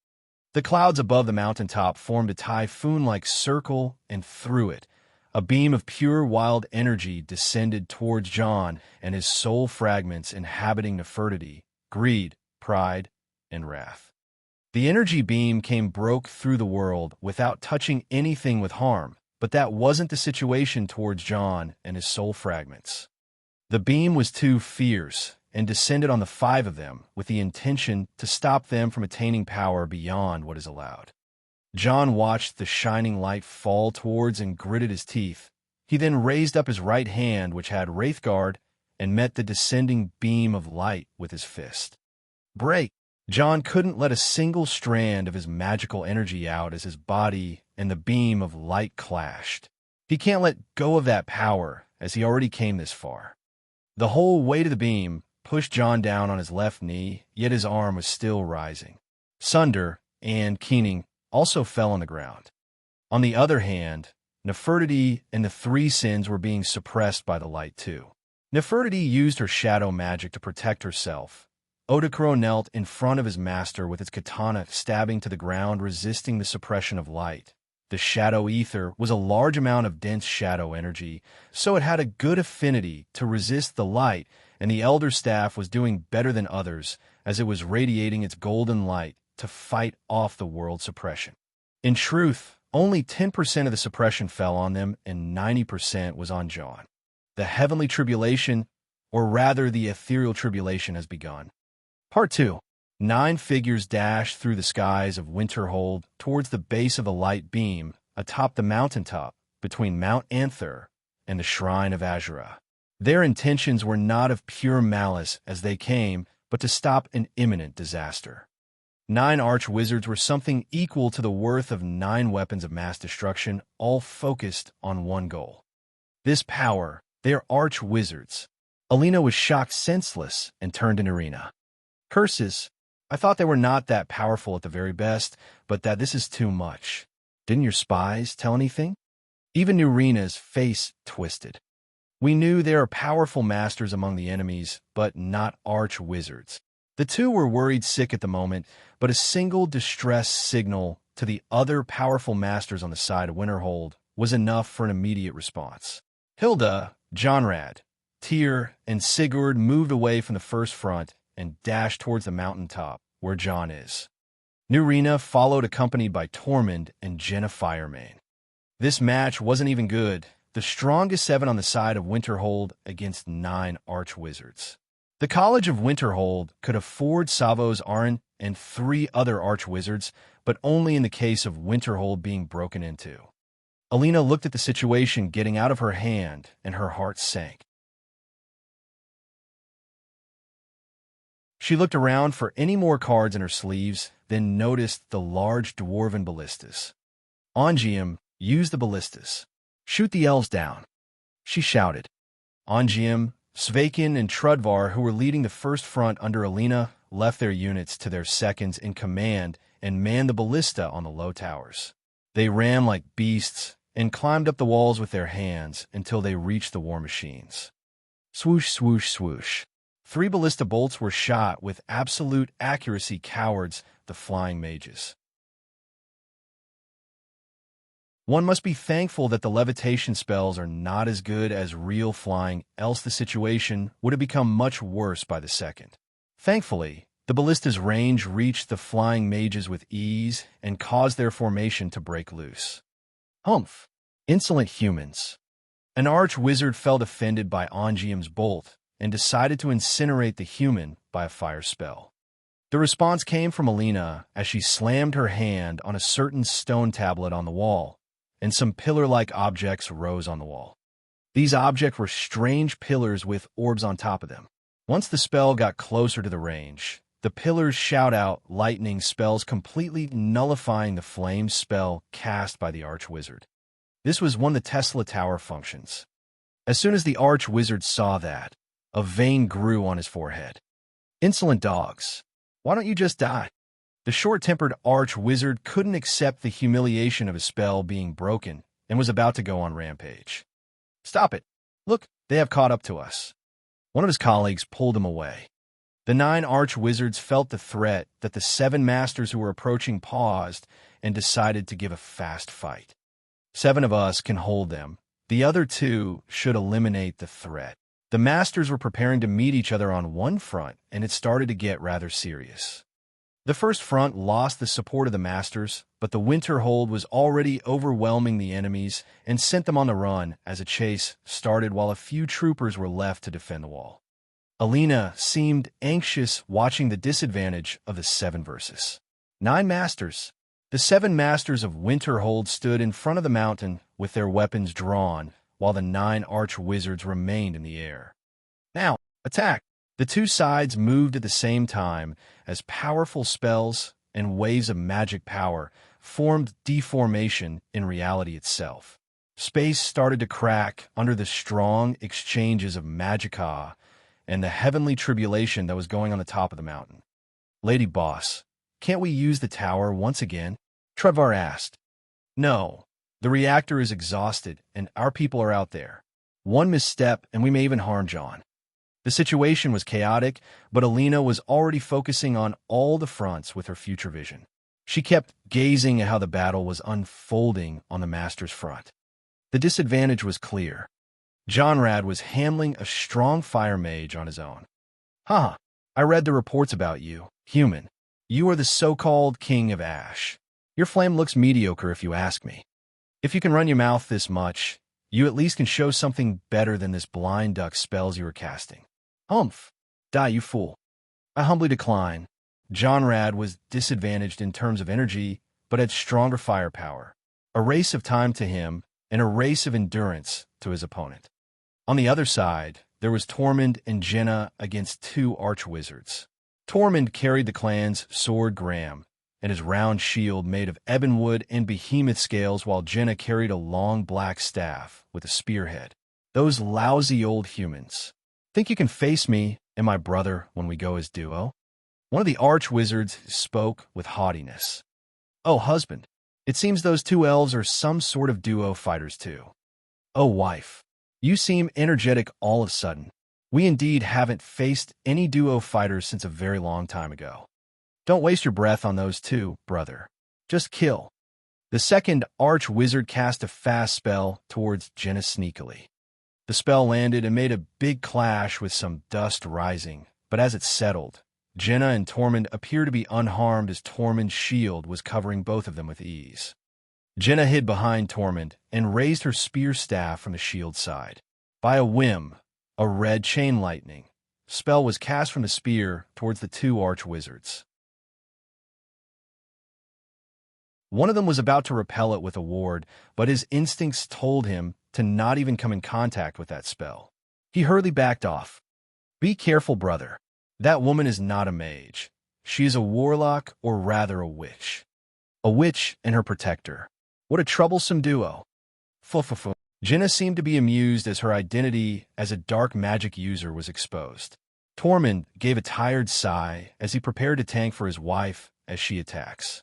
The clouds above the mountaintop formed a typhoon-like circle, and through it, a beam of pure wild energy descended towards John and his soul fragments inhabiting Nefertiti, greed, pride, and wrath. The energy beam broke through the world without touching anything with harm, but that wasn't the situation towards John and his soul fragments. The beam was too fierce and descended on the 5 of them with the intention to stop them from attaining power beyond what is allowed. John watched the shining light fall towards and gritted his teeth. He then raised up his right hand, which had Wraithguard, and met the descending beam of light with his fist. Break! John couldn't let a single strand of his magical energy out as his body and the beam of light clashed. He can't let go of that power, as he already came this far. The whole weight of the beam pushed John down on his left knee, yet his arm was still rising. Sunder and Keening also fell on the ground. On the other hand, Nefertiti and the 3 sins were being suppressed by the light too. Nefertiti used her shadow magic to protect herself. Odokuro knelt in front of his master with its katana stabbing to the ground, resisting the suppression of light. The shadow ether was a large amount of dense shadow energy, so it had a good affinity to resist the light, and the elder staff was doing better than others as it was radiating its golden light to fight off the world suppression. In truth, only 10% of the suppression fell on them, and 90% was on John. The heavenly tribulation, or rather the ethereal tribulation, has begun. Part 2. 9 figures dashed through the skies of Winterhold towards the base of the light beam atop the mountaintop between Mount Anther and the Shrine of Azura. Their intentions were not of pure malice as they came, but to stop an imminent disaster. 9 arch-wizards were something equal to the worth of 9 weapons of mass destruction, all focused on one goal. This power, they are arch-wizards. Alina was shocked senseless and turned in Irina. Curses. I thought they were not that powerful at the very best, but that this is too much. Didn't your spies tell anything? Even Irina's face twisted. We knew there are powerful masters among the enemies, but not arch-wizards. The two were worried sick at the moment, but a single distress signal to the other powerful masters on the side of Winterhold was enough for an immediate response. Hilda, Jonrad, Tyr, and Sigurd moved away from the first front and dashed towards the mountaintop, where John is. Nurina followed, accompanied by Tormund and Jenna Firemane. This match wasn't even good. The strongest 7 on the side of Winterhold against 9 arch-wizards. The College of Winterhold could afford Savos Aran and 3 other arch-wizards, but only in the case of Winterhold being broken into. Alina looked at the situation getting out of her hand, and her heart sank. She looked around for any more cards in her sleeves, then noticed the large dwarven ballistas. Ongium, use the ballistas. Shoot the elves down, she shouted. Ongium, Svakin, and Trudvar, who were leading the first front under Alina, left their units to their seconds in command and manned the ballista on the low towers. They ran like beasts and climbed up the walls with their hands until they reached the war machines. Swoosh, swoosh, swoosh. 3 ballista bolts were shot with absolute accuracy. Cowards, the flying mages. One must be thankful that the levitation spells are not as good as real flying, else the situation would have become much worse by the second. Thankfully, the ballista's range reached the flying mages with ease and caused their formation to break loose. Humph! Insolent humans. An arch-wizard felt offended by Ongium's bolt and decided to incinerate the human by a fire spell. The response came from Alina as she slammed her hand on a certain stone tablet on the wall, and some pillar-like objects rose on the wall. These objects were strange pillars with orbs on top of them. Once the spell got closer to the range, the pillars shout out lightning spells, completely nullifying the flame spell cast by the arch-wizard. This was one of the Tesla Tower functions. As soon as the arch-wizard saw that, a vein grew on his forehead. Insolent dogs. Why don't you just die? The short-tempered arch-wizard couldn't accept the humiliation of his spell being broken and was about to go on rampage. Stop it. Look, they have caught up to us. One of his colleagues pulled him away. The 9 arch-wizards felt the threat that the 7 masters who were approaching paused and decided to give a fast fight. 7 of us can hold them. The other 2 should eliminate the threat. The masters were preparing to meet each other on one front, and it started to get rather serious. The first front lost the support of the masters, but the Winterhold was already overwhelming the enemies and sent them on the run as a chase started while a few troopers were left to defend the wall. Alina seemed anxious watching the disadvantage of the 7 versus 9 masters. The 7 masters of Winterhold stood in front of the mountain with their weapons drawn, while the 9 arch-wizards remained in the air. Now, attack! The 2 sides moved at the same time as powerful spells and waves of magic power formed deformation in reality itself. Space started to crack under the strong exchanges of magicka and the heavenly tribulation that was going on the top of the mountain. Lady Boss, can't we use the tower once again? Trudvar asked. No, the reactor is exhausted and our people are out there. One misstep and we may even harm John. The situation was chaotic, but Alina was already focusing on all the fronts with her future vision. She kept gazing at how the battle was unfolding on the Master's front. The disadvantage was clear. Jonrad was handling a strong fire mage on his own. I read the reports about you, human. You are the so-called King of Ash. Your flame looks mediocre if you ask me. If you can run your mouth this much, you at least can show something better than this blind duck spells you are casting. Humph! Die, you fool. I humbly decline. Jonrad was disadvantaged in terms of energy, but had stronger firepower. A race of time to him, and a race of endurance to his opponent. On the other side, there was Tormund and Jenna against 2 arch-wizards. Tormund carried the clan's sword Graham, and his round shield made of ebonwood and behemoth scales, while Jenna carried a long black staff with a spearhead. Those lousy old humans. Think you can face me and my brother when we go as duo? One of the arch-wizards spoke with haughtiness. Oh, husband, it seems those 2 elves are some sort of duo fighters too. Oh, wife, You seem energetic all of a sudden. We indeed haven't faced any duo fighters since a very long time ago. Don't waste your breath on those two, brother. Just kill. The second arch-wizard cast a fast spell towards Jenna sneakily. The spell landed and made a big clash with some dust rising, but as it settled, Jenna and Tormund appeared to be unharmed as Tormund's shield was covering both of them with ease. Jenna hid behind Tormund and raised her spear staff from the shield side. By a whim, a red chain lightning spell was cast from the spear towards the two arch-wizards. One of them was about to repel it with a ward, but his instincts told him to not even come in contact with that spell. He hurriedly backed off. Be careful, brother. That woman is not a mage. She is a warlock, or rather a witch. A witch and her protector. What a troublesome duo. Fufufu. Jenna seemed to be amused as her identity as a dark magic user was exposed. Tormund gave a tired sigh as he prepared to tank for his wife as she attacks.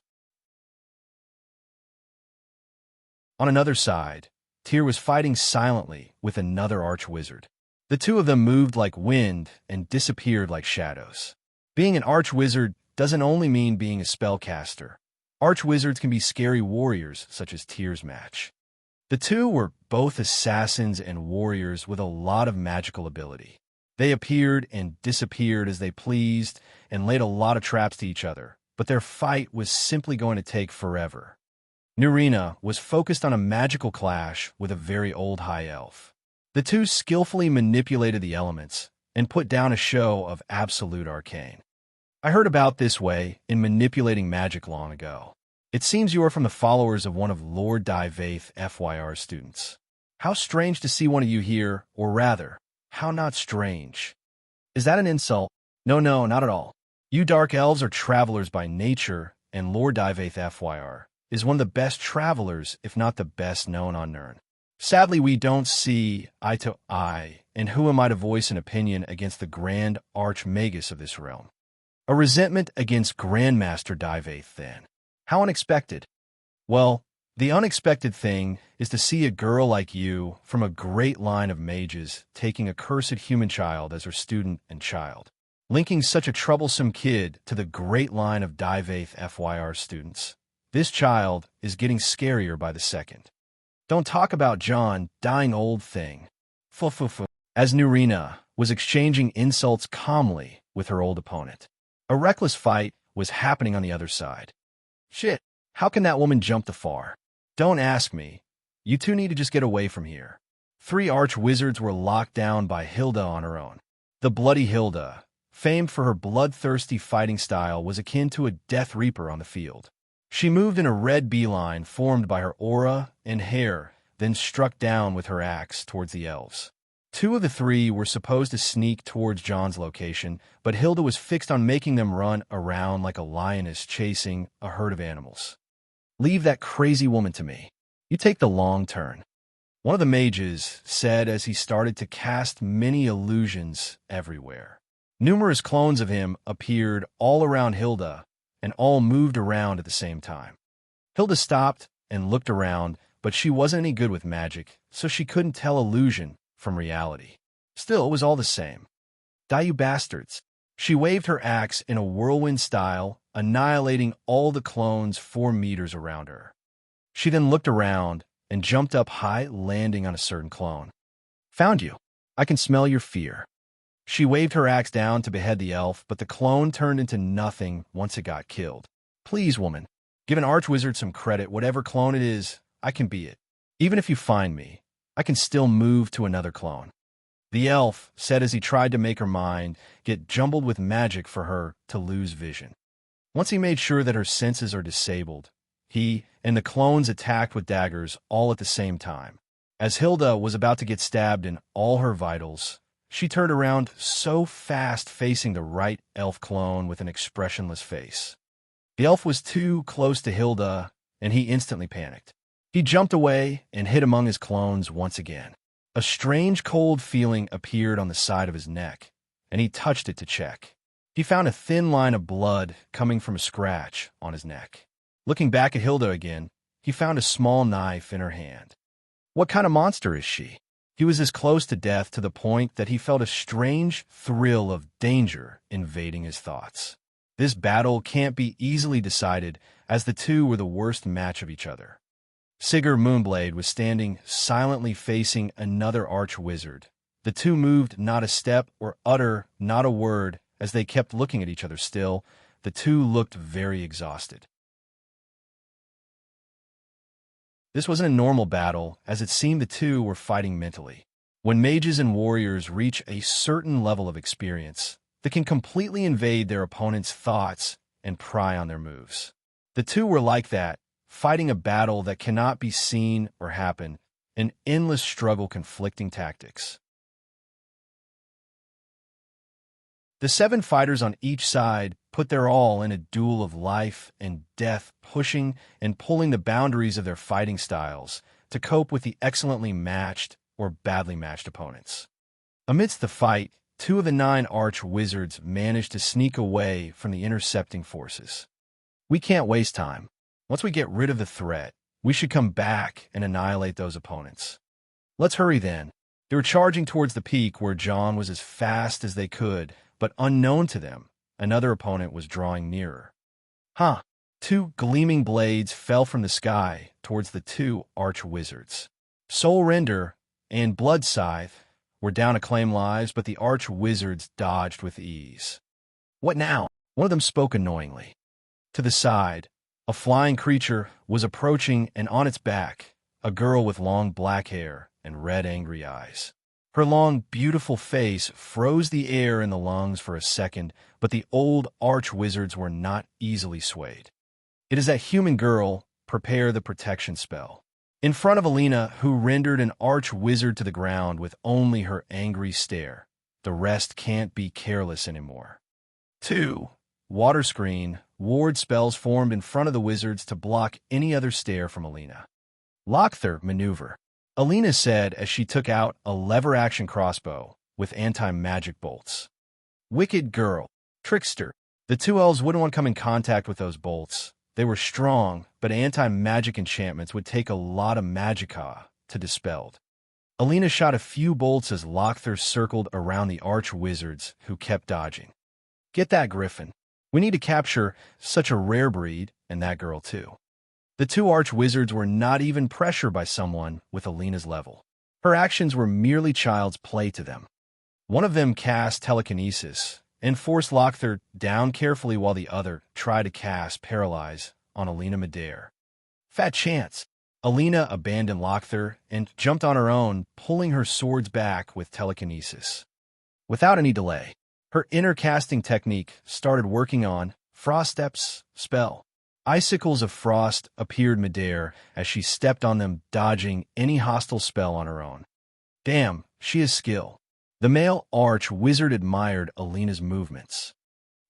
On another side, Tyr was fighting silently with another arch-wizard. The two of them moved like wind and disappeared like shadows. Being an arch-wizard doesn't only mean being a spellcaster. Arch-wizards can be scary warriors, such as Tyr's match. The two were both assassins and warriors with a lot of magical ability. They appeared and disappeared as they pleased and laid a lot of traps to each other, but their fight was simply going to take forever. Nurina was focused on a magical clash with a very old high elf. The two skillfully manipulated the elements and put down a show of absolute arcane. I heard about this way in manipulating magic long ago. It seems you are from the followers of one of Lord Divaith FYR's students. How strange to see one of you here, or rather, how not strange. Is that an insult? No, not at all. You dark elves are travelers by nature, and Lord Divaith FYR is one of the best travelers, if not the best known on Nirn. Sadly, we don't see eye to eye, and who am I to voice an opinion against the Grand Archmagus of this realm? A resentment against Grandmaster Divaith, then. How unexpected. Well, the unexpected thing is to see a girl like you from a great line of mages taking a cursed human child as her student and child, linking such a troublesome kid to the great line of Divaith FYR students. This child is getting scarier by the second. Don't talk about John, dying old thing. Fufufu. As Nurina was exchanging insults calmly with her old opponent. A reckless fight was happening on the other side. Shit, how can that woman jump the far? Don't ask me. You two need to just get away from here. 3 arch-wizards were locked down by Hilda on her own. The Bloody Hilda, famed for her bloodthirsty fighting style, was akin to a Death Reaper on the field. She moved in a red beeline formed by her aura and hair, then struck down with her axe towards the elves. 2 of the 3 were supposed to sneak towards John's location, but Hilda was fixed on making them run around like a lioness chasing a herd of animals. Leave that crazy woman to me. You take the long turn. One of the mages said as he started to cast many illusions everywhere. Numerous clones of him appeared all around Hilda, and all moved around at the same time. Hilda stopped and looked around, but she wasn't any good with magic, so she couldn't tell illusion from reality. Still, it was all the same. Die, you bastards. She waved her axe in a whirlwind style, annihilating all the clones 4 meters around her. She then looked around and jumped up high, landing on a certain clone. Found you. I can smell your fear. She waved her axe down to behead the elf, but the clone turned into nothing once it got killed. Please, woman, give an archwizard some credit. Whatever clone it is, I can be it. Even if you find me, I can still move to another clone. The elf said as he tried to make her mind get jumbled with magic for her to lose vision. Once he made sure that her senses are disabled, he and the clones attacked with daggers all at the same time. As Hilda was about to get stabbed in all her vitals, she turned around so fast, facing the right elf clone with an expressionless face. The elf was too close to Hilda, and he instantly panicked. He jumped away and hid among his clones once again. A strange cold feeling appeared on the side of his neck, and he touched it to check. He found a thin line of blood coming from a scratch on his neck. Looking back at Hilda again, he found a small knife in her hand. What kind of monster is she? He was as close to death to the point that he felt a strange thrill of danger invading his thoughts. This battle can't be easily decided, as the two were the worst match of each other. Sigurd Moonblade was standing silently facing another arch-wizard. The two moved not a step or utter not a word as they kept looking at each other still. The two looked very exhausted. This wasn't a normal battle, as it seemed the two were fighting mentally. When mages and warriors reach a certain level of experience, they can completely invade their opponent's thoughts and pry on their moves. The two were like that, fighting a battle that cannot be seen or happen, an endless struggle conflicting tactics. The 7 fighters on each side put their all in a duel of life and death, pushing and pulling the boundaries of their fighting styles to cope with the excellently matched or badly matched opponents. Amidst the fight, 2 of the 9 arch-wizards managed to sneak away from the intercepting forces. We can't waste time. Once we get rid of the threat, we should come back and annihilate those opponents. Let's hurry then. They were charging towards the peak where John was as fast as they could, but unknown to them, another opponent was drawing nearer. 2 gleaming blades fell from the sky towards the 2 arch-wizards. Soul Render and Blood Scythe were down to claim lives, but the arch-wizards dodged with ease. What now? One of them spoke annoyingly. To the side, a flying creature was approaching, and on its back, a girl with long black hair and red angry eyes. Her long, beautiful face froze the air in the lungs for a second, but the old arch-wizards were not easily swayed. It is that human girl. Prepare the protection spell. In front of Alina, who rendered an arch-wizard to the ground with only her angry stare. The rest can't be careless anymore. 2. Water screen. Ward spells formed in front of the wizards to block any other stare from Alina. Lochther maneuver. Alina said as she took out a lever-action crossbow with anti-magic bolts. Wicked girl. Trickster. The 2 elves wouldn't want to come in contact with those bolts. They were strong, but anti-magic enchantments would take a lot of magicka to dispelled. Alina shot a few bolts as Lochther circled around the arch-wizards, who kept dodging. Get that griffin. We need to capture such a rare breed, and that girl too. The 2 arch-wizards were not even pressured by someone with Alina's level. Her actions were merely child's play to them. One of them cast telekinesis and forced Lochther down carefully while the other tried to cast Paralyze on Alina midair. Fat chance. Alina abandoned Lochther and jumped on her own, pulling her swords back with telekinesis. Without any delay, her inner casting technique started working on Frost Steps spell. Icicles of frost appeared midair as she stepped on them, dodging any hostile spell on her own. Damn, she has skill. The male arch-wizard admired Alina's movements.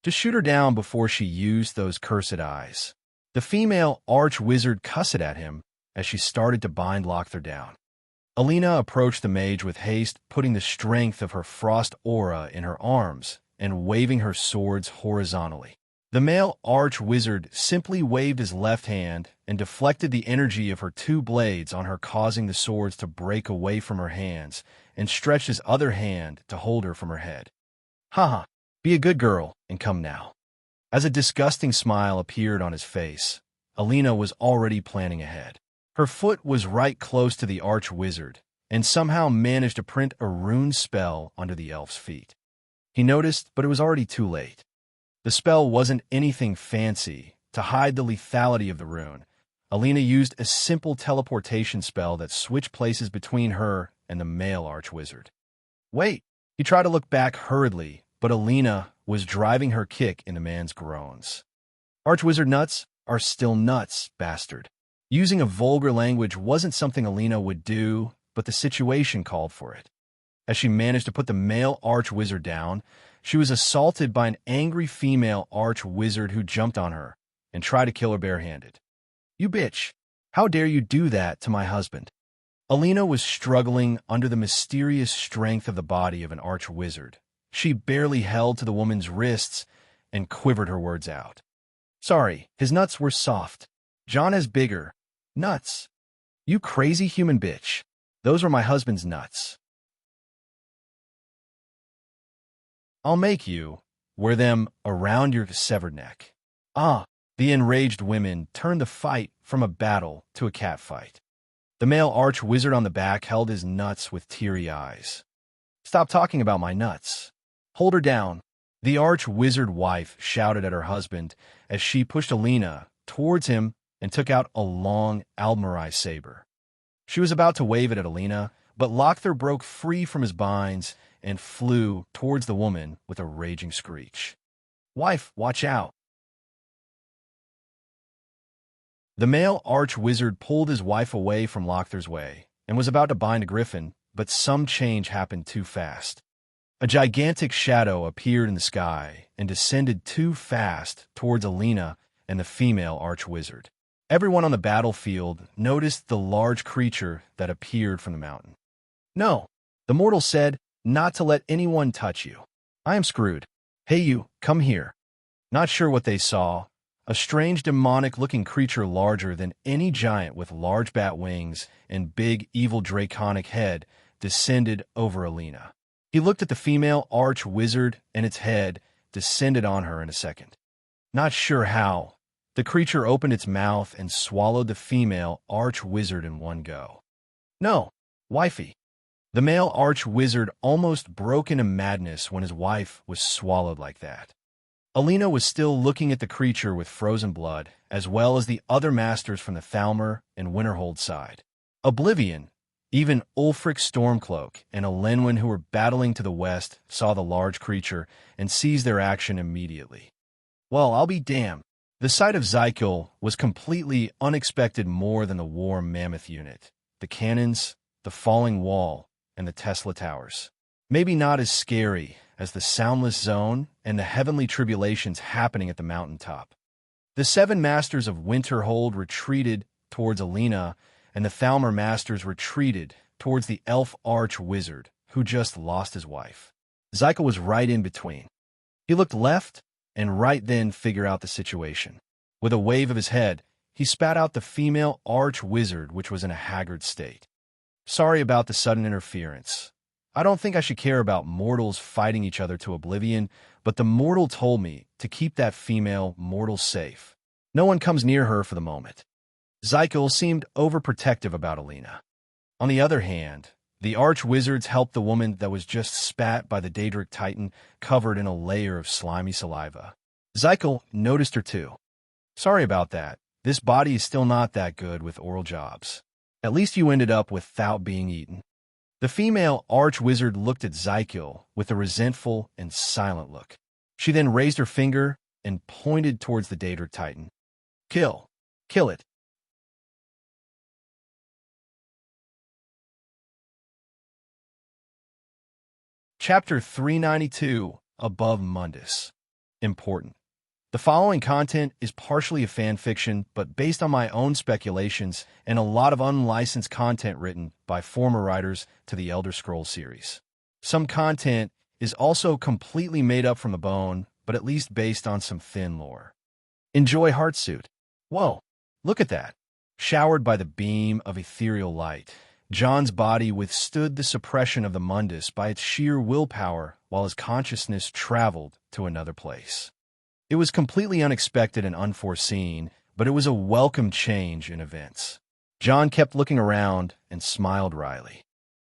To shoot her down before she used those cursed eyes, the female arch-wizard cussed at him as she started to bind Lochther down. Alina approached the mage with haste, putting the strength of her frost aura in her arms and waving her swords horizontally. The male arch-wizard simply waved his left hand and deflected the energy of her 2 blades on her, causing the swords to break away from her hands, and stretched his other hand to hold her from her head. Haha, be a good girl and come now. As a disgusting smile appeared on his face, Alina was already planning ahead. Her foot was right close to the arch-wizard, and somehow managed to print a rune spell onto the elf's feet. He noticed, but it was already too late. The spell wasn't anything fancy. To hide the lethality of the rune, Alina used a simple teleportation spell that switched places between her and the male arch-wizard. Wait! He tried to look back hurriedly, but Alina was driving her kick in the man's groans. Arch-wizard nuts are still nuts, bastard. Using a vulgar language wasn't something Alina would do, but the situation called for it. As she managed to put the male arch-wizard down, she was assaulted by an angry female arch-wizard who jumped on her and tried to kill her barehanded. You bitch! How dare you do that to my husband? Alina was struggling under the mysterious strength of the body of an arch-wizard. She barely held to the woman's wrists and quivered her words out. Sorry, his nuts were soft. John has bigger nuts. You crazy human bitch. Those were my husband's nuts. I'll make you wear them around your severed neck. Ah, the enraged women turned the fight from a battle to a catfight. The male arch-wizard on the back held his nuts with teary eyes. Stop talking about my nuts. Hold her down. The arch-wizard wife shouted at her husband as she pushed Alina towards him and took out a long almarai saber. She was about to wave it at Alina, but Lochther broke free from his binds and flew towards the woman with a raging screech. Wife, watch out. The male arch-wizard pulled his wife away from Lochther's way and was about to bind a griffin, but some change happened too fast. A gigantic shadow appeared in the sky and descended too fast towards Alina and the female arch-wizard. Everyone on the battlefield noticed the large creature that appeared from the mountain. No, the mortal said, not to let anyone touch you. I am screwed. Hey you, come here. Not sure what they saw. A strange demonic-looking creature larger than any giant with large bat wings and big evil draconic head descended over Alina. He looked at the female arch-wizard and its head descended on her in a second. Not sure how, the creature opened its mouth and swallowed the female arch-wizard in one go. No, wifey. The male arch-wizard almost broke into madness when his wife was swallowed like that. Alina was still looking at the creature with frozen blood, as well as the other masters from the Thalmor and Winterhold side. Oblivion, even Ulfric Stormcloak and Elenwen, who were battling to the west, saw the large creature and seized their action immediately. Well, I'll be damned. The sight of Zykel was completely unexpected more than the war mammoth unit, the cannons, the falling wall, and the Tesla towers. Maybe not as scary as the soundless zone and the heavenly tribulations happening at the mountaintop. The 7 masters of Winterhold retreated towards Alina, and the Thalmor masters retreated towards the elf arch-wizard, who just lost his wife. Zykel was right in between. He looked left and right, then figured out the situation. With a wave of his head, he spat out the female arch-wizard, which was in a haggard state. Sorry about the sudden interference. I don't think I should care about mortals fighting each other to oblivion, but the mortal told me to keep that female mortal safe. No one comes near her for the moment. Zykel seemed overprotective about Alina. On the other hand, the arch-wizards helped the woman that was just spat by the Daedric Titan covered in a layer of slimy saliva. Zykel noticed her too. Sorry about that. This body is still not that good with oral jobs. At least you ended up without being eaten. The female arch-wizard looked at Zykel with a resentful and silent look. She then raised her finger and pointed towards the Daedric Titan. Kill. Kill it. Chapter 392, Above Mundus. Important. The following content is partially a fan fiction, but based on my own speculations and a lot of unlicensed content written by former writers to the Elder Scrolls series. Some content is also completely made up from the bone, but at least based on some thin lore. Enjoy Heartsuit. Whoa, look at that. Showered by the beam of ethereal light, John's body withstood the suppression of the Mundus by its sheer willpower while his consciousness traveled to another place. It was completely unexpected and unforeseen, but it was a welcome change in events. John kept looking around and smiled wryly.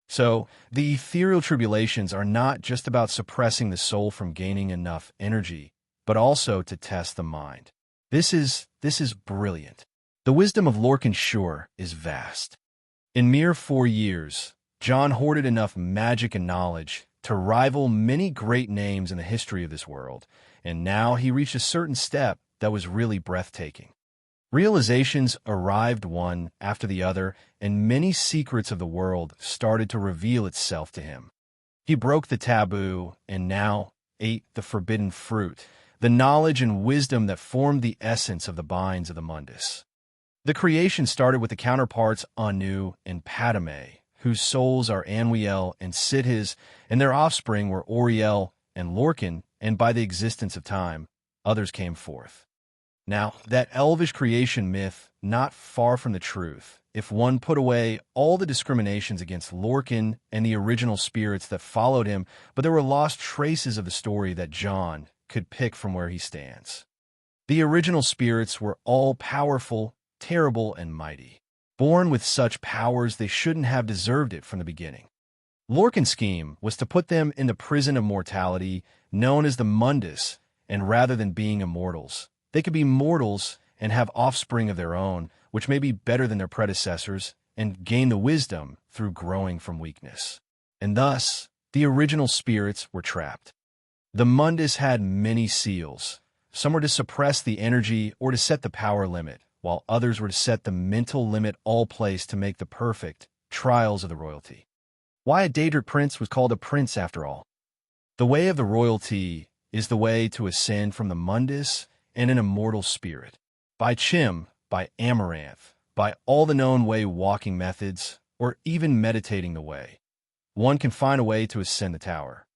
So, the ethereal tribulations are not just about suppressing the soul from gaining enough energy, but also to test the mind. This is brilliant. The wisdom of Lorcan Shore is vast. In mere 4 years, John hoarded enough magic and knowledge to rival many great names in the history of this world, and now he reached a certain step that was really breathtaking. Realizations arrived one after the other, and many secrets of the world started to reveal itself to him. He broke the taboo and now ate the forbidden fruit, the knowledge and wisdom that formed the essence of the binds of the Mundus. The creation started with the counterparts Anu and Padme, whose souls are Anwiel and Sidhis, and their offspring were Oriel and Lorcan, and by the existence of time, others came forth. Now, that elvish creation myth not far from the truth if one put away all the discriminations against Lorcan and the original spirits that followed him, but there were lost traces of the story that John could pick from where he stands. The original spirits were all powerful, terrible, and mighty. Born with such powers, they shouldn't have deserved it from the beginning. Lorcan's scheme was to put them in the prison of mortality, known as the Mundus, and rather than being immortals, they could be mortals and have offspring of their own, which may be better than their predecessors, and gain the wisdom through growing from weakness. And thus, the original spirits were trapped. The Mundus had many seals. Some were to suppress the energy or to set the power limit, while others were to set the mental limit all place to make the perfect trials of the royalty. Why a Daedric prince was called a prince after all? The way of the royalty is the way to ascend from the Mundus and an immortal spirit. By Chim, by Amaranth, by all the known way walking methods, or even meditating the way, one can find a way to ascend the tower.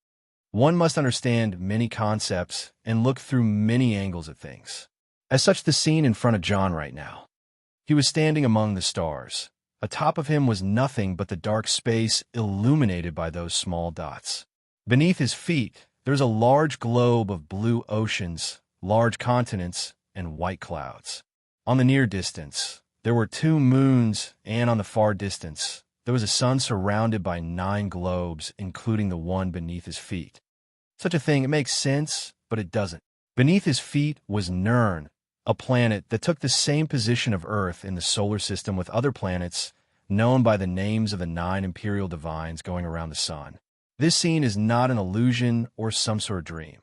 One must understand many concepts and look through many angles at things. As such, the scene in front of John right now. He was standing among the stars. Atop of him was nothing but the dark space illuminated by those small dots. Beneath his feet, there's a large globe of blue oceans, large continents, and white clouds. On the near distance, there were 2 moons, and on the far distance, there was a sun surrounded by 9 globes, including the one beneath his feet. Such a thing, it makes sense, but it doesn't. Beneath his feet was Nirn, a planet that took the same position of Earth in the solar system with other planets known by the names of the 9 imperial divines going around the sun. This scene is not an illusion or some sort of dream.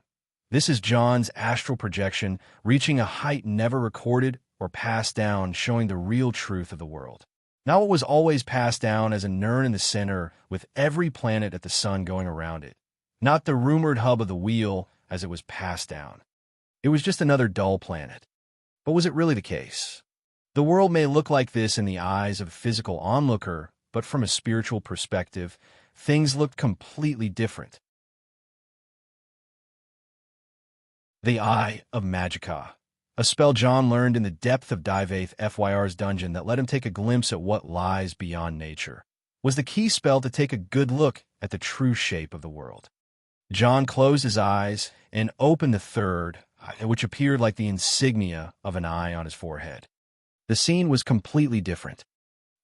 This is John's astral projection reaching a height never recorded or passed down, showing the real truth of the world. Not what was always passed down as a Nirn in the center with every planet at the sun going around it. Not the rumored hub of the wheel as it was passed down. It was just another dull planet. But was it really the case? The world may look like this in the eyes of a physical onlooker, but from a spiritual perspective, things looked completely different. The Eye of Magicka, a spell John learned in the depth of Divaith FYR's dungeon that let him take a glimpse at what lies beyond nature, was the key spell to take a good look at the true shape of the world. John closed his eyes and opened the third, which appeared like the insignia of an eye on his forehead. The scene was completely different.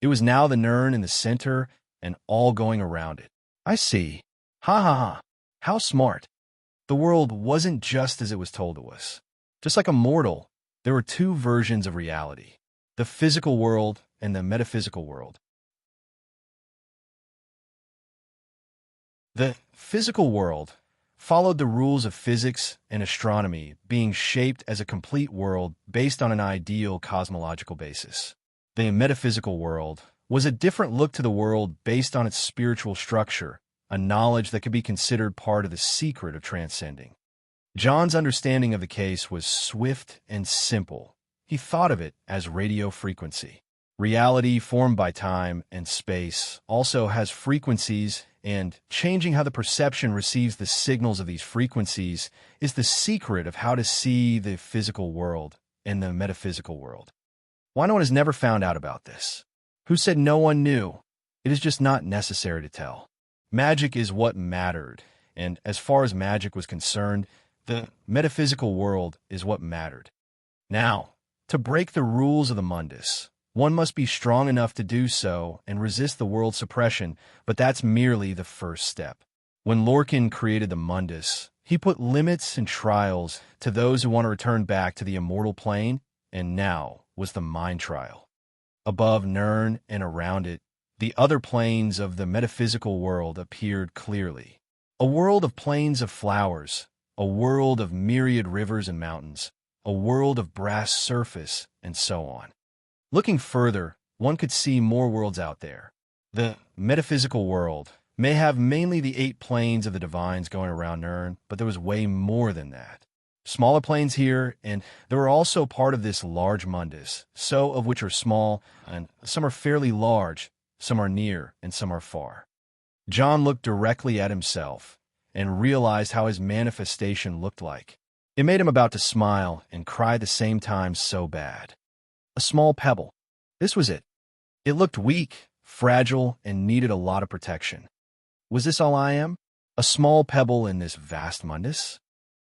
It was now the Nirn in the center and all going around it. I see. Ha ha ha. How smart. The world wasn't just as it was told to us. Just like a mortal, there were 2 versions of reality, the physical world and the metaphysical world. The physical world followed the rules of physics and astronomy, being shaped as a complete world based on an ideal cosmological basis. The metaphysical world was a different look to the world based on its spiritual structure, a knowledge that could be considered part of the secret of transcending. John's understanding of the case was swift and simple. He thought of it as radio frequency. Reality formed by time and space also has frequencies, and changing how the perception receives the signals of these frequencies is the secret of how to see the physical world and the metaphysical world. Why no one has never found out about this? Who said no one knew? It is just not necessary to tell. Magic is what mattered, and as far as magic was concerned, the metaphysical world is what mattered. Now, to break the rules of the Mundus, one must be strong enough to do so and resist the world's suppression, but that's merely the first step. When Lorcan created the Mundus, he put limits and trials to those who want to return back to the immortal plane, and now was the mind trial. Above Nirn and around it, the other planes of the metaphysical world appeared clearly. A world of plains of flowers, a world of myriad rivers and mountains, a world of brass surface, and so on. Looking further, one could see more worlds out there. The metaphysical world may have mainly the 8 planes of the divines going around Nirn, but there was way more than that. Smaller planes here, and there were also part of this large Mundus, so of which are small, and some are fairly large, some are near, and some are far. John looked directly at himself and realized how his manifestation looked like. It made him about to smile and cry at the same time so bad. A small pebble. This was it. It looked weak, fragile, and needed a lot of protection. Was this all I am? A small pebble in this vast mundus?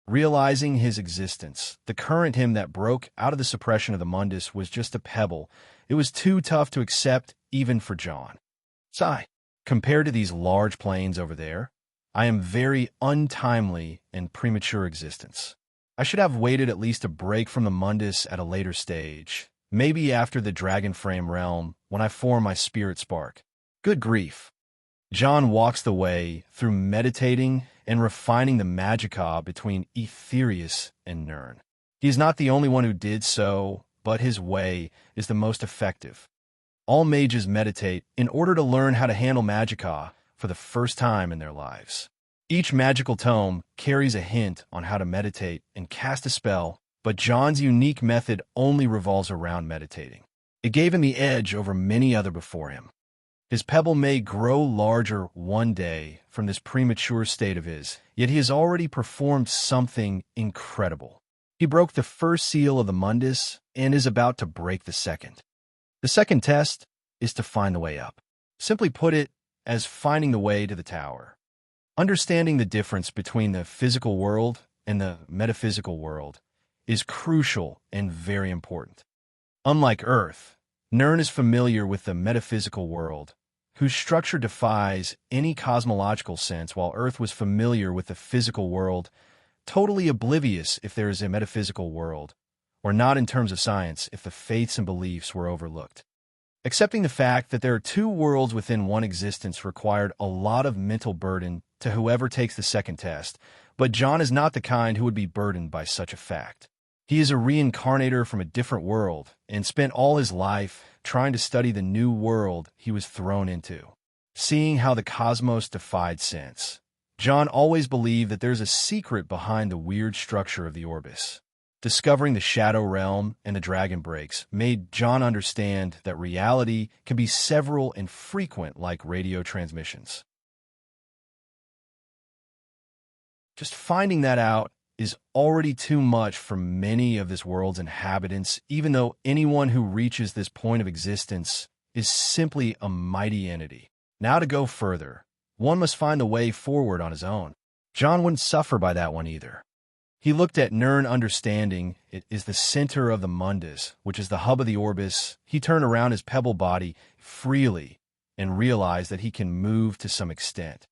Realizing his existence, the current him that broke out of the suppression of the mundus was just a pebble. It was too tough to accept, even for John. Sigh. Compared to these large plains over there, I am very untimely and premature existence. I should have waited at least a break from the mundus at a later stage, maybe after the dragon frame realm, when I form my spirit spark. Good grief. John walks the way through meditating and refining the magica between Aetherius and Nirn. He is not the only one who did so, but his way is the most effective. All mages meditate in order to learn how to handle magica for the first time in their lives. Each magical tome carries a hint on how to meditate and cast a spell, but John's unique method only revolves around meditating. It gave him the edge over many other before him. His pebble may grow larger one day from this premature state of his, yet he has already performed something incredible. He broke the first seal of the mundus and is about to break the second. The second test is to find the way up. Simply put it as finding the way to the tower. Understanding the difference between the physical world and the metaphysical world is crucial and very important. Unlike Earth, Nirn is familiar with the metaphysical world, whose structure defies any cosmological sense, while Earth was familiar with the physical world, totally oblivious if there is a metaphysical world, or not in terms of science if the faiths and beliefs were overlooked. Accepting the fact that there are two worlds within one existence required a lot of mental burden to whoever takes the second test, but John is not the kind who would be burdened by such a fact. He is a reincarnator from a different world and spent all his life trying to study the new world he was thrown into. Seeing how the cosmos defied sense, John always believed that there's a secret behind the weird structure of the Orbis. Discovering the Shadow Realm and the Dragon Breaks made John understand that reality can be several and frequent like radio transmissions. Just finding that out is already too much for many of this world's inhabitants, even though anyone who reaches this point of existence is simply a mighty entity. Now to go further, one must find the way forward on his own. John wouldn't suffer by that one either. He looked at Nirn, understanding it is the center of the mundus, which is the hub of the Orbis. He turned around his pebble body freely and realized that he can move to some extent.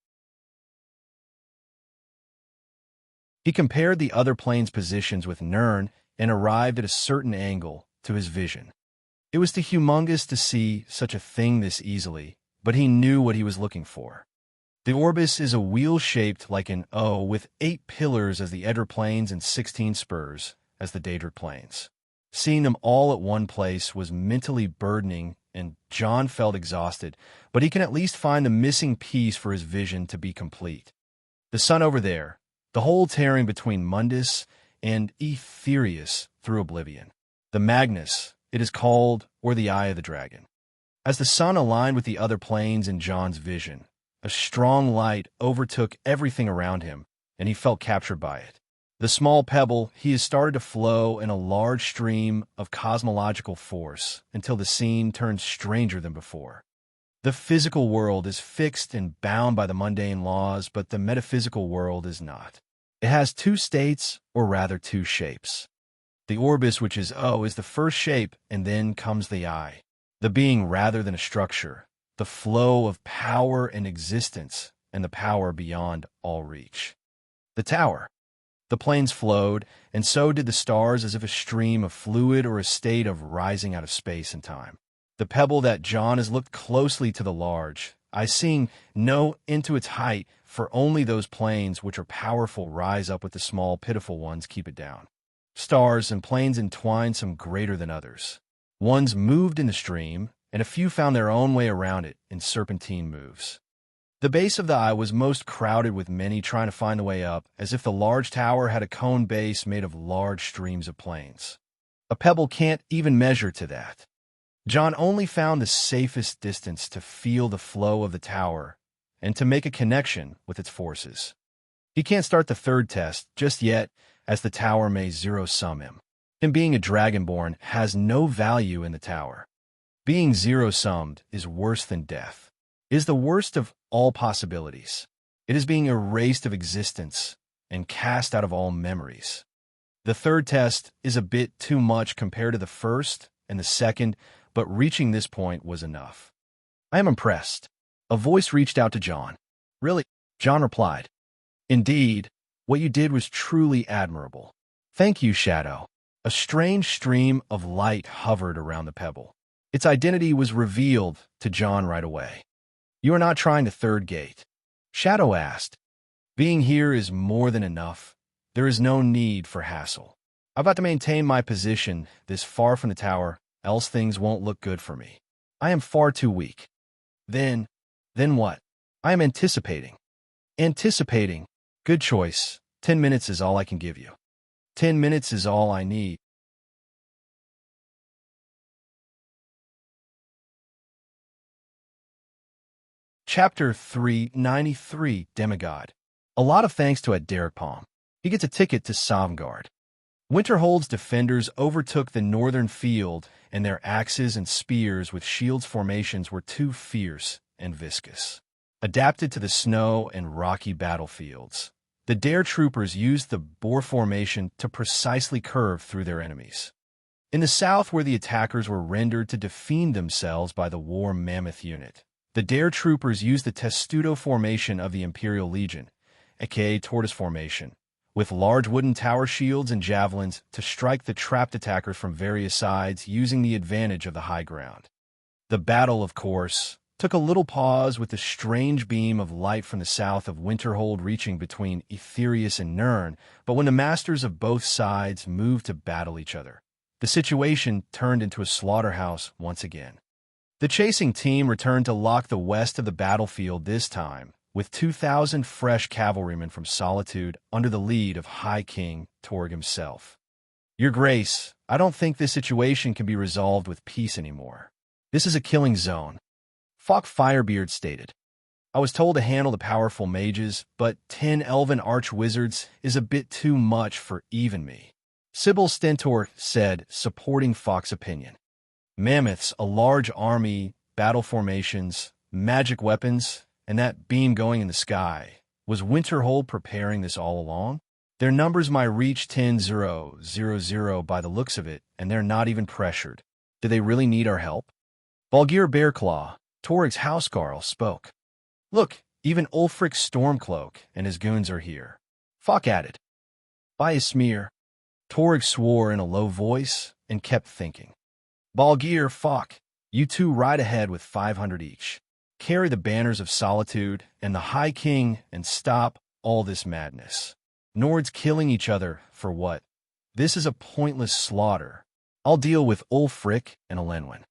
He compared the other plane's positions with Nirn and arrived at a certain angle to his vision. It was too humongous to see such a thing this easily, but he knew what he was looking for. The Orbis is a wheel shaped like an O with 8 pillars as the Edra planes and 16 spurs as the Daedric planes. Seeing them all at one place was mentally burdening, and John felt exhausted, but he can at least find the missing piece for his vision to be complete. The sun over there, the hole tearing between Mundus and Aetherius through oblivion. The Magnus, it is called, or the Eye of the Dragon. As the sun aligned with the other planes in John's vision, a strong light overtook everything around him, and he felt captured by it. The small pebble, he has started to flow in a large stream of cosmological force until the scene turns stranger than before. The physical world is fixed and bound by the mundane laws, but the metaphysical world is not. It has 2 states, or rather 2 shapes. The Orbis, which is O, is the first shape, and then comes the Eye, the being rather than a structure, the flow of power and existence, and the power beyond all reach. The Tower. The planes flowed, and so did the stars, as if a stream of fluid or a state of rising out of space and time. The pebble that John has looked closely to the large, I seeing no into its height, for only those planes which are powerful rise up with the small, pitiful ones keep it down. Stars and planes entwine some greater than others. Ones moved in the stream, and a few found their own way around it in serpentine moves. The base of the Eye was most crowded with many trying to find the way up, as if the large tower had a cone base made of large streams of planes. A pebble can't even measure to that. John only found the safest distance to feel the flow of the tower and to make a connection with its forces. He can't start the 3rd test just yet, as the tower may zero-sum him. Him being a dragonborn has no value in the tower. Being zero-summed is worse than death. It is the worst of all possibilities. It is being erased of existence and cast out of all memories. The third test is a bit too much compared to the first and the second, but reaching this point was enough. I am impressed. A voice reached out to John. Really? John replied. Indeed, what you did was truly admirable. Thank you, Shadow. A strange stream of light hovered around the pebble. Its identity was revealed to John right away. You are not trying to third gate. Shadow asked. Being here is more than enough. There is no need for hassle. I've got to maintain my position this far from the tower, else things won't look good for me. I am far too weak. Then what? I am anticipating. Anticipating. Good choice. 10 minutes is all I can give you. 10 minutes is all I need. Chapter 393, Demigod. A lot of thanks to Derek Palm. He gets a ticket to Sovngarde. Winterhold's defenders overtook the northern field, and their axes and spears with shields formations were too fierce and viscous. Adapted to the snow and rocky battlefields, the Dare troopers used the boar formation to precisely curve through their enemies. In the south, where the attackers were rendered to defend themselves by the war mammoth unit, the Dare troopers used the testudo formation of the Imperial Legion, aka tortoise formation, with large wooden tower shields and javelins to strike the trapped attackers from various sides using the advantage of the high ground. The battle, of course, took a little pause with the strange beam of light from the south of Winterhold reaching between Etherius and Nirn, but when the masters of both sides moved to battle each other, the situation turned into a slaughterhouse once again. The chasing team returned to lock the west of the battlefield this time, with 2,000 fresh cavalrymen from Solitude under the lead of High King Torg himself. Your Grace, I don't think this situation can be resolved with peace anymore. This is a killing zone. Falk Firebeard stated. I was told to handle the powerful mages, but 10 elven archwizards is a bit too much for even me. Sybil Stentor said, supporting Falk's opinion. Mammoths, a large army, battle formations, magic weapons, and that beam going in the sky. Was Winterhold preparing this all along? Their numbers might reach 10,000 by the looks of it, and they're not even pressured. Do they really need our help? Valgir Bearclaw, Torig's housecarl, spoke. Look, even Ulfric Stormcloak and his goons are here. Falk added. By his smear. Torig swore in a low voice and kept thinking. Balgir, Falk, you two ride ahead with 500 each. Carry the banners of Solitude and the High King and stop all this madness. Nords killing each other for what? This is a pointless slaughter. I'll deal with Ulfric and Elenwen.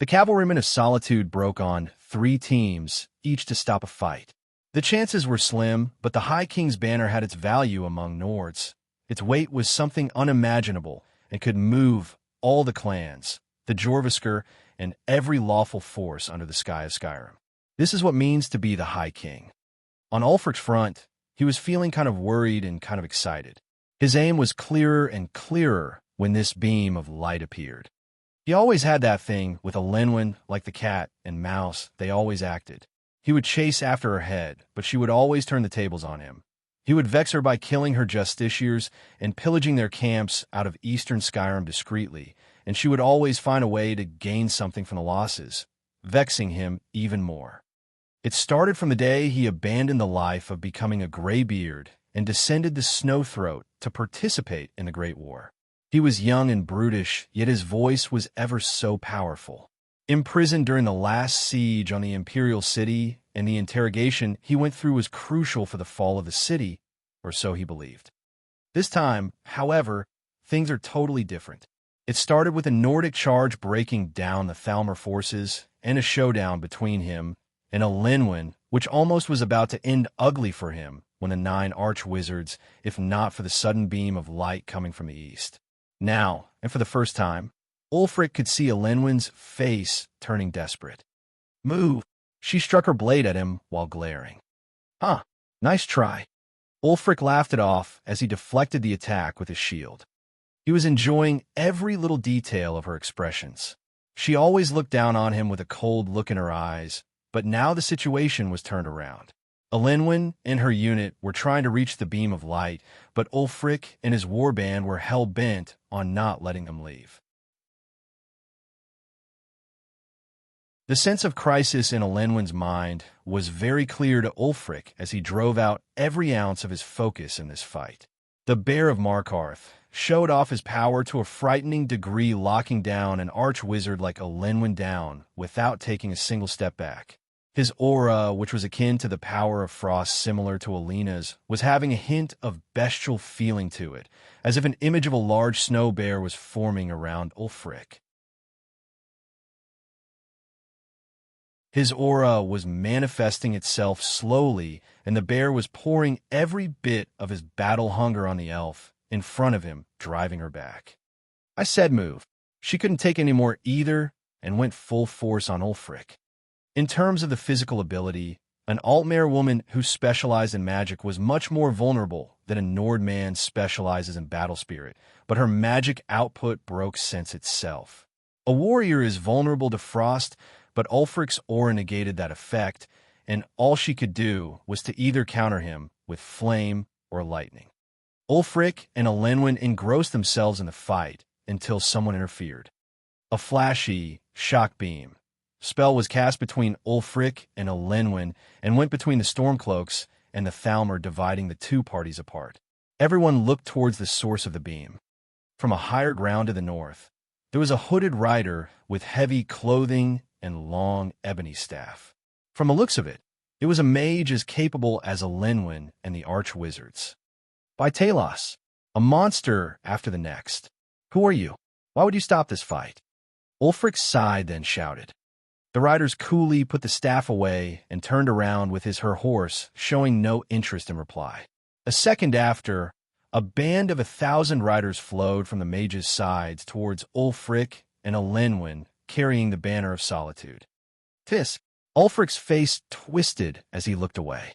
The cavalrymen of Solitude broke on 3 teams, each to stop a fight. The chances were slim, but the High King's banner had its value among Nords. Its weight was something unimaginable and could move all the clans, the Jorvisker, and every lawful force under the sky of Skyrim. This is what it means to be the High King. On Ulfric's front, he was feeling kind of worried and kind of excited. His aim was clearer and clearer when this beam of light appeared. He always had that thing with Elenwen, like the cat and mouse, they always acted. He would chase after her head, but she would always turn the tables on him. He would vex her by killing her justiciars and pillaging their camps out of eastern Skyrim discreetly, and she would always find a way to gain something from the losses, vexing him even more. It started from the day he abandoned the life of becoming a graybeard and descended the Snowthroat to participate in the Great War. He was young and brutish, yet his voice was ever so powerful. Imprisoned during the last siege on the Imperial City, and the interrogation he went through was crucial for the fall of the city, or so he believed. This time, however, things are totally different. It started with a Nordic charge breaking down the Thalmor forces and a showdown between him and Elenwen, which almost was about to end ugly for him when the 9 archwizards, if not for the sudden beam of light coming from the east. Now, and for the first time, Ulfric could see Elenwen's face turning desperate. Move! She struck her blade at him while glaring. Huh, nice try. Ulfric laughed it off as he deflected the attack with his shield. He was enjoying every little detail of her expressions. She always looked down on him with a cold look in her eyes, but now the situation was turned around. Elenwen and her unit were trying to reach the beam of light, but Ulfric and his warband were hell-bent on not letting them leave. The sense of crisis in Elenwen's mind was very clear to Ulfric as he drove out every ounce of his focus in this fight. The Bear of Markarth showed off his power to a frightening degree, locking down an arch-wizard like Elenwen down without taking a single step back. His aura, which was akin to the power of frost similar to Alina's, was having a hint of bestial feeling to it, as if an image of a large snow bear was forming around Ulfric. His aura was manifesting itself slowly, and the bear was pouring every bit of his battle hunger on the elf in front of him, driving her back. I said move. She couldn't take any more either, and went full force on Ulfric. In terms of the physical ability, an Altmare woman who specialized in magic was much more vulnerable than a Nord man specializes in battle spirit, but her magic output broke sense itself. A warrior is vulnerable to frost, but Ulfric's aura negated that effect, and all she could do was to either counter him with flame or lightning. Ulfric and Elenwen engrossed themselves in the fight until someone interfered. A flashy shock beam spell was cast between Ulfric and Elenwen and went between the Stormcloaks and the Thalmor, dividing the two parties apart. Everyone looked towards the source of the beam. From a higher ground to the north, there was a hooded rider with heavy clothing and long ebony staff. From the looks of it, it was a mage as capable as Elenwen and the arch-wizards. By Talos, a monster after the next. Who are you? Why would you stop this fight? Ulfric sighed, then shouted. The riders coolly put the staff away and turned around with her horse, showing no interest in reply. A second after, a band of 1,000 riders flowed from the mage's sides towards Ulfric and Elenwen, carrying the banner of solitude. Tis! Ulfric's face twisted as he looked away.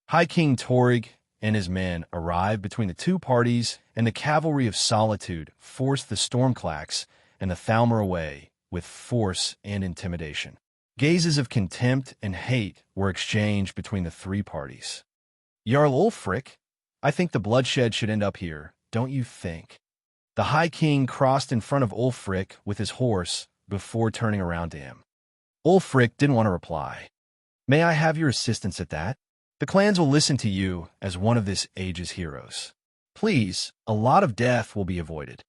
High King Torrig and his men arrived between the two parties, and the cavalry of solitude forced the Stormclax and the Thalmor away with force and intimidation. Gazes of contempt and hate were exchanged between the three parties. Jarl Ulfric, I think the bloodshed should end up here, don't you think? The High King crossed in front of Ulfric with his horse before turning around to him. Ulfric didn't want to reply. May I have your assistance at that? The clans will listen to you as one of this age's heroes. Please, a lot of death will be avoided.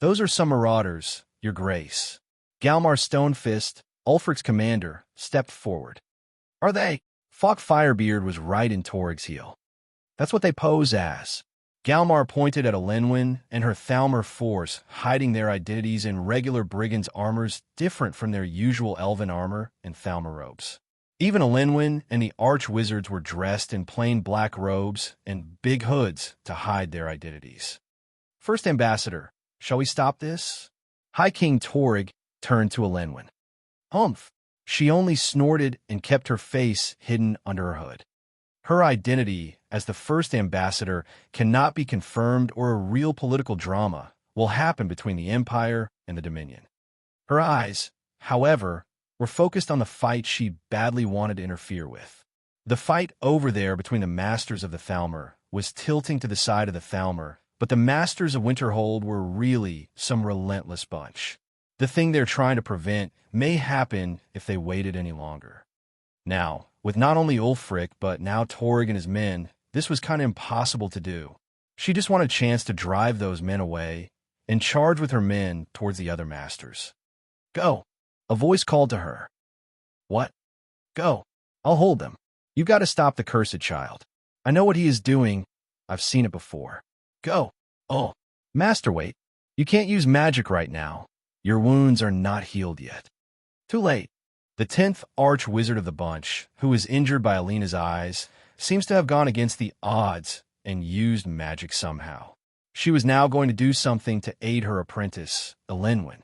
Those are some marauders, your grace. Galmar Stonefist, Ulfric's commander, stepped forward. Are they? Falk Firebeard was right in Torrig's heel. That's what they pose as. Galmar pointed at Elenwen and her Thalmor force, hiding their identities in regular brigands' armors different from their usual elven armor and Thalmor robes. Even Elenwen and the arch-wizards were dressed in plain black robes and big hoods to hide their identities. First Ambassador, shall we stop this? High King Torrig turned to Elenwen. Humph! She only snorted and kept her face hidden under her hood. Her identity as the first ambassador cannot be confirmed, or a real political drama will happen between the Empire and the Dominion. Her eyes, however, were focused on the fight she badly wanted to interfere with. The fight over there between the Masters of the Thalmor was tilting to the side of the Thalmor, but the Masters of Winterhold were really some relentless bunch. The thing they're trying to prevent may happen if they waited any longer. Now, with not only Ulfric, but now Torrig and his men, this was kind of impossible to do. She just wanted a chance to drive those men away and charge with her men towards the other masters. Go! A voice called to her. What? Go. I'll hold them. You got to stop the cursed child. I know what he is doing. I've seen it before. Go. Oh, Master, wait. You can't use magic right now. Your wounds are not healed yet. Too late. The 10th arch-wizard of the bunch, who was injured by Alina's eyes, seems to have gone against the odds and used magic somehow. She was now going to do something to aid her apprentice, Elenwen.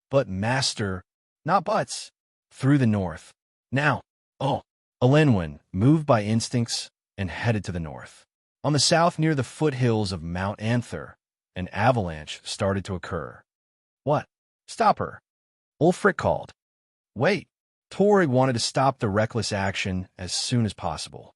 But Master, not buts, through the north. Now, oh, Elenwen moved by instincts and headed to the north. On the south, near the foothills of Mount Anther, an avalanche started to occur. What? Stop her. Ulfric called. Wait. Torg wanted to stop the reckless action as soon as possible.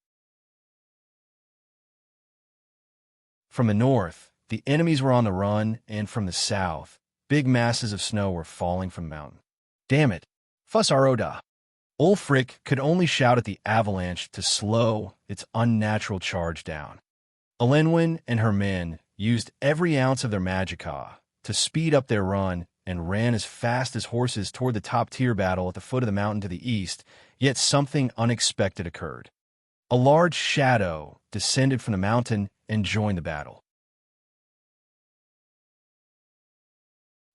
From the north, the enemies were on the run, and from the south, big masses of snow were falling from the mountain. Damn it. Fuss Aroda. Ulfric could only shout at the avalanche to slow its unnatural charge down. Elenwen and her men used every ounce of their magicka to speed up their run and ran as fast as horses toward the top-tier battle at the foot of the mountain to the east, yet something unexpected occurred. A large shadow descended from the mountain and joined the battle.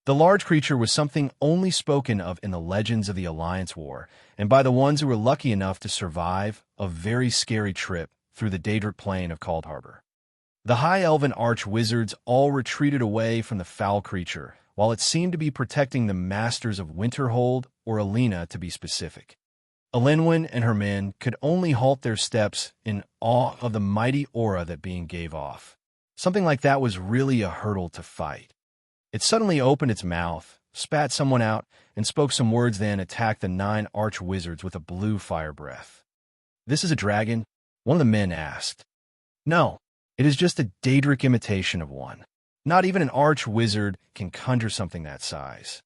The large creature was something only spoken of in the legends of the Alliance War, and by the ones who were lucky enough to survive a very scary trip through the Daedric plain of Cold Harbor. The High Elven Arch-Wizards all retreated away from the foul creature, while it seemed to be protecting the Masters of Winterhold, or Alina to be specific. Elenwen and her men could only halt their steps in awe of the mighty aura that being gave off. Something like that was really a hurdle to fight. It suddenly opened its mouth, spat someone out, and spoke some words, then attacked the 9 arch-wizards with a blue fire breath. "This is a dragon?" one of the men asked. "No, it is just a Daedric imitation of one. Not even an arch-wizard can conjure something that size."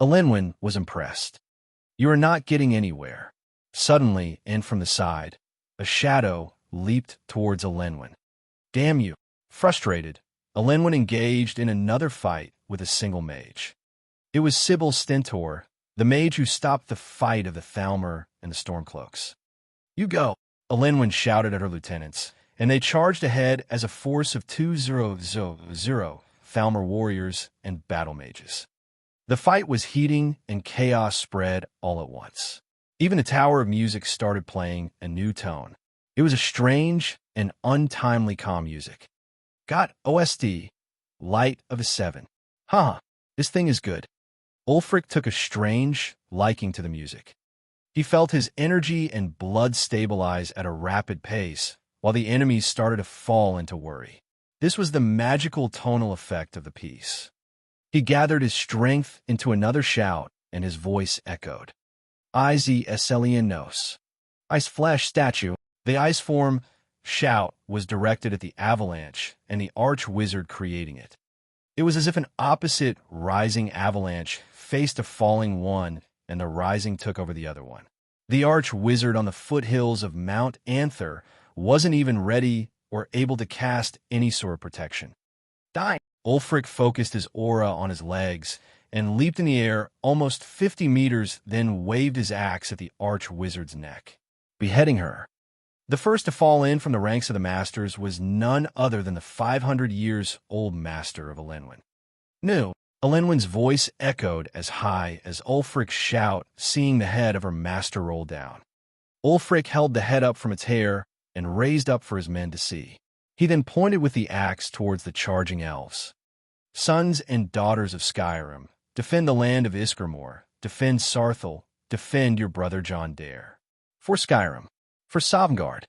Elenwen was impressed. "You are not getting anywhere." Suddenly, and from the side, a shadow leaped towards Elenwen. "Damn you!" Frustrated, Elenwen engaged in another fight with a single mage. It was Sybil Stentor, the mage who stopped the fight of the Thalmor and the Stormcloaks. "You go!" Elenwen shouted at her lieutenants, and they charged ahead as a force of 200 Thalmor warriors and battle mages. The fight was heating, and chaos spread all at once. Even the Tower of Music started playing a new tone. It was a strange and untimely calm music. Got OST, Light of a 7. This thing is good. Ulfric took a strange liking to the music. He felt his energy and blood stabilize at a rapid pace, while the enemies started to fall into worry. This was the magical tonal effect of the piece. He gathered his strength into another shout, and his voice echoed. Iz Eselianos. Ice Flesh Statue. The ice form shout was directed at the avalanche and the arch-wizard creating it. It was as if an opposite rising avalanche faced a falling one, and the rising took over the other one. The arch-wizard on the foothills of Mount Anther wasn't even ready or able to cast any sort of protection. Die! Ulfric focused his aura on his legs and leaped in the air almost 50 meters, then waved his axe at the arch-wizard's neck, beheading her. The first to fall in from the ranks of the masters was none other than the 500 years old master of Elenwen. No, Elenwen's voice echoed as high as Ulfric's shout, seeing the head of her master roll down. Ulfric held the head up from its hair and raised up for his men to see. He then pointed with the axe towards the charging elves. Sons and daughters of Skyrim, defend the land of Iskermore, defend Sarthel, defend your brother John Dare. For Skyrim, for Sovngarde.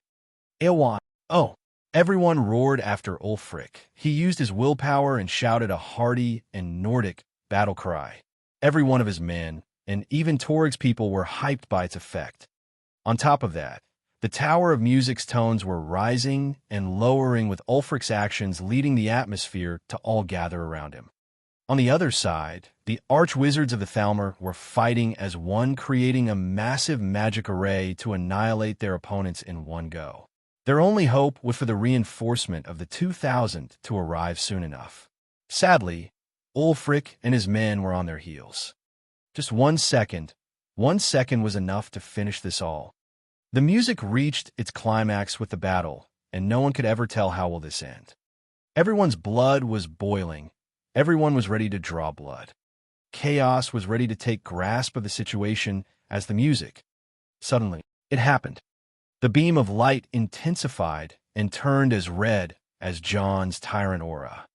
Eowyn. Oh! Everyone roared after Ulfric. He used his willpower and shouted a hearty and Nordic battle cry. Every one of his men, and even Torg's people, were hyped by its effect. On top of that, the Tower of Music's tones were rising and lowering, with Ulfric's actions leading the atmosphere to all gather around him. On the other side, the arch-wizards of the Thalmor were fighting as one, creating a massive magic array to annihilate their opponents in one go. Their only hope was for the reinforcement of the 2,000 to arrive soon enough. Sadly, Ulfric and his men were on their heels. Just 1 second. 1 second was enough to finish this all. The music reached its climax with the battle, and no one could ever tell how will this end. Everyone's blood was boiling. Everyone was ready to draw blood. Chaos was ready to take grasp of the situation as the music. Suddenly, it happened. The beam of light intensified and turned as red as John's tyrant aura.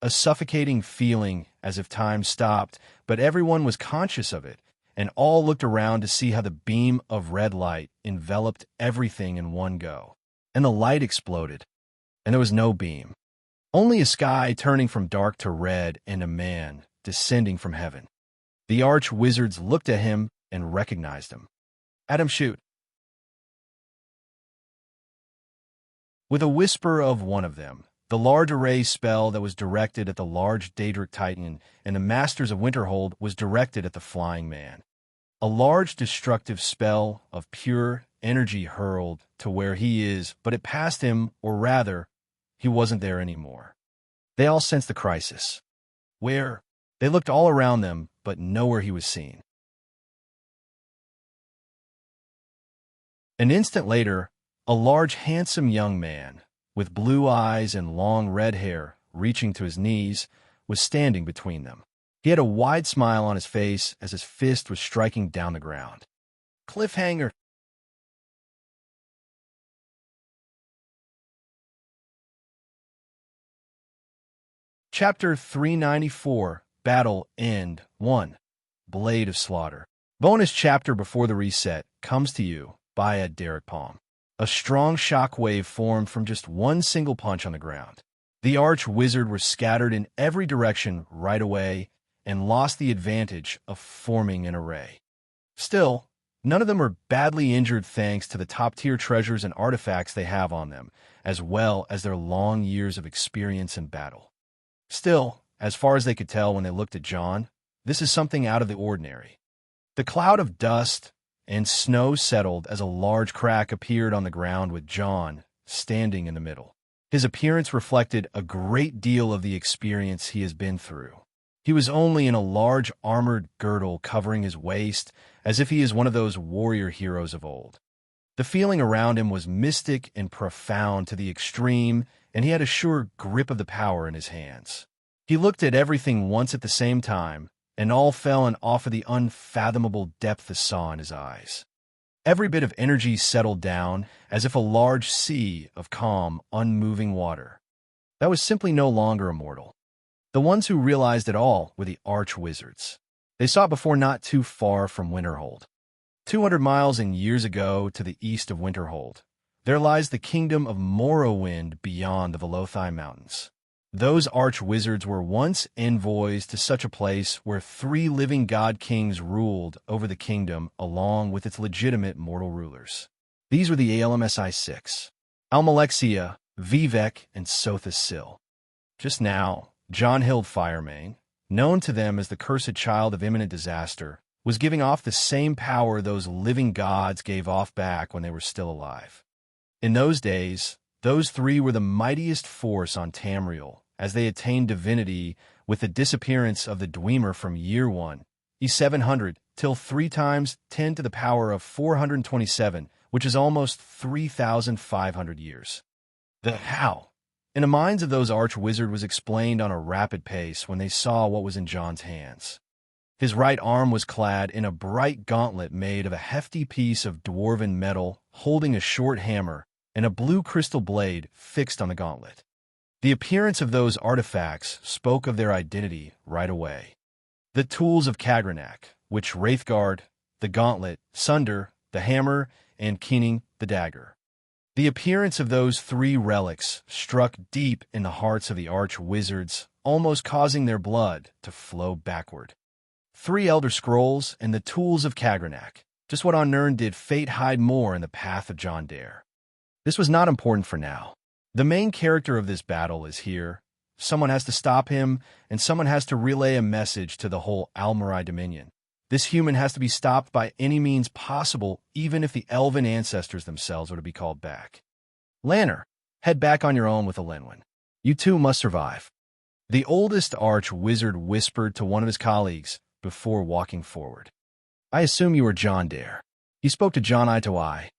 A suffocating feeling as if time stopped, but everyone was conscious of it, and all looked around to see how the beam of red light enveloped everything in one go. And the light exploded, and there was no beam. Only a sky turning from dark to red and a man descending from heaven. The arch-wizards looked at him and recognized him. Adam, shoot. With a whisper of one of them, the large array spell that was directed at the large Daedric Titan and the Masters of Winterhold was directed at the flying man. A large destructive spell of pure energy hurled to where he is, but it passed him, or rather, he wasn't there anymore. They all sensed the crisis. Where? They looked all around them, but nowhere he was seen. An instant later, a large, handsome young man, with blue eyes and long red hair reaching to his knees, was standing between them. He had a wide smile on his face as his fist was striking down the ground. Cliffhanger. Chapter 394, Battle End 1, Blade of Slaughter. Bonus chapter before the reset comes to you by Derek Palm. A strong shockwave formed from just one single punch on the ground. The arch-wizard were scattered in every direction right away and lost the advantage of forming an array. Still, none of them are badly injured thanks to the top-tier treasures and artifacts they have on them, as well as their long years of experience in battle. Still, as far as they could tell when they looked at John, this is something out of the ordinary. The cloud of dust and snow settled as a large crack appeared on the ground with John standing in the middle. His appearance reflected a great deal of the experience he has been through. He was only in a large armored girdle covering his waist, as if he is one of those warrior heroes of old. The feeling around him was mystic and profound to the extreme, and he had a sure grip of the power in his hands. He looked at everything once at the same time, and all fell in awe of the unfathomable depth he saw in his eyes. Every bit of energy settled down, as if a large sea of calm, unmoving water. That was simply no longer immortal. The ones who realized it all were the arch-wizards. They saw it before not too far from Winterhold. 200 miles and years ago to the east of Winterhold, there lies the kingdom of Morrowind beyond the Velothai Mountains. Those arch-wizards were once envoys to such a place where 3 living god kings ruled over the kingdom along with its legitimate mortal rulers. These were the Almsi-6, Almalexia, Vivek, and Sothis Sil. Just now, John Hild Firemane, known to them as the cursed child of imminent disaster, was giving off the same power those living gods gave off back when they were still alive. In those days, those 3 were the mightiest force on Tamriel, as they attained divinity with the disappearance of the Dwemer from year 1, E700, till 3 times 10 to the power of 427, which is almost 3,500 years. The how in the minds of those arch-wizard was explained on a rapid pace when they saw what was in John's hands. His right arm was clad in a bright gauntlet made of a hefty piece of dwarven metal holding a short hammer and a blue crystal blade fixed on the gauntlet. The appearance of those artifacts spoke of their identity right away. The tools of Kagranak, which Wraithguard, the gauntlet, Sunder, the hammer, and Keening, the dagger. The appearance of those 3 relics struck deep in the hearts of the arch-wizards, almost causing their blood to flow backward. 3 Elder Scrolls and the tools of Kagranak, just what on Nirn did fate hide more in the path of John Dare. This was not important for now. The main character of this battle is here. Someone has to stop him, and someone has to relay a message to the whole Almarai Dominion. This human has to be stopped by any means possible, even if the elven ancestors themselves are to be called back. Lanner, head back on your own with Elenwen. You two must survive. The oldest arch-wizard whispered to one of his colleagues before walking forward. I assume you are John Dare. He spoke to John eye to eye.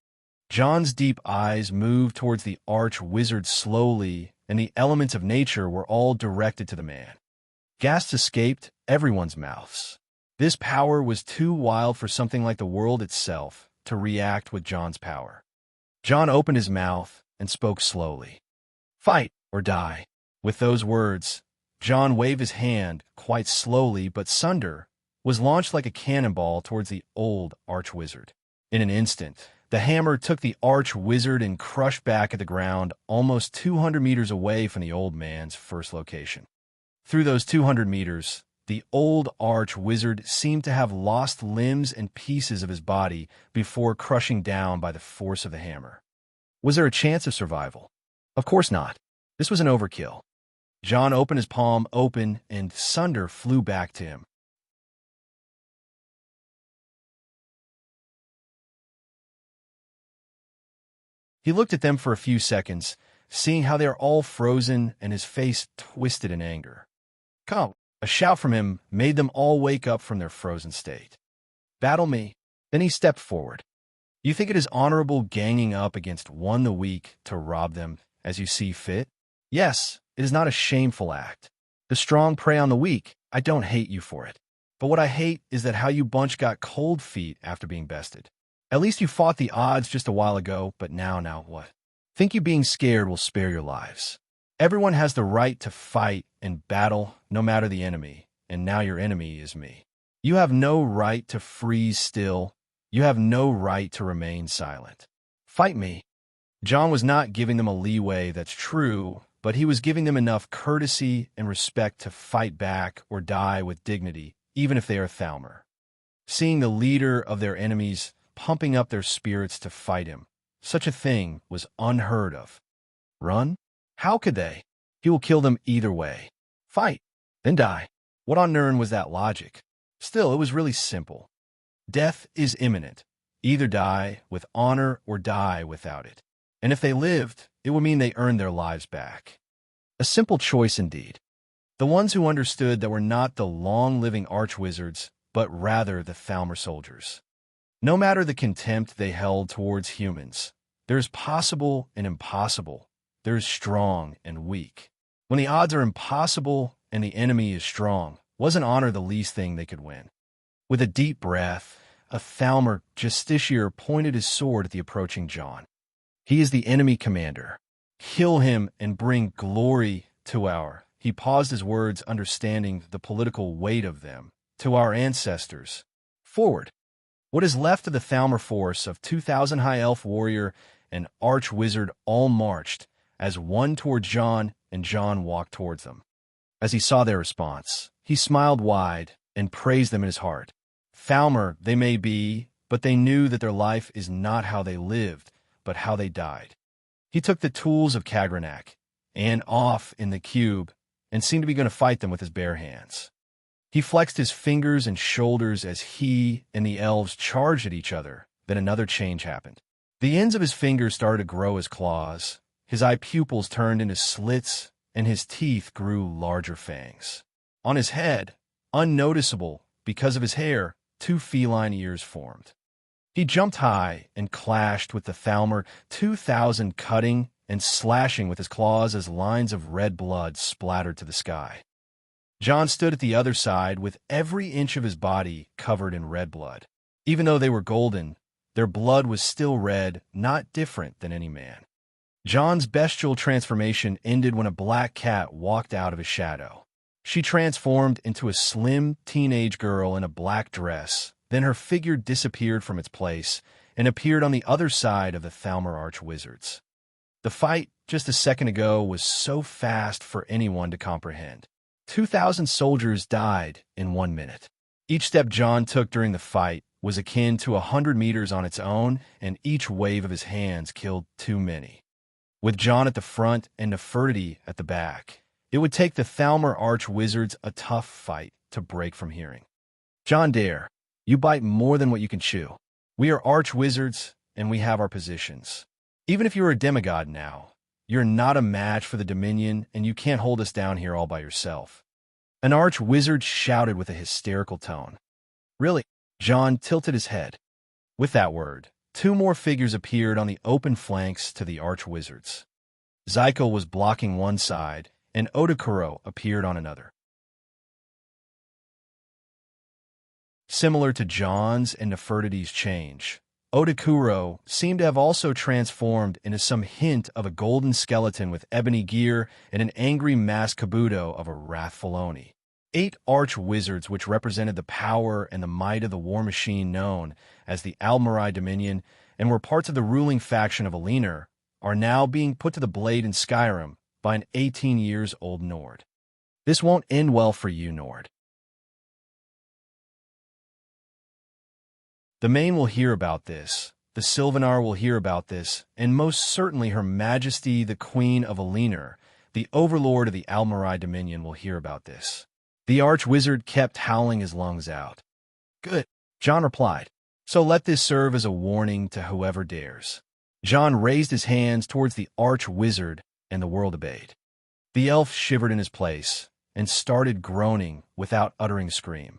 John's deep eyes moved towards the arch-wizard slowly, and the elements of nature were all directed to the man. Gasps escaped everyone's mouths. This power was too wild for something like the world itself to react with John's power. John opened his mouth and spoke slowly. Fight or die. With those words, John waved his hand quite slowly, but Sunder was launched like a cannonball towards the old arch-wizard. In an instant, the hammer took the arch-wizard and crushed back at the ground almost 200 meters away from the old man's first location. Through those 200 meters, The old arch-wizard seemed to have lost limbs and pieces of his body before crushing down by the force of the hammer. Was there a chance of survival? Of course not. This was an overkill. John opened his palm open, and sunder flew back to him. He looked at them for a few seconds, seeing how they are all frozen and his face twisted in anger. Come! A shout from him made them all wake up from their frozen state. Battle me. Then he stepped forward. You think it is honorable ganging up against one the weak to rob them as you see fit? Yes, it is not a shameful act. The strong prey on the weak. I don't hate you for it. But what I hate is that how you bunch got cold feet after being bested. At least you fought the odds just a while ago, but now what? Think you being scared will spare your lives. Everyone has the right to fight and battle, no matter the enemy, and now your enemy is me. You have no right to freeze still. You have no right to remain silent. Fight me. John was not giving them a leeway, that's true, but he was giving them enough courtesy and respect to fight back or die with dignity, even if they are Thalmor. Seeing the leader of their enemies pumping up their spirits to fight him, such a thing was unheard of. Run? How could they? He will kill them either way. Fight, then die. What on earth was that logic? Still, it was really simple. Death is imminent. Either die with honor or die without it. And if they lived, it would mean they earned their lives back. A simple choice indeed. The ones who understood that were not the long-living archwizards, but rather the Thalmor soldiers. No matter the contempt they held towards humans, there is possible and impossible. There is strong and weak. When the odds are impossible and the enemy is strong, wasn't honor the least thing they could win? With a deep breath, a Thalmor justiciar pointed his sword at the approaching John. He is the enemy commander. Kill him and bring glory to our... He paused his words, understanding the political weight of them. To our ancestors. Forward. What is left of the Thalmor force of 2,000 high elf warrior and arch-wizard all marched as one toward John, and John walked towards them. As he saw their response, he smiled wide and praised them in his heart. Thalmor they may be, but they knew that their life is not how they lived, but how they died. He took the tools of Kagranak and off in the cube and seemed to be going to fight them with his bare hands. He flexed his fingers and shoulders as he and the elves charged at each other. Then another change happened. The ends of his fingers started to grow as claws. His eye pupils turned into slits, and his teeth grew larger fangs. On his head, unnoticeable because of his hair, 2 feline ears formed. He jumped high and clashed with the Thalmor, 2,000 cutting and slashing with his claws as lines of red blood splattered to the sky. John stood at the other side with every inch of his body covered in red blood. Even though they were golden, their blood was still red, not different than any man. John's bestial transformation ended when a black cat walked out of his shadow. She transformed into a slim teenage girl in a black dress. Then her figure disappeared from its place and appeared on the other side of the Thalmor arch-wizards. The fight just a second ago was so fast for anyone to comprehend. 2,000 soldiers died in 1 minute. Each step John took during the fight was akin to 100 meters on its own, and each wave of his hands killed too many. With John at the front and Nefertiti at the back, it would take the Thalmor arch-wizards a tough fight to break from hearing. John Dare, you bite more than what you can chew. We are arch-wizards, and we have our positions. Even if you were a demigod now, you're not a match for the Dominion, and you can't hold us down here all by yourself. An arch-wizard shouted with a hysterical tone. Really? John tilted his head. With that word, 2 more figures appeared on the open flanks to the arch-wizards. Zykel was blocking one side, and Odokuro appeared on another. Similar to John's and Nefertiti's change, Odokuro seemed to have also transformed into some hint of a golden skeleton with ebony gear and an angry masked kabuto of a wrathful Oni. 8 arch-wizards, which represented the power and the might of the war machine known as the Almarai Dominion and were parts of the ruling faction of Alinar, are now being put to the blade in Skyrim by an 18-years-old Nord. This won't end well for you, Nord. The Main will hear about this, the Sylvanar will hear about this, and most certainly Her Majesty the Queen of Alinar, the overlord of the Almarai Dominion, will hear about this. The Archwizard kept howling his lungs out. Good, John replied. So let this serve as a warning to whoever dares. John raised his hands towards the Archwizard, and the world obeyed. The elf shivered in his place and started groaning without uttering a scream.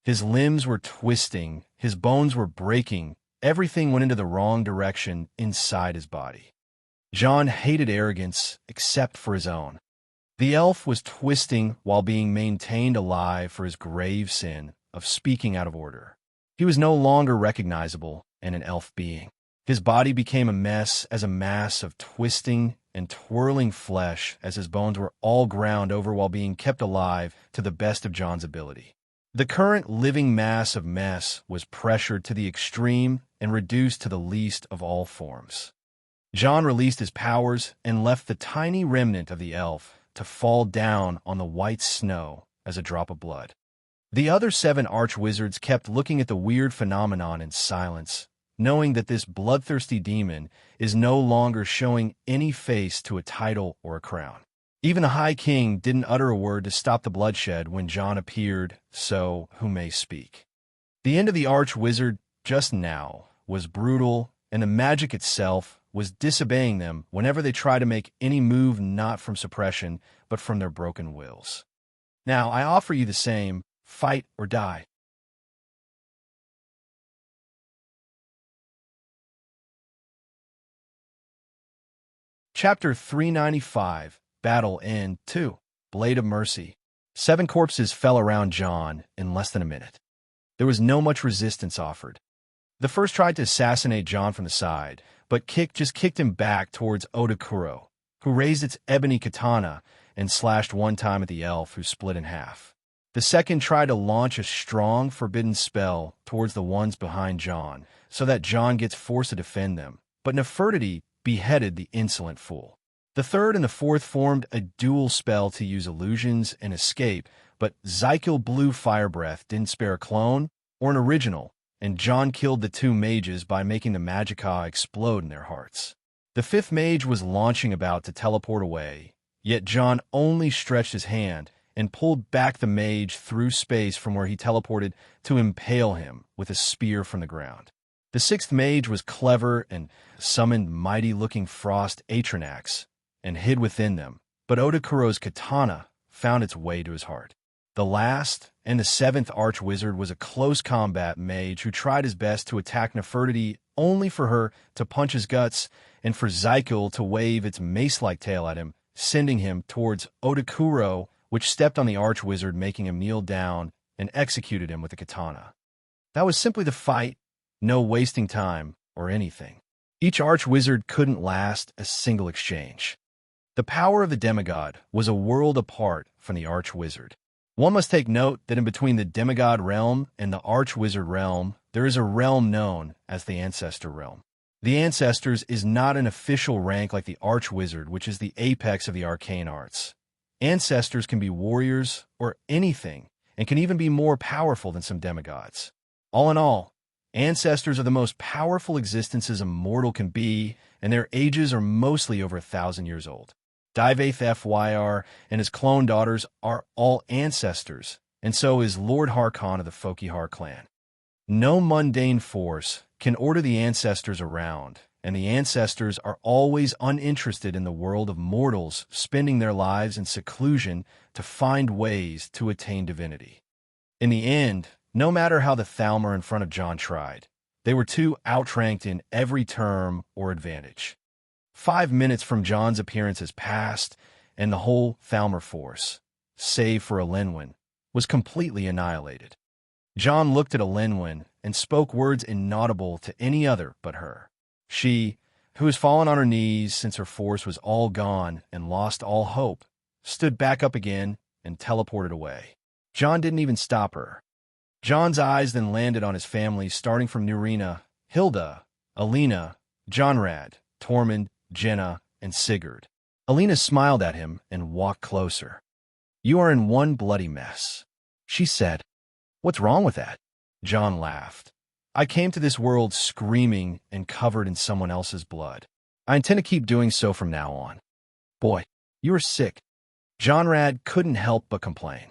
His limbs were twisting, his bones were breaking, everything went into the wrong direction inside his body. John hated arrogance except for his own. The elf was twisting while being maintained alive for his grave sin of speaking out of order. He was no longer recognizable and an elf being. His body became a mess as a mass of twisting and twirling flesh as his bones were all ground over while being kept alive to the best of John's ability. The current living mass of mess was pressured to the extreme and reduced to the least of all forms. John released his powers and left the tiny remnant of the elf to fall down on the white snow as a drop of blood. The other 7 archwizards kept looking at the weird phenomenon in silence, knowing that this bloodthirsty demon is no longer showing any face to a title or a crown. Even the High King didn't utter a word to stop the bloodshed when John appeared, so who may speak. The end of the Archwizard just now was brutal, and the magic itself was disobeying them whenever they tried to make any move not from suppression, but from their broken wills. Now, I offer you the same, fight or die. Chapter 395, Battle End 2, Blade of Mercy. 7 corpses fell around John in less than a minute. There was no much resistance offered. The first tried to assassinate John from the side, but just kicked him back towards Odakuro, who raised its ebony katana and slashed one time at the elf, who split in half. The second tried to launch a strong, forbidden spell towards the ones behind John, so that John gets forced to defend them, but Nefertiti beheaded the insolent fool. The third and the fourth formed a dual spell to use illusions and escape, but Zykel Blue Fire Breath didn't spare a clone or an original, and John killed the 2 mages by making the Magicka explode in their hearts. The 5th mage was launching about to teleport away, yet John only stretched his hand and pulled back the mage through space from where he teleported to impale him with a spear from the ground. The 6th mage was clever and summoned mighty-looking frost Atronax and hid within them, but Odakuro's katana found its way to his heart. The last and the 7th archwizard was a close combat mage who tried his best to attack Nefertiti only for her to punch his guts and for Zykel to wave its mace-like tail at him, sending him towards Odakuro, which stepped on the archwizard, making him kneel down and executed him with the katana. That was simply the fight, no wasting time or anything. Each archwizard couldn't last a single exchange. The power of the demigod was a world apart from the archwizard. One must take note that in between the demigod realm and the archwizard realm, there is a realm known as the Ancestor realm. The Ancestors is not an official rank like the archwizard, which is the apex of the arcane arts. Ancestors can be warriors or anything, and can even be more powerful than some demigods. All in all, Ancestors are the most powerful existences a mortal can be, and their ages are mostly over 1,000 years old. Divaith Fyr and his clone daughters are all Ancestors, and so is Lord Harkon of the Fokihar clan. No mundane force can order the Ancestors around, and the Ancestors are always uninterested in the world of mortals spending their lives in seclusion to find ways to attain divinity. In the end, no matter how the Thalmor in front of John tried, they were too outranked in every term or advantage. 5 minutes from John's appearance has passed, and the whole Thalmor force, save for Elenwen, was completely annihilated. John looked at Elenwen and spoke words inaudible to any other but her. She, who has fallen on her knees since her force was all gone and lost all hope, stood back up again and teleported away. John didn't even stop her. John's eyes then landed on his family, starting from Nurina, Hilda, Alina, Jonrad, Tormund, Jenna, and Sigurd. Alina smiled at him and walked closer. "You are in one bloody mess," she said. "What's wrong with that?" John laughed. I came to this world screaming and covered in someone else's blood. I intend to keep doing so from now on. Boy, you are sick. Jonrad couldn't help but complain.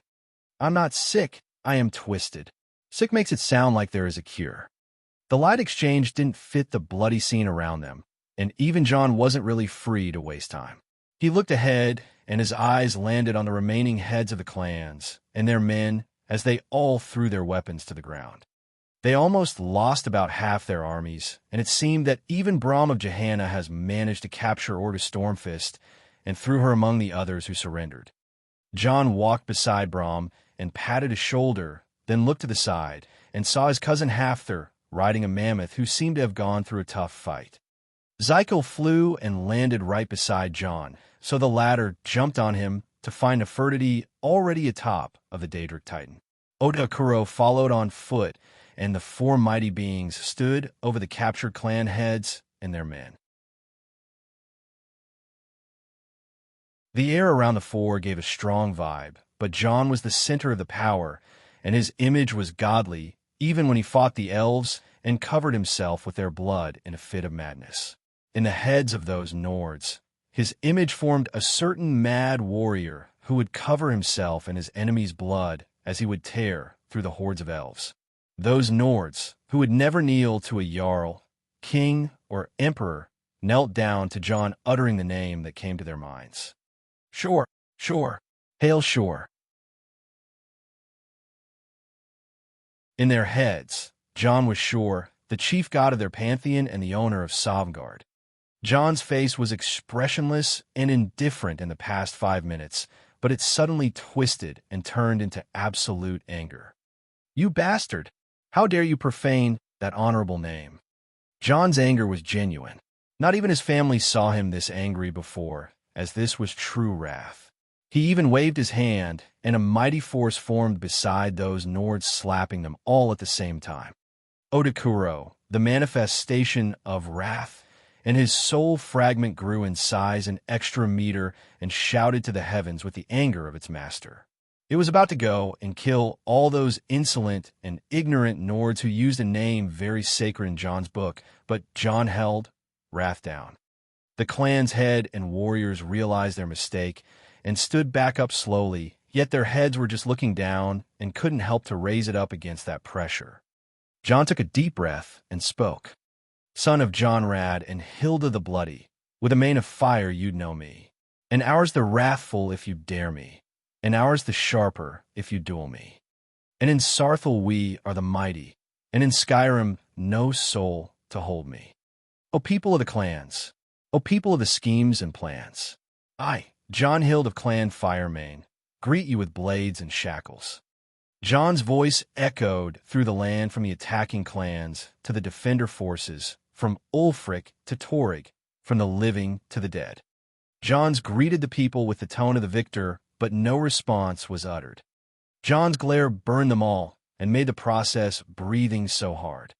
I'm not sick, I am twisted. Sick makes it sound like there is a cure. The light exchange didn't fit the bloody scene around them, and even John wasn't really free to waste time. He looked ahead, and his eyes landed on the remaining heads of the clans and their men as they all threw their weapons to the ground. They almost lost about half their armies, and it seemed that even Brahm of Johanna has managed to capture Orda Stormfist and threw her among the others who surrendered. John walked beside Brahm and patted his shoulder, then looked to the side and saw his cousin Hafthor riding a mammoth who seemed to have gone through a tough fight. Zykel flew and landed right beside John, so the latter jumped on him to find Nefertiti already atop of the Daedric Titan. Odakuro followed on foot, and the four mighty beings stood over the captured clan heads and their men. The air around the four gave a strong vibe, but John was the center of the power, and his image was godly, even when he fought the elves and covered himself with their blood in a fit of madness. In the heads of those Nords, his image formed a certain mad warrior who would cover himself in his enemy's blood as he would tear through the hordes of elves. Those Nords, who would never kneel to a Jarl, king, or emperor, knelt down to John uttering the name that came to their minds. Shor, Shor, hail Shor. In their heads, John was Shor, the chief god of their pantheon and the owner of Sovngarde. John's face was expressionless and indifferent in the past 5 minutes, but it suddenly twisted and turned into absolute anger. You bastard! How dare you profane that honorable name? John's anger was genuine. Not even his family saw him this angry before, as this was true wrath. He even waved his hand, and a mighty force formed beside those Nords, slapping them all at the same time. Odakuro, the manifestation of wrath, and his soul fragment grew in size an extra meter and shouted to the heavens with the anger of its master. It was about to go and kill all those insolent and ignorant Nords who used a name very sacred in John's book, but John held wrath down. The clan's head and warriors realized their mistake and stood back up slowly, yet their heads were just looking down and couldn't help to raise it up against that pressure. John took a deep breath and spoke. Son of Jonrad and Hilda the Bloody, with a mane of fire you'd know me. And ours the wrathful if you dare me, and ours the sharper if you duel me. And in Sarthal we are the mighty, and in Skyrim no soul to hold me. O people of the clans, O people of the schemes and plans, I, John Hild of Clan Firemane, greet you with blades and shackles. John's voice echoed through the land from the attacking clans to the defender forces, from Ulfric to Torig, from the living to the dead. John's greeted the people with the tone of the victor, but no response was uttered. John's glare burned them all and made the process breathing so hard.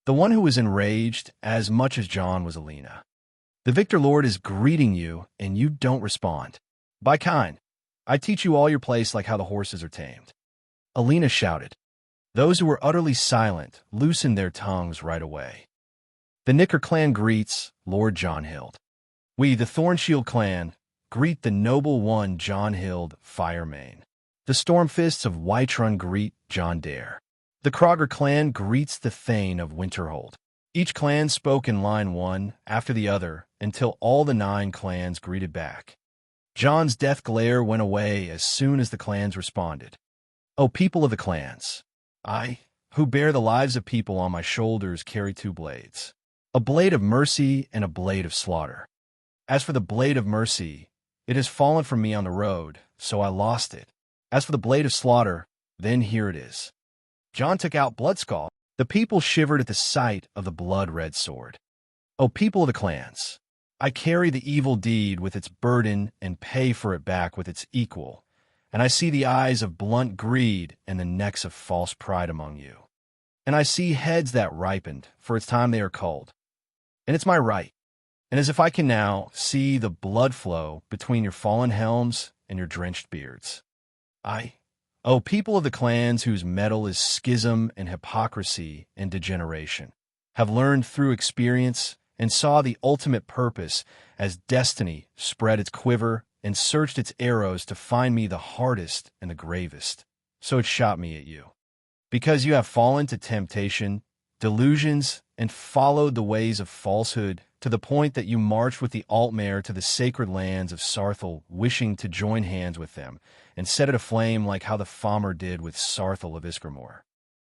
The one who was enraged as much as John was Alina. The Victor Lord is greeting you, and you don't respond. By kind, I teach you all your place like how the horses are tamed. Alina shouted. Those who were utterly silent loosened their tongues right away. The Nicker clan greets Lord John Hild. We, the Thornshield clan, greet the noble one John Hild Firemane. The Stormfists of Whiterun greet John Dare. The Krogger clan greets the Thane of Winterhold. Each clan spoke in line one after the other until all the 9 clans greeted back. John's death glare went away as soon as the clans responded. O people of the clans, I, who bear the lives of people on my shoulders, carry 2 blades, a blade of mercy and a blade of slaughter. As for the blade of mercy, it has fallen from me on the road, so I lost it. As for the blade of slaughter, then here it is. John took out Bloodskull. The people shivered at the sight of the blood-red sword. O people of the clans, I carry the evil deed with its burden and pay for it back with its equal, and I see the eyes of blunt greed and the necks of false pride among you. And I see heads that ripened, for it's time they are culled. And it's my right, and as if I can now see the blood flow between your fallen helms and your drenched beards. I, O people of the clans whose metal is schism and hypocrisy and degeneration, have learned through experience and saw the ultimate purpose as destiny spread its quiver and searched its arrows to find me the hardest and the gravest. So it shot me at you. Because you have fallen to temptation, delusions, and followed the ways of falsehood to the point that you marched with the Altmare to the sacred lands of Sarthal, wishing to join hands with them and set it aflame like how the Falmer did with Sarthal of Iskermore.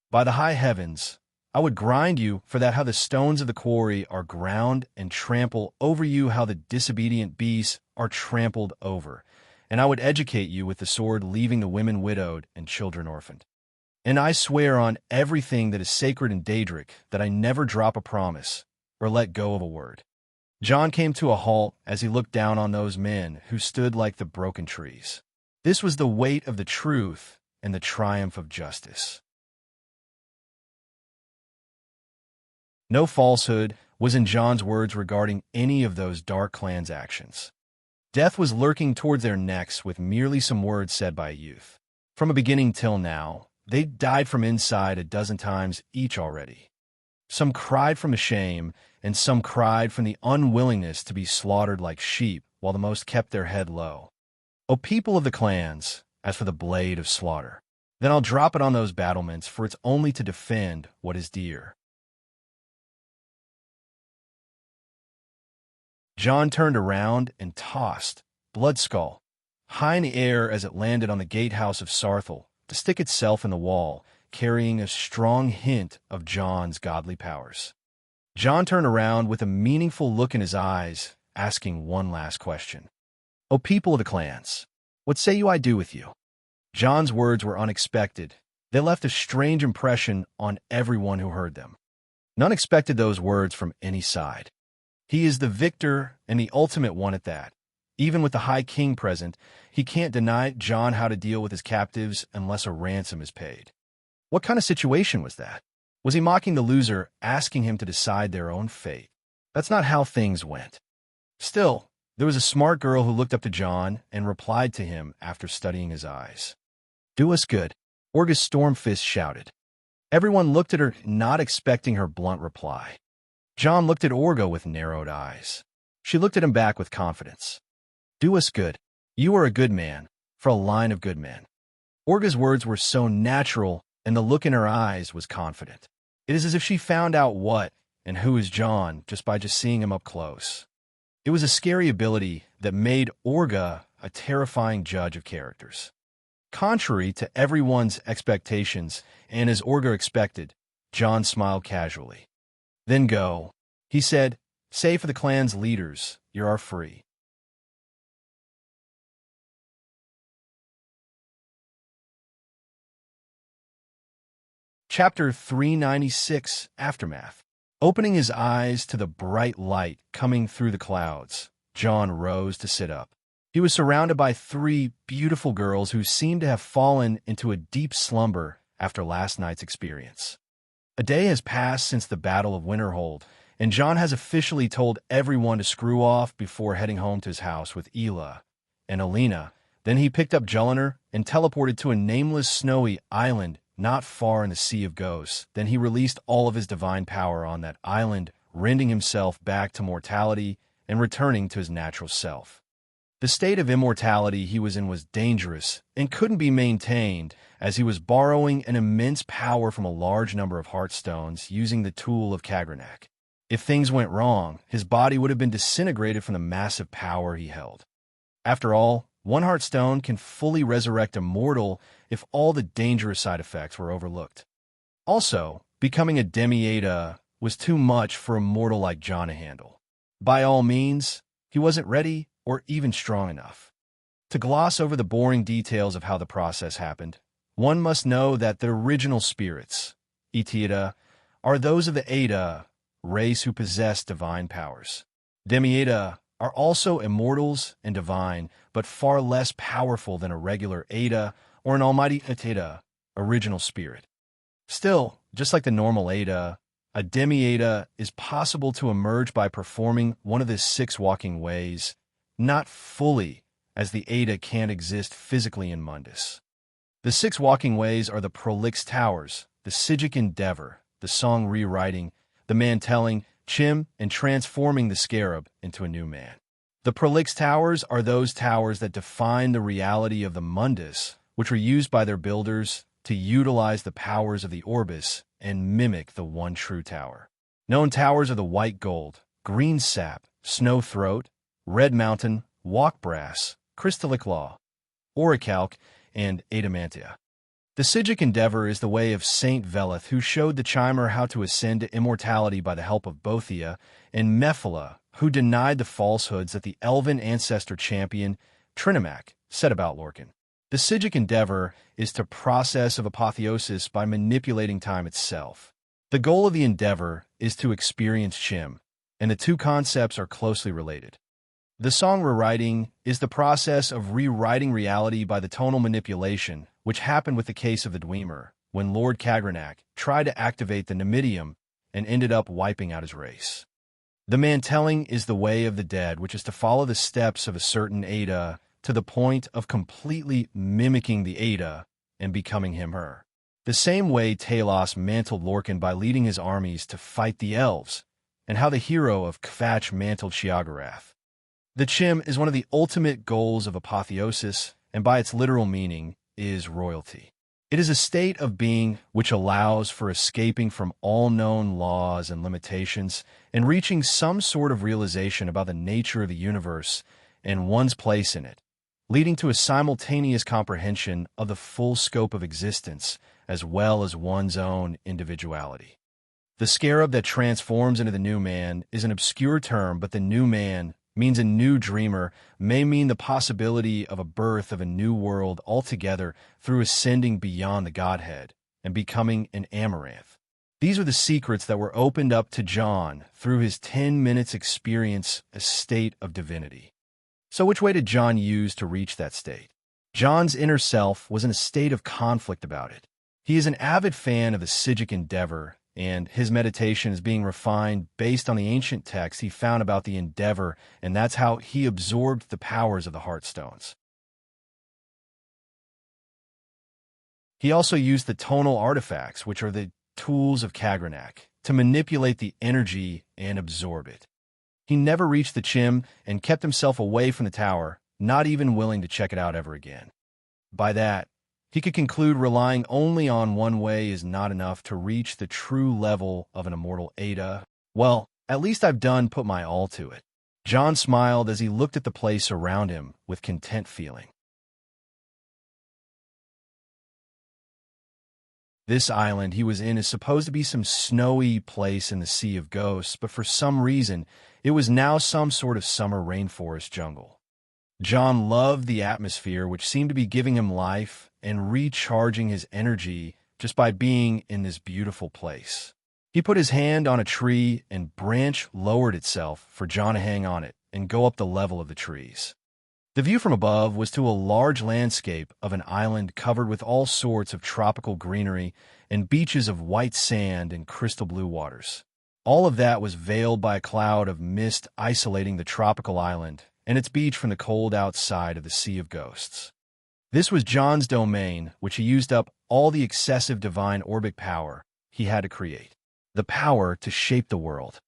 By the high heavens, I would grind you for that how the stones of the quarry are ground and trample over you how the disobedient beasts are trampled over, and I would educate you with the sword, leaving the women widowed and children orphaned. And I swear on everything that is sacred in Daedric that I never drop a promise or let go of a word. Jon came to a halt as he looked down on those men who stood like the broken trees. This was the weight of the truth and the triumph of justice. No falsehood was in Jon's words regarding any of those dark clans' actions. Death was lurking towards their necks with merely some words said by a youth. From a beginning till now, they died from inside a dozen times each already. Some cried from the shame, and some cried from the unwillingness to be slaughtered like sheep, while the most kept their head low. O people of the clans, as for the blade of slaughter, then I'll drop it on those battlements, for it's only to defend what is dear. Jon turned around and tossed, Bloodskull, high in the air as it landed on the gatehouse of Sarthal, to stick itself in the wall, carrying a strong hint of Jon's godly powers. Jon turned around with a meaningful look in his eyes, asking one last question. O people of the clans, what say you I do with you? Jon's words were unexpected. They left a strange impression on everyone who heard them. None expected those words from any side. He is the victor and the ultimate one at that. Even with the High King present, he can't deny Jon how to deal with his captives unless a ransom is paid. What kind of situation was that? Was he mocking the loser, asking him to decide their own fate? That's not how things went. Still, there was a smart girl who looked up to Jon and replied to him after studying his eyes. Do us good, Orgus Stormfist shouted. Everyone looked at her, not expecting her blunt reply. Jon looked at Orga with narrowed eyes. She looked at him back with confidence. Do us good. You are a good man, for a line of good men. Orga's words were so natural, and the look in her eyes was confident. It is as if she found out what and who is Jon just by seeing him up close. It was a scary ability that made Orga a terrifying judge of characters. Contrary to everyone's expectations, and as Orga expected, Jon smiled casually. Then go, he said, say for the clan's leaders, you are free. Chapter 396, Aftermath. Opening his eyes to the bright light coming through the clouds, Jon rose to sit up. He was surrounded by 3 beautiful girls who seemed to have fallen into a deep slumber after last night's experience. A day has passed since the Battle of Winterhold, and Jon has officially told everyone to screw off before heading home to his house with Ela and Alina. Then he picked up Jelinar and teleported to a nameless snowy island not far in the Sea of Ghosts. Then he released all of his divine power on that island, rending himself back to mortality and returning to his natural self. The state of immortality he was in was dangerous and couldn't be maintained, as he was borrowing an immense power from a large number of heartstones using the tool of Kagranak. If things went wrong, his body would have been disintegrated from the massive power he held. After all, one heartstone can fully resurrect a mortal if all the dangerous side effects were overlooked. Also, becoming a demi-Ada was too much for a mortal like Jon to handle. By all means, he wasn't ready or even strong enough. To gloss over the boring details of how the process happened, one must know that the original spirits, Etiada, are those of the Ada race who possess divine powers. Demi-Ada are also immortals and divine, but far less powerful than a regular Ada or an almighty Etiada, original spirit. Still, just like the normal Ada, a demi-Ada is possible to emerge by performing one of the 6 walking ways, not fully, as the Ada can't exist physically in Mundus. The 6 walking ways are the prolix towers, the Sigic endeavor, the song rewriting, the man telling, Chim, and transforming the scarab into a new man. The prolix towers are those towers that define the reality of the mundus, which were used by their builders to utilize the powers of the orbis and mimic the one true tower. Known towers are the white gold, green sap, snow throat, red mountain, walk brass, crystallic law, orichalc, and adamantia. The Sigic endeavor is the way of Saint Veleth, who showed the chimer how to ascend to immortality by the help of Bothia, and Mephala, who denied the falsehoods that the elven ancestor champion, Trinimac, said about Lorcan. The Sigic endeavor is the process of apotheosis by manipulating time itself. The goal of the endeavor is to experience Chim, and the two concepts are closely related. The song rewriting is the process of rewriting reality by the tonal manipulation, which happened with the case of the Dwemer, when Lord Cagranak tried to activate the Numidium and ended up wiping out his race. The man-telling is the way of the dead, which is to follow the steps of a certain Ada to the point of completely mimicking the Ada and becoming him/her. The same way Talos mantled Lorcan by leading his armies to fight the elves, and how the hero of Kvatch mantled Sheogorath. The Chim is one of the ultimate goals of apotheosis, and by its literal meaning, is royalty. It is a state of being which allows for escaping from all known laws and limitations and reaching some sort of realization about the nature of the universe and one's place in it, leading to a simultaneous comprehension of the full scope of existence as well as one's own individuality. The scarab that transforms into the new man is an obscure term, but the new man means a new dreamer, may mean the possibility of a birth of a new world altogether through ascending beyond the Godhead and becoming an amaranth. These are the secrets that were opened up to John through his 10 minutes experience a state of divinity. So which way did John use to reach that state? John's inner self was in a state of conflict about it. He is an avid fan of the Sigic endeavor, and his meditation is being refined based on the ancient text he found about the endeavor, and that's how he absorbed the powers of the Heartstones. He also used the tonal artifacts, which are the tools of Cagranak, to manipulate the energy and absorb it. He never reached the Chim and kept himself away from the tower, not even willing to check it out ever again. By that, he could conclude relying only on one way is not enough to reach the true level of an immortal Ada. Well, at least I've done put my all to it. John smiled as he looked at the place around him with content feeling. This island he was in is supposed to be some snowy place in the Sea of Ghosts, but for some reason, it was now some sort of summer rainforest jungle. John loved the atmosphere, which seemed to be giving him life and recharging his energy just by being in this beautiful place. He put his hand on a tree and branch lowered itself for John to hang on it and go up the level of the trees. The view from above was to a large landscape of an island covered with all sorts of tropical greenery and beaches of white sand and crystal blue waters. All of that was veiled by a cloud of mist isolating the tropical island and its beach from the cold outside of the Sea of Ghosts. This was John's domain, which he used up all the excessive divine orbic power he had to create, the power to shape the world.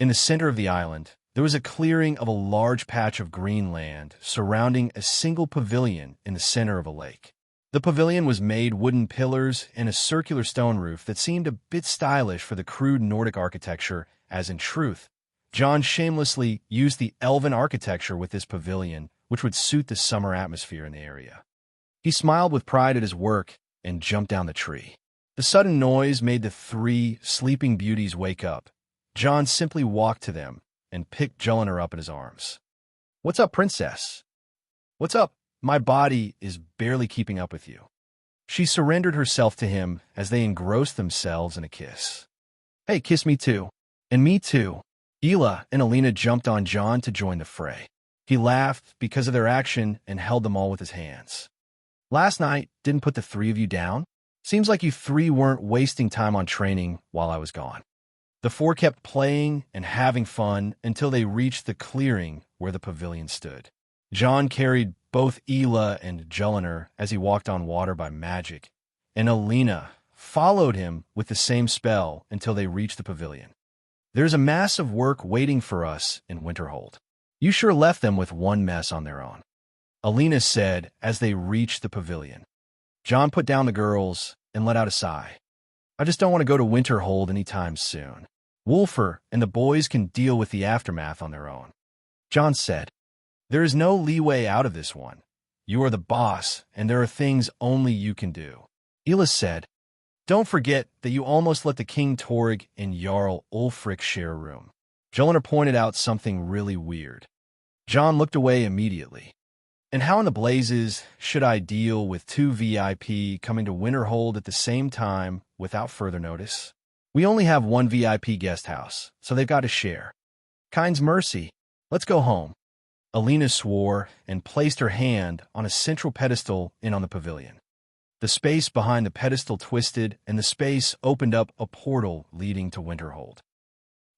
In the center of the island, there was a clearing of a large patch of green land surrounding a single pavilion in the center of a lake. The pavilion was made wooden pillars and a circular stone roof that seemed a bit stylish for the crude Nordic architecture, as in truth, John shamelessly used the elven architecture with this pavilion, which would suit the summer atmosphere in the area. He smiled with pride at his work and jumped down the tree. The sudden noise made the 3 sleeping beauties wake up. John simply walked to them and picked Jelinar up in his arms. "What's up, princess?" "What's up? My body is barely keeping up with you." She surrendered herself to him as they engrossed themselves in a kiss. "Hey, kiss me too." "And me too." Ela and Alina jumped on John to join the fray. He laughed because of their action and held them all with his hands. "Last night didn't put the 3 of you down? Seems like you 3 weren't wasting time on training while I was gone." The 4 kept playing and having fun until they reached the clearing where the pavilion stood. John carried both Ela and Jeliner as he walked on water by magic, and Alina followed him with the same spell until they reached the pavilion. There's a mass of work waiting for us in Winterhold. You sure left them with one mess on their own, Alina said as they reached the pavilion. John put down the girls and let out a sigh. I just don't want to go to Winterhold anytime soon. Wolfer and the boys can deal with the aftermath on their own. John said, there is no leeway out of this one. You are the boss, and there are things only you can do. Ela said, don't forget that you almost let the King Torg and Jarl Ulfric share a room. Jeliner pointed out something really weird. John looked away immediately. And how in the blazes should I deal with two VIP coming to Winterhold at the same time without further notice? We only have one VIP guest house, so they've got to share. Kind's mercy. Let's go home. Alina swore and placed her hand on a central pedestal on the pavilion. The space behind the pedestal twisted, and the space opened up a portal leading to Winterhold.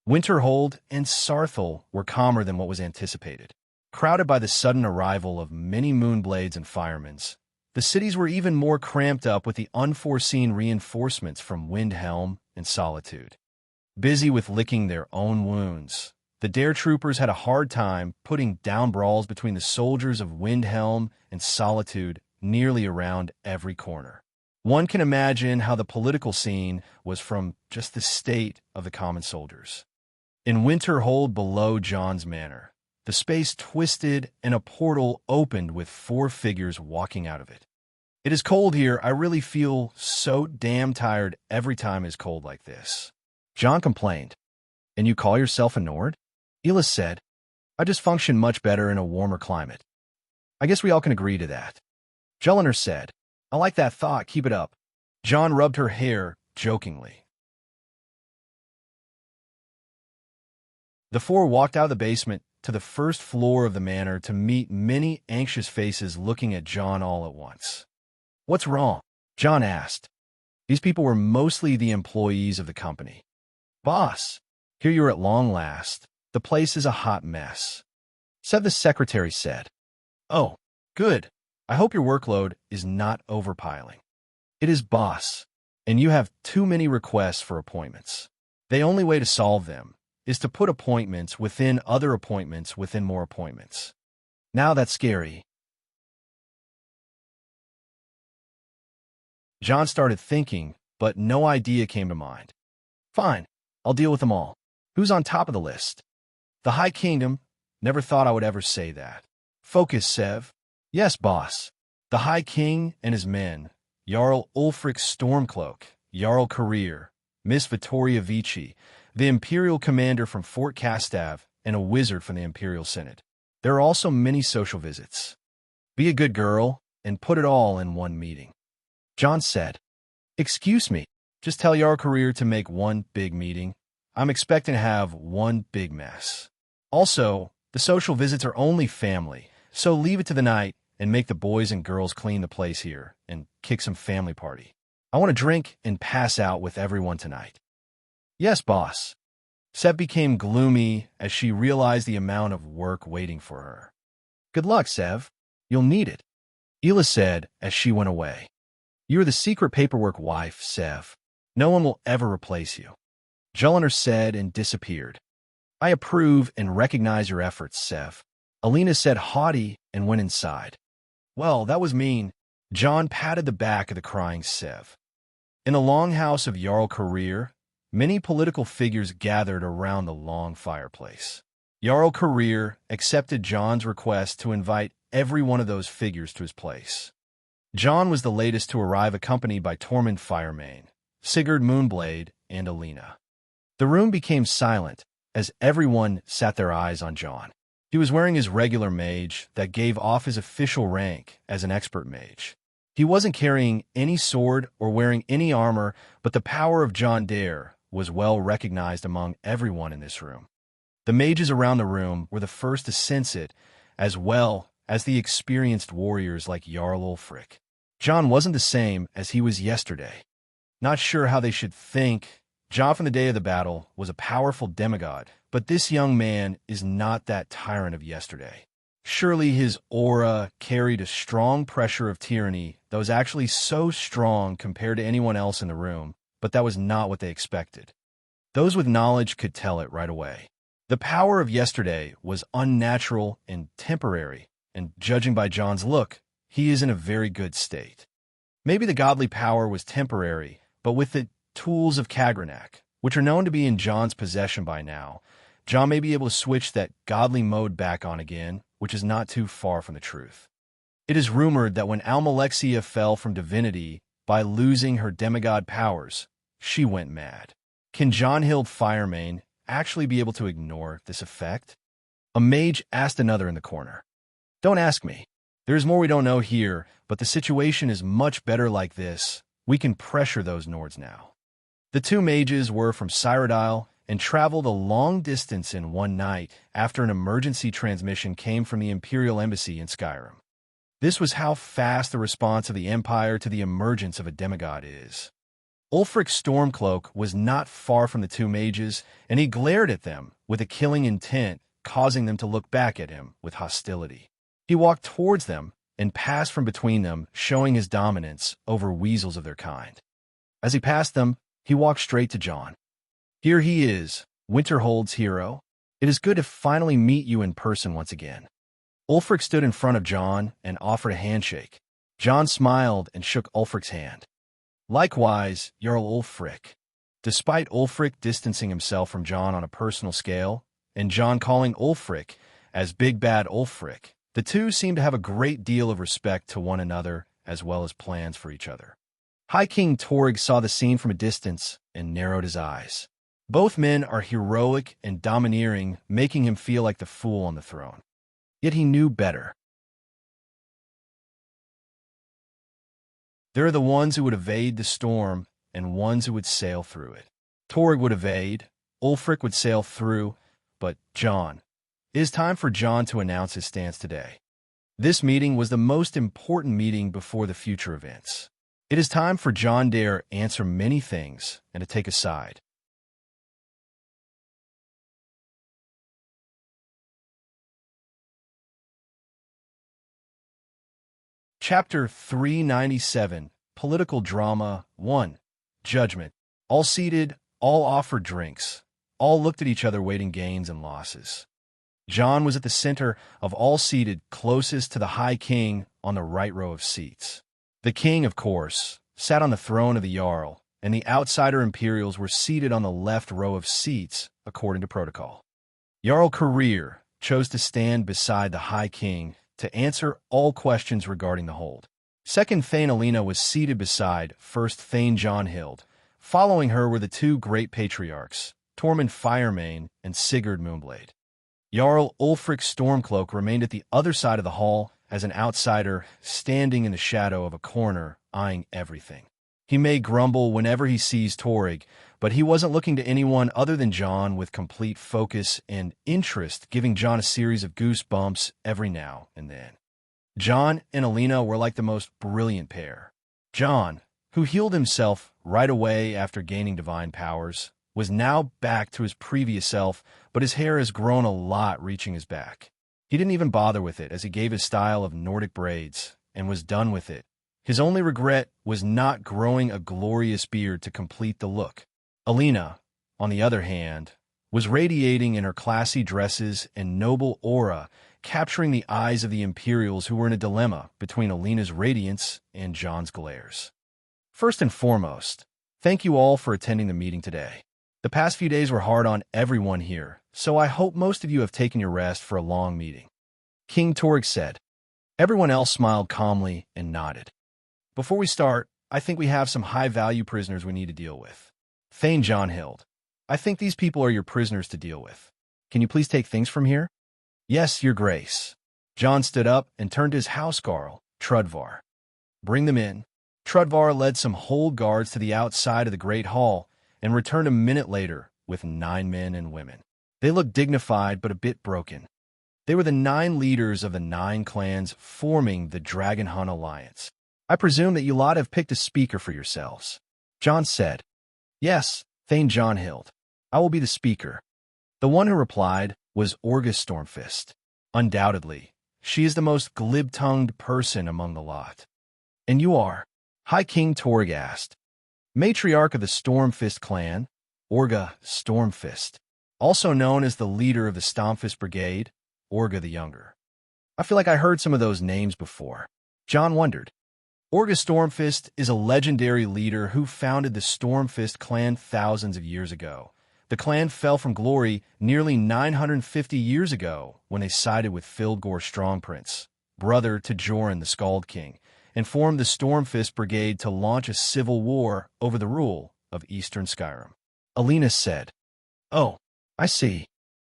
Winterhold and Sarthel were calmer than what was anticipated. Crowded by the sudden arrival of many moonblades and firemans, the cities were even more cramped up with the unforeseen reinforcements from Windhelm and Solitude. Busy with licking their own wounds, the Dare troopers had a hard time putting down brawls between the soldiers of Windhelm and Solitude nearly around every corner. One can imagine how the political scene was from just the state of the common soldiers. In Winterhold below John's manor, the space twisted and a portal opened with 4 figures walking out of it. It is cold here. I really feel so damn tired every time it's cold like this. John complained. And you call yourself a Nord? Ela said, I just function much better in a warmer climate. I guess we all can agree to that. Jeliner said, I like that thought. Keep it up. John rubbed her hair jokingly. The 4 walked out of the basement to the first floor of the manor to meet many anxious faces looking at John all at once. What's wrong? John asked. These people were mostly the employees of the company. Boss, here you are at long last. The place is a hot mess. Sev the secretary said. Oh, good. I hope your workload is not overpiling. It is, boss, and you have too many requests for appointments. The only way to solve them is to put appointments within other appointments within more appointments. Now that's scary. John started thinking, but no idea came to mind. Fine, I'll deal with them all. Who's on top of the list? The High Kingdom. Never thought I would ever say that. Focus, Sev. Yes, boss. The High King and his men, Jarl Ulfric Stormcloak, Jarl Career, Miss Vittoria Vici, the Imperial Commander from Fort Castav, and a wizard from the Imperial Synod. There are also many social visits. Be a good girl and put it all in one meeting. John said, Excuse me, just tell Jarl Career to make one big meeting. I'm expecting to have one big mess. Also, the social visits are only family, so leave it to the night and make the boys and girls clean the place here and kick some family party. I want to drink and pass out with everyone tonight. Yes, boss. Sev became gloomy as she realized the amount of work waiting for her. Good luck, Sev. You'll need it, Ela said as she went away. You're the secret paperwork wife, Sev. No one will ever replace you. Jeliner said and disappeared. I approve and recognize your efforts, Sev. Alina said haughty and went inside. Well, that was mean. John patted the back of the crying Sev. In the longhouse of Jarl Career, many political figures gathered around the long fireplace. Jarl Career accepted John's request to invite every one of those figures to his place. John was the latest to arrive, accompanied by Tormund Firemane, Sigurd Moonblade, and Alina. The room became silent as everyone sat their eyes on John. He was wearing his regular mage that gave off his official rank as an expert mage. He wasn't carrying any sword or wearing any armor, but the power of John Dare was well recognized among everyone in this room. The mages around the room were the first to sense it, as well as the experienced warriors like Jarl Ulfric. John wasn't the same as he was yesterday. Not sure how they should think. John from the day of the battle was a powerful demigod, but this young man is not that tyrant of yesterday. Surely his aura carried a strong pressure of tyranny that was actually so strong compared to anyone else in the room, but that was not what they expected. Those with knowledge could tell it right away. The power of yesterday was unnatural and temporary, and judging by John's look, he is in a very good state. Maybe the godly power was temporary, but with the tools of Kagranak, which are known to be in John's possession by now, John may be able to switch that godly mode back on again, which is not too far from the truth. It is rumored that when Almalexia fell from divinity by losing her demigod powers, she went mad. Can John Hild Firemane actually be able to ignore this effect? A mage asked another in the corner. Don't ask me. There's more we don't know here, but the situation is much better like this. We can pressure those Nords now. The two mages were from Cyrodiil and traveled a long distance in one night after an emergency transmission came from the Imperial Embassy in Skyrim. This was how fast the response of the Empire to the emergence of a demigod is. Ulfric Stormcloak was not far from the two mages, and he glared at them with a killing intent, causing them to look back at him with hostility. He walked towards them and passed from between them, showing his dominance over weasels of their kind. As he passed them, he walked straight to John. Here he is, Winterhold's hero. It is good to finally meet you in person once again. Ulfric stood in front of John and offered a handshake. John smiled and shook Ulfric's hand. Likewise, Jarl Ulfric. Despite Ulfric distancing himself from John on a personal scale, and John calling Ulfric as Big Bad Ulfric, the two seemed to have a great deal of respect to one another as well as plans for each other. High King Torg saw the scene from a distance and narrowed his eyes. Both men are heroic and domineering, making him feel like the fool on the throne. Yet he knew better. There are the ones who would evade the storm and ones who would sail through it. Torg would evade, Ulfric would sail through, but John. It is time for John to announce his stance today. This meeting was the most important meeting before the future events. It is time for John dare answer many things and to take a side. Chapter 397, Political Drama 1, Judgment. All seated, all offered drinks. All looked at each other weighting gains and losses. John was at the center of all seated, closest to the High King on the right row of seats. The king, of course, sat on the throne of the Jarl, and the outsider Imperials were seated on the left row of seats, according to protocol. Jarl Career chose to stand beside the High King to answer all questions regarding the hold. Second Thane Alina was seated beside First Thane John Hild. Following her were the two great patriarchs, Tormund Firemane and Sigurd Moonblade. Jarl Ulfric Stormcloak remained at the other side of the hall as an outsider, standing in the shadow of a corner, eyeing everything. He may grumble whenever he sees Torg, but he wasn't looking to anyone other than John with complete focus and interest, giving John a series of goosebumps every now and then. John and Alina were like the most brilliant pair. John, who healed himself right away after gaining divine powers, was now back to his previous self, but his hair has grown a lot, reaching his back. He didn't even bother with it as he gave his style of Nordic braids and was done with it. His only regret was not growing a glorious beard to complete the look. Alina, on the other hand, was radiating in her classy dresses and noble aura, capturing the eyes of the Imperials who were in a dilemma between Alina's radiance and John's glares. First and foremost, thank you all for attending the meeting today. The past few days were hard on everyone here, so I hope most of you have taken your rest for a long meeting. King Torg said. Everyone else smiled calmly and nodded. Before we start, I think we have some high-value prisoners we need to deal with. Thane John Hild, I think these people are your prisoners to deal with. Can you please take things from here? Yes, your grace. John stood up and turned to his housecarl, Trudvar. Bring them in. Trudvar led some hold guards to the outside of the great hall and returned a minute later with 9 men and women. They looked dignified but a bit broken. They were the 9 leaders of the 9 clans forming the Dragon Hunt Alliance. I presume that you lot have picked a speaker for yourselves. John said. Yes, Thane John Hild. I will be the speaker. The one who replied was Orgus Stormfist. Undoubtedly, She is the most glib-tongued person among the lot. And you are? High King Torg asked. Matriarch of the Stormfist clan, Orga Stormfist, also known as the leader of the Stormfist Brigade, Orga the Younger. I feel like I heard some of those names before. John wondered. Orga Stormfist is a legendary leader who founded the Stormfist clan thousands of years ago. The clan fell from glory nearly 950 years ago when they sided with Fildgor Strongprince, brother to Joran the Skald King, and formed the Stormfist Brigade to launch a civil war over the rule of Eastern Skyrim. Alina said, "Oh, I see."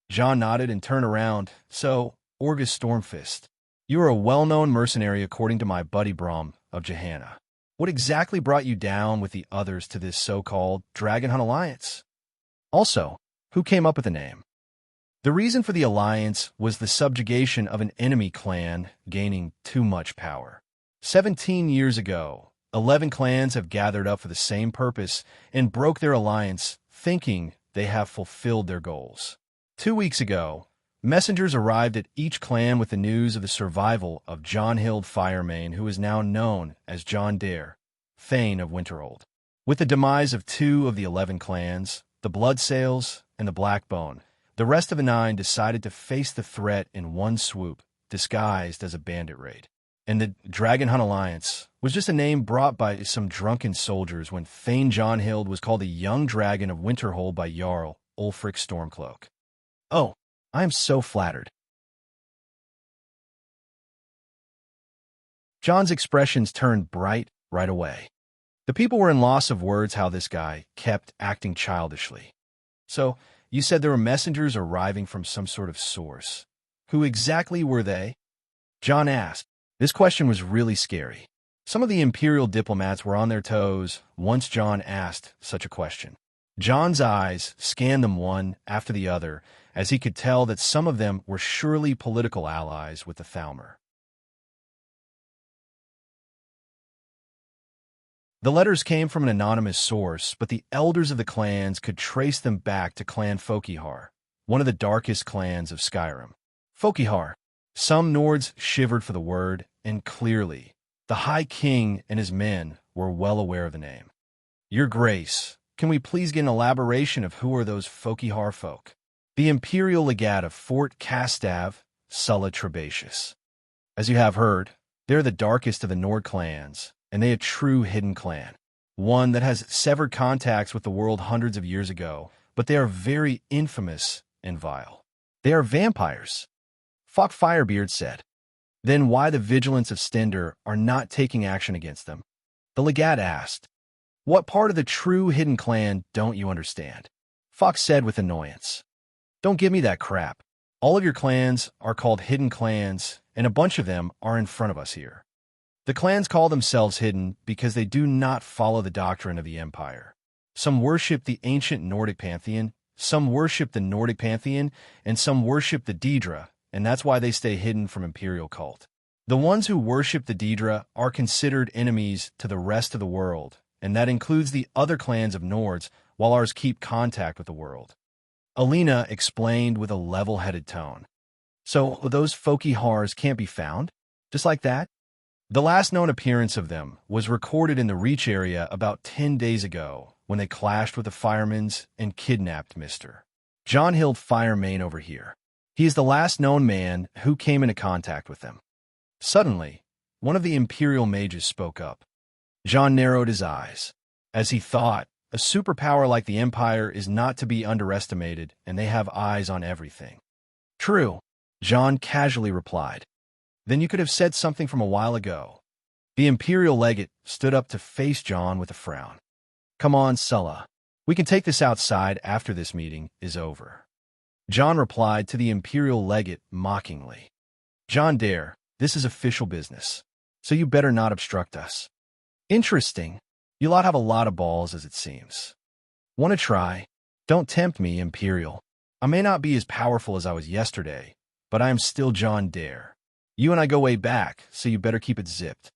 John nodded and turned around. "So, Orga Stormfist, you are a well-known mercenary according to my buddy Brom of Johanna. What exactly brought you down with the others to this so-called Dragon Hunt Alliance? Also, who came up with the name?" The reason for the alliance was the subjugation of an enemy clan gaining too much power. 17 years ago, 11 clans have gathered up for the same purpose and broke their alliance, thinking they have fulfilled their goals. 2 weeks ago, messengers arrived at each clan with the news of the survival of Jonhild Firemane, who is now known as John Dare, Thane of Winterhold. With the demise of 2 of the 11 clans, the Bloodsails and the Blackbone, the rest of the 9 decided to face the threat in one swoop, disguised as a bandit raid. And the Dragon Hunt Alliance was just a name brought by some drunken soldiers when Thane Jonhild was called a young dragon of Winterhold by Jarl Ulfric Stormcloak. "Oh, I am so flattered." John's expressions turned bright right away. The people were in loss of words how this guy kept acting childishly. "So, you said there were messengers arriving from some sort of source. Who exactly were they?" John asked. This question was really scary. Some of the Imperial diplomats were on their toes once John asked such a question. John's eyes scanned them one after the other, as he could tell that some of them were surely political allies with the Thalmor. The letters came from an anonymous source, but the elders of the clans could trace them back to Clan Fokihar, one of the darkest clans of Skyrim. Fokihar. Some Nords shivered for the word, and clearly, the High King and his men were well aware of the name. "Your Grace, can we please get an elaboration of who are those Fokihar folk?" "The Imperial Legate of Fort Castav, Sulla Trebatius. As you have heard, they're the darkest of the Nord clans, and they a true hidden clan. One that has severed contacts with the world hundreds of years ago, but they are very infamous and vile. They are vampires," Falk Firebeard said. "Then why the vigilance of Stender are not taking action against them?" The Legate asked. "What part of the true hidden clan don't you understand?" Fox said with annoyance. "Don't give me that crap. All of your clans are called hidden clans, and a bunch of them are in front of us here. The clans call themselves hidden because they do not follow the doctrine of the Empire. Some worship the ancient Nordic pantheon, some worship the Nordic pantheon, and some worship the Daedra, and that's why they stay hidden from Imperial cult. The ones who worship the Daedra are considered enemies to the rest of the world, and that includes the other clans of Nords, while ours keep contact with the world." Alina explained with a level-headed tone. "So those Fokihars can't be found? Just like that?" "The last known appearance of them was recorded in the Reach area about 10 days ago, when they clashed with the Firemans and kidnapped Mr. Jonhild Firemane over here. He is the last known man who came into contact with them." Suddenly, one of the Imperial mages spoke up. John narrowed his eyes. As he thought, a superpower like the Empire is not to be underestimated, and they have eyes on everything. "True," John casually replied. "Then you could have said something from a while ago." The Imperial legate stood up to face John with a frown. "Come on, Sulla. We can take this outside after this meeting is over." John replied to the Imperial legate mockingly. "John Dare, this is official business, so you better not obstruct us." "Interesting. You lot have a lot of balls, as it seems. Want to try? Don't tempt me, Imperial. I may not be as powerful as I was yesterday, but I am still John Dare. You and I go way back, so you better keep it zipped."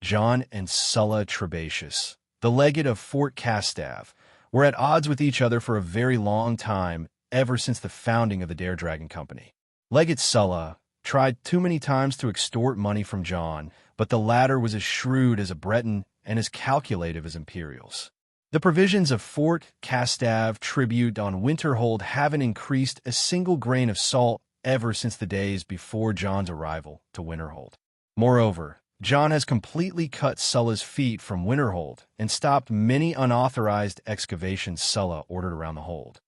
John and Sulla Trebatius, the legate of Fort Castav, were at odds with each other for a very long time, ever since the founding of the Dare Dragon Company. Legate Sulla tried too many times to extort money from John, but the latter was as shrewd as a Breton and as calculative as Imperials. The provisions of Fort Castav tribute on Winterhold haven't increased a single grain of salt ever since the days before John's arrival to Winterhold. Moreover, John has completely cut Sulla's feet from Winterhold and stopped many unauthorized excavations Sulla ordered around the hold.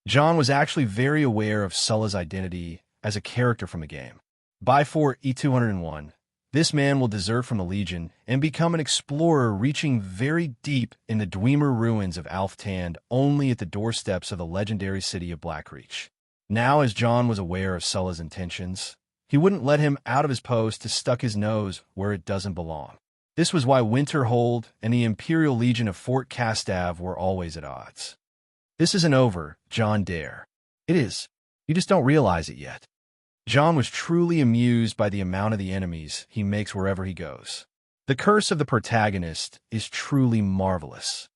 John was actually very aware of Sulla's identity as a character from the game. By Fort E201, this man will desert from the Legion and become an explorer reaching very deep in the Dwemer ruins of Alftand only at the doorsteps of the legendary city of Blackreach. Now, as John was aware of Sulla's intentions, he wouldn't let him out of his post to stuck his nose where it doesn't belong. This was why Winterhold and the Imperial Legion of Fort Castav were always at odds. This isn't over, John Dare. It is. You just don't realize it yet. John was truly amused by the amount of the enemies he makes wherever he goes. The curse of the protagonist is truly marvelous.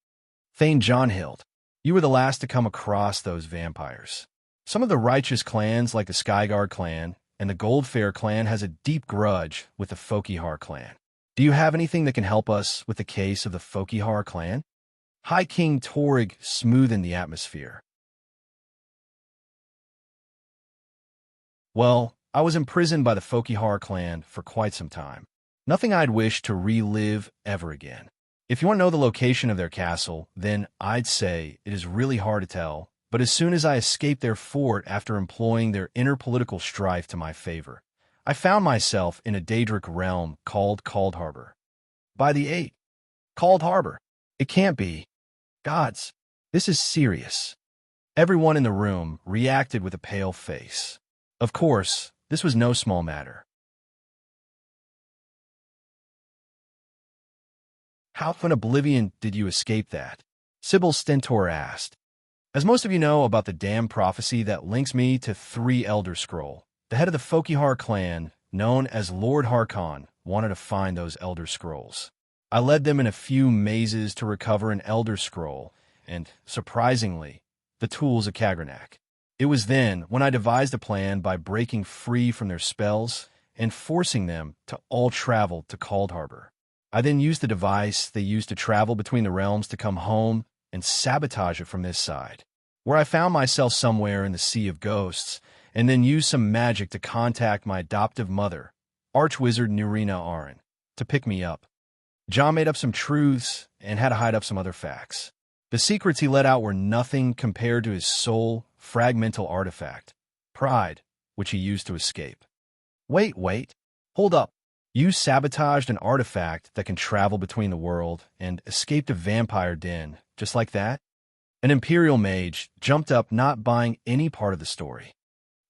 Thane Johnhild, you were the last to come across those vampires. Some of the righteous clans, like the Skyguard clan and the Goldfair clan, has a deep grudge with the Fokihar clan. Do you have anything that can help us with the case of the Fokihar clan? High King Torrig smoothened the atmosphere. Well, I was imprisoned by the Fokihar clan for quite some time. Nothing I'd wish to relive ever again. If you want to know the location of their castle, then I'd say it is really hard to tell, but as soon as I escaped their fort after employing their inner political strife to my favor, I found myself in a Daedric realm called Called Harbor. By the 8. Called Harbor. It can't be. Gods, this is serious. Everyone in the room reacted with a pale face. Of course, this was no small matter. How in oblivion did you escape that? Sybil Stentor asked. As most of you know about the damned prophecy that links me to 3 Elder Scroll, the head of the Fokihar clan, known as Lord Harkon, wanted to find those Elder Scrolls. I led them in a few mazes to recover an Elder Scroll, and, surprisingly, the tools of Kagranak. It was then when I devised a plan by breaking free from their spells and forcing them to all travel to Called Harbor. I then used the device they used to travel between the realms to come home and sabotage it from this side, where I found myself somewhere in the Sea of Ghosts, and then used some magic to contact my adoptive mother, Archwizard Nirina Arin, to pick me up. John made up some truths and had to hide up some other facts. The secrets he let out were nothing compared to his sole, fragmental artifact, Pride, which he used to escape. Wait, hold up. You sabotaged an artifact that can travel between the world and escaped a vampire den, just like that? An Imperial mage jumped up, not buying any part of the story.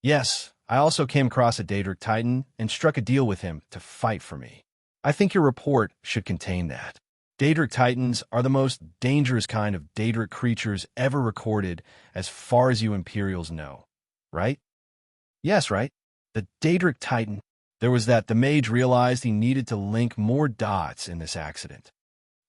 Yes, I also came across a Daedric Titan and struck a deal with him to fight for me. I think your report should contain that. Daedric Titans are the most dangerous kind of Daedric creatures ever recorded as far as you Imperials know, right? Yes, right? The Daedric Titan. There was that the mage realized he needed to link more dots in this accident.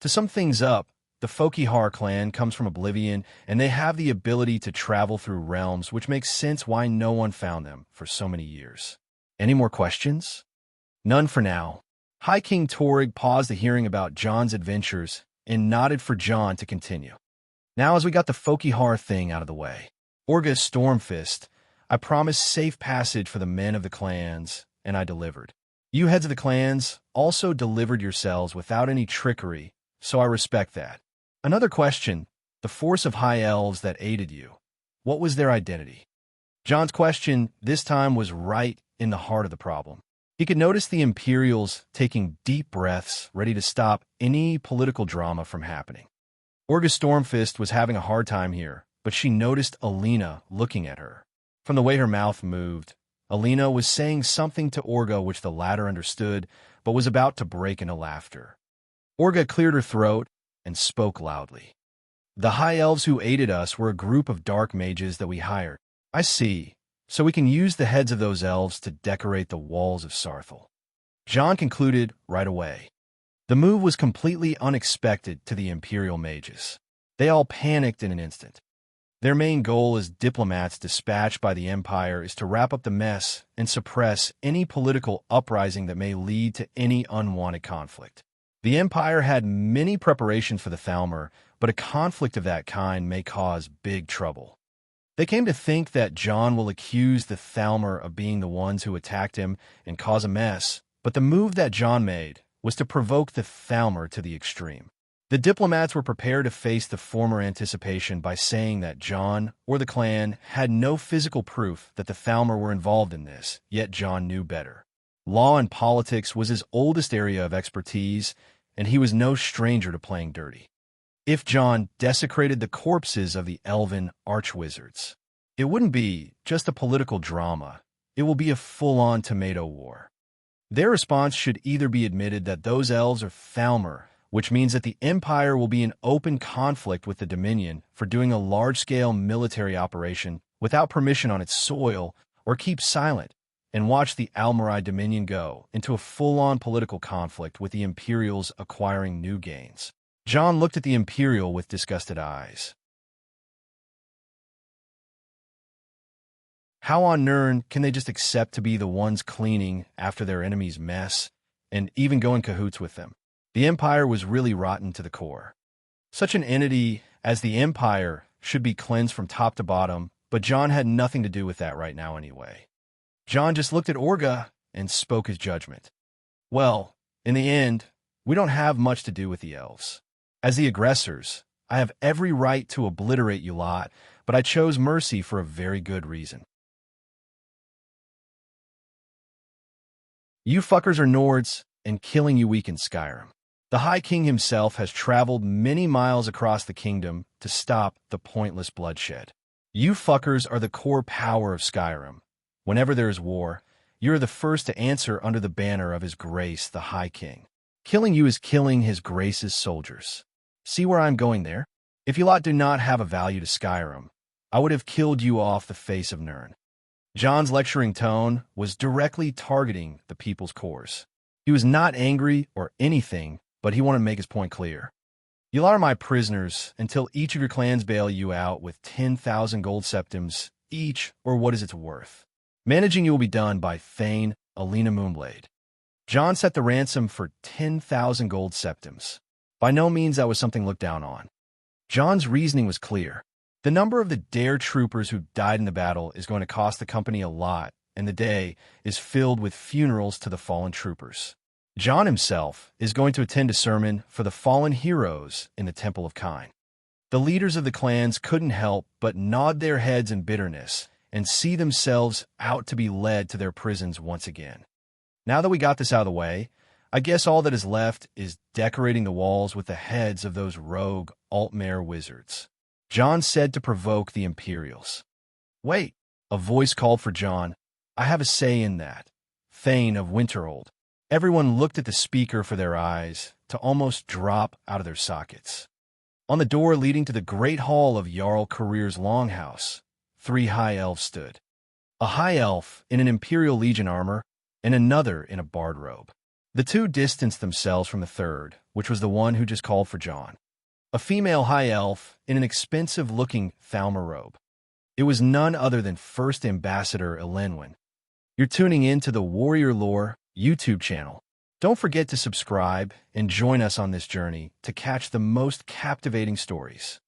To sum things up, the Fokihar clan comes from Oblivion, and they have the ability to travel through realms, which makes sense why no one found them for so many years. Any more questions? None for now. High King Torrig paused the hearing about John's adventures and nodded for John to continue. Now, as we got the Fokihar thing out of the way, Orga Stormfist, I promised safe passage for the men of the clans, and I delivered. You heads of the clans also delivered yourselves without any trickery, so I respect that. Another question, the force of high elves that aided you, what was their identity? John's question this time was right in the heart of the problem. He could notice the Imperials taking deep breaths, ready to stop any political drama from happening. Orga Stormfist was having a hard time here, but she noticed Alina looking at her. From the way her mouth moved, Alina was saying something to Orga which the latter understood, but was about to break into laughter. Orga cleared her throat and spoke loudly. The High Elves who aided us were a group of dark mages that we hired. I see. So we can use the heads of those elves to decorate the walls of Sarthal. John concluded right away. The move was completely unexpected to the Imperial mages. They all panicked in an instant. Their main goal as diplomats dispatched by the Empire is to wrap up the mess and suppress any political uprising that may lead to any unwanted conflict. The Empire had many preparations for the Thalmor, but a conflict of that kind may cause big trouble. They came to think that Jon will accuse the Thalmor of being the ones who attacked him and cause a mess, but the move that Jon made was to provoke the Thalmor to the extreme. The diplomats were prepared to face the former anticipation by saying that Jon or the clan had no physical proof that the Thalmor were involved in this, yet Jon knew better. Law and politics was his oldest area of expertise, and he was no stranger to playing dirty. If Jon desecrated the corpses of the elven archwizards, it wouldn't be just a political drama, it will be a full-on tomato war. Their response should either be admitted that those elves are Thalmor, which means that the Empire will be in open conflict with the Dominion for doing a large-scale military operation without permission on its soil, or keep silent and watch the Almorai Dominion go into a full-on political conflict with the Imperials acquiring new gains. Jon looked at the Imperial with disgusted eyes. How on Nirn can they just accept to be the ones cleaning after their enemy's mess, and even go in cahoots with them? The Empire was really rotten to the core. Such an entity as the Empire should be cleansed from top to bottom, but Jon had nothing to do with that right now anyway. Jon just looked at Orga and spoke his judgment. Well, in the end, we don't have much to do with the elves. As the aggressors, I have every right to obliterate you lot, but I chose mercy for a very good reason. You fuckers are Nords, and killing you weakens Skyrim. The High King himself has traveled many miles across the kingdom to stop the pointless bloodshed. You fuckers are the core power of Skyrim. Whenever there is war, you are the first to answer under the banner of His Grace, the High King. Killing you is killing His Grace's soldiers. See where I'm going there? If you lot do not have a value to Skyrim, I would have killed you off the face of Nirn. Jon's lecturing tone was directly targeting the people's cores. He was not angry or anything, but he wanted to make his point clear. You lot are my prisoners until each of your clans bail you out with 10,000 gold septims each, or what is its worth. Managing you will be done by Thane Alina Moonblade. Jon set the ransom for 10,000 gold septims. By no means that was something looked down on. Jon's reasoning was clear. The number of the Dare troopers who died in the battle is going to cost the company a lot, and the day is filled with funerals to the fallen troopers. Jon himself is going to attend a sermon for the fallen heroes in the Temple of Kine. The leaders of the clans couldn't help but nod their heads in bitterness and see themselves out to be led to their prisons once again. Now that we got this out of the way, I guess all that is left is decorating the walls with the heads of those rogue Altmare wizards. Jon said to provoke the Imperials. Wait, a voice called for Jon. I have a say in that. Thane of Winterhold. Everyone looked at the speaker for their eyes to almost drop out of their sockets. On the door leading to the great hall of Jarl Career's longhouse, 3 high elves stood. A high elf in an Imperial Legion armor, and another in a bard robe. The two distanced themselves from the third, which was the one who just called for Jon. A female high elf in an expensive-looking Thalmor robe. It was none other than First Ambassador Elenwen. You're tuning in to the Warrior Lore YouTube channel. Don't forget to subscribe and join us on this journey to catch the most captivating stories.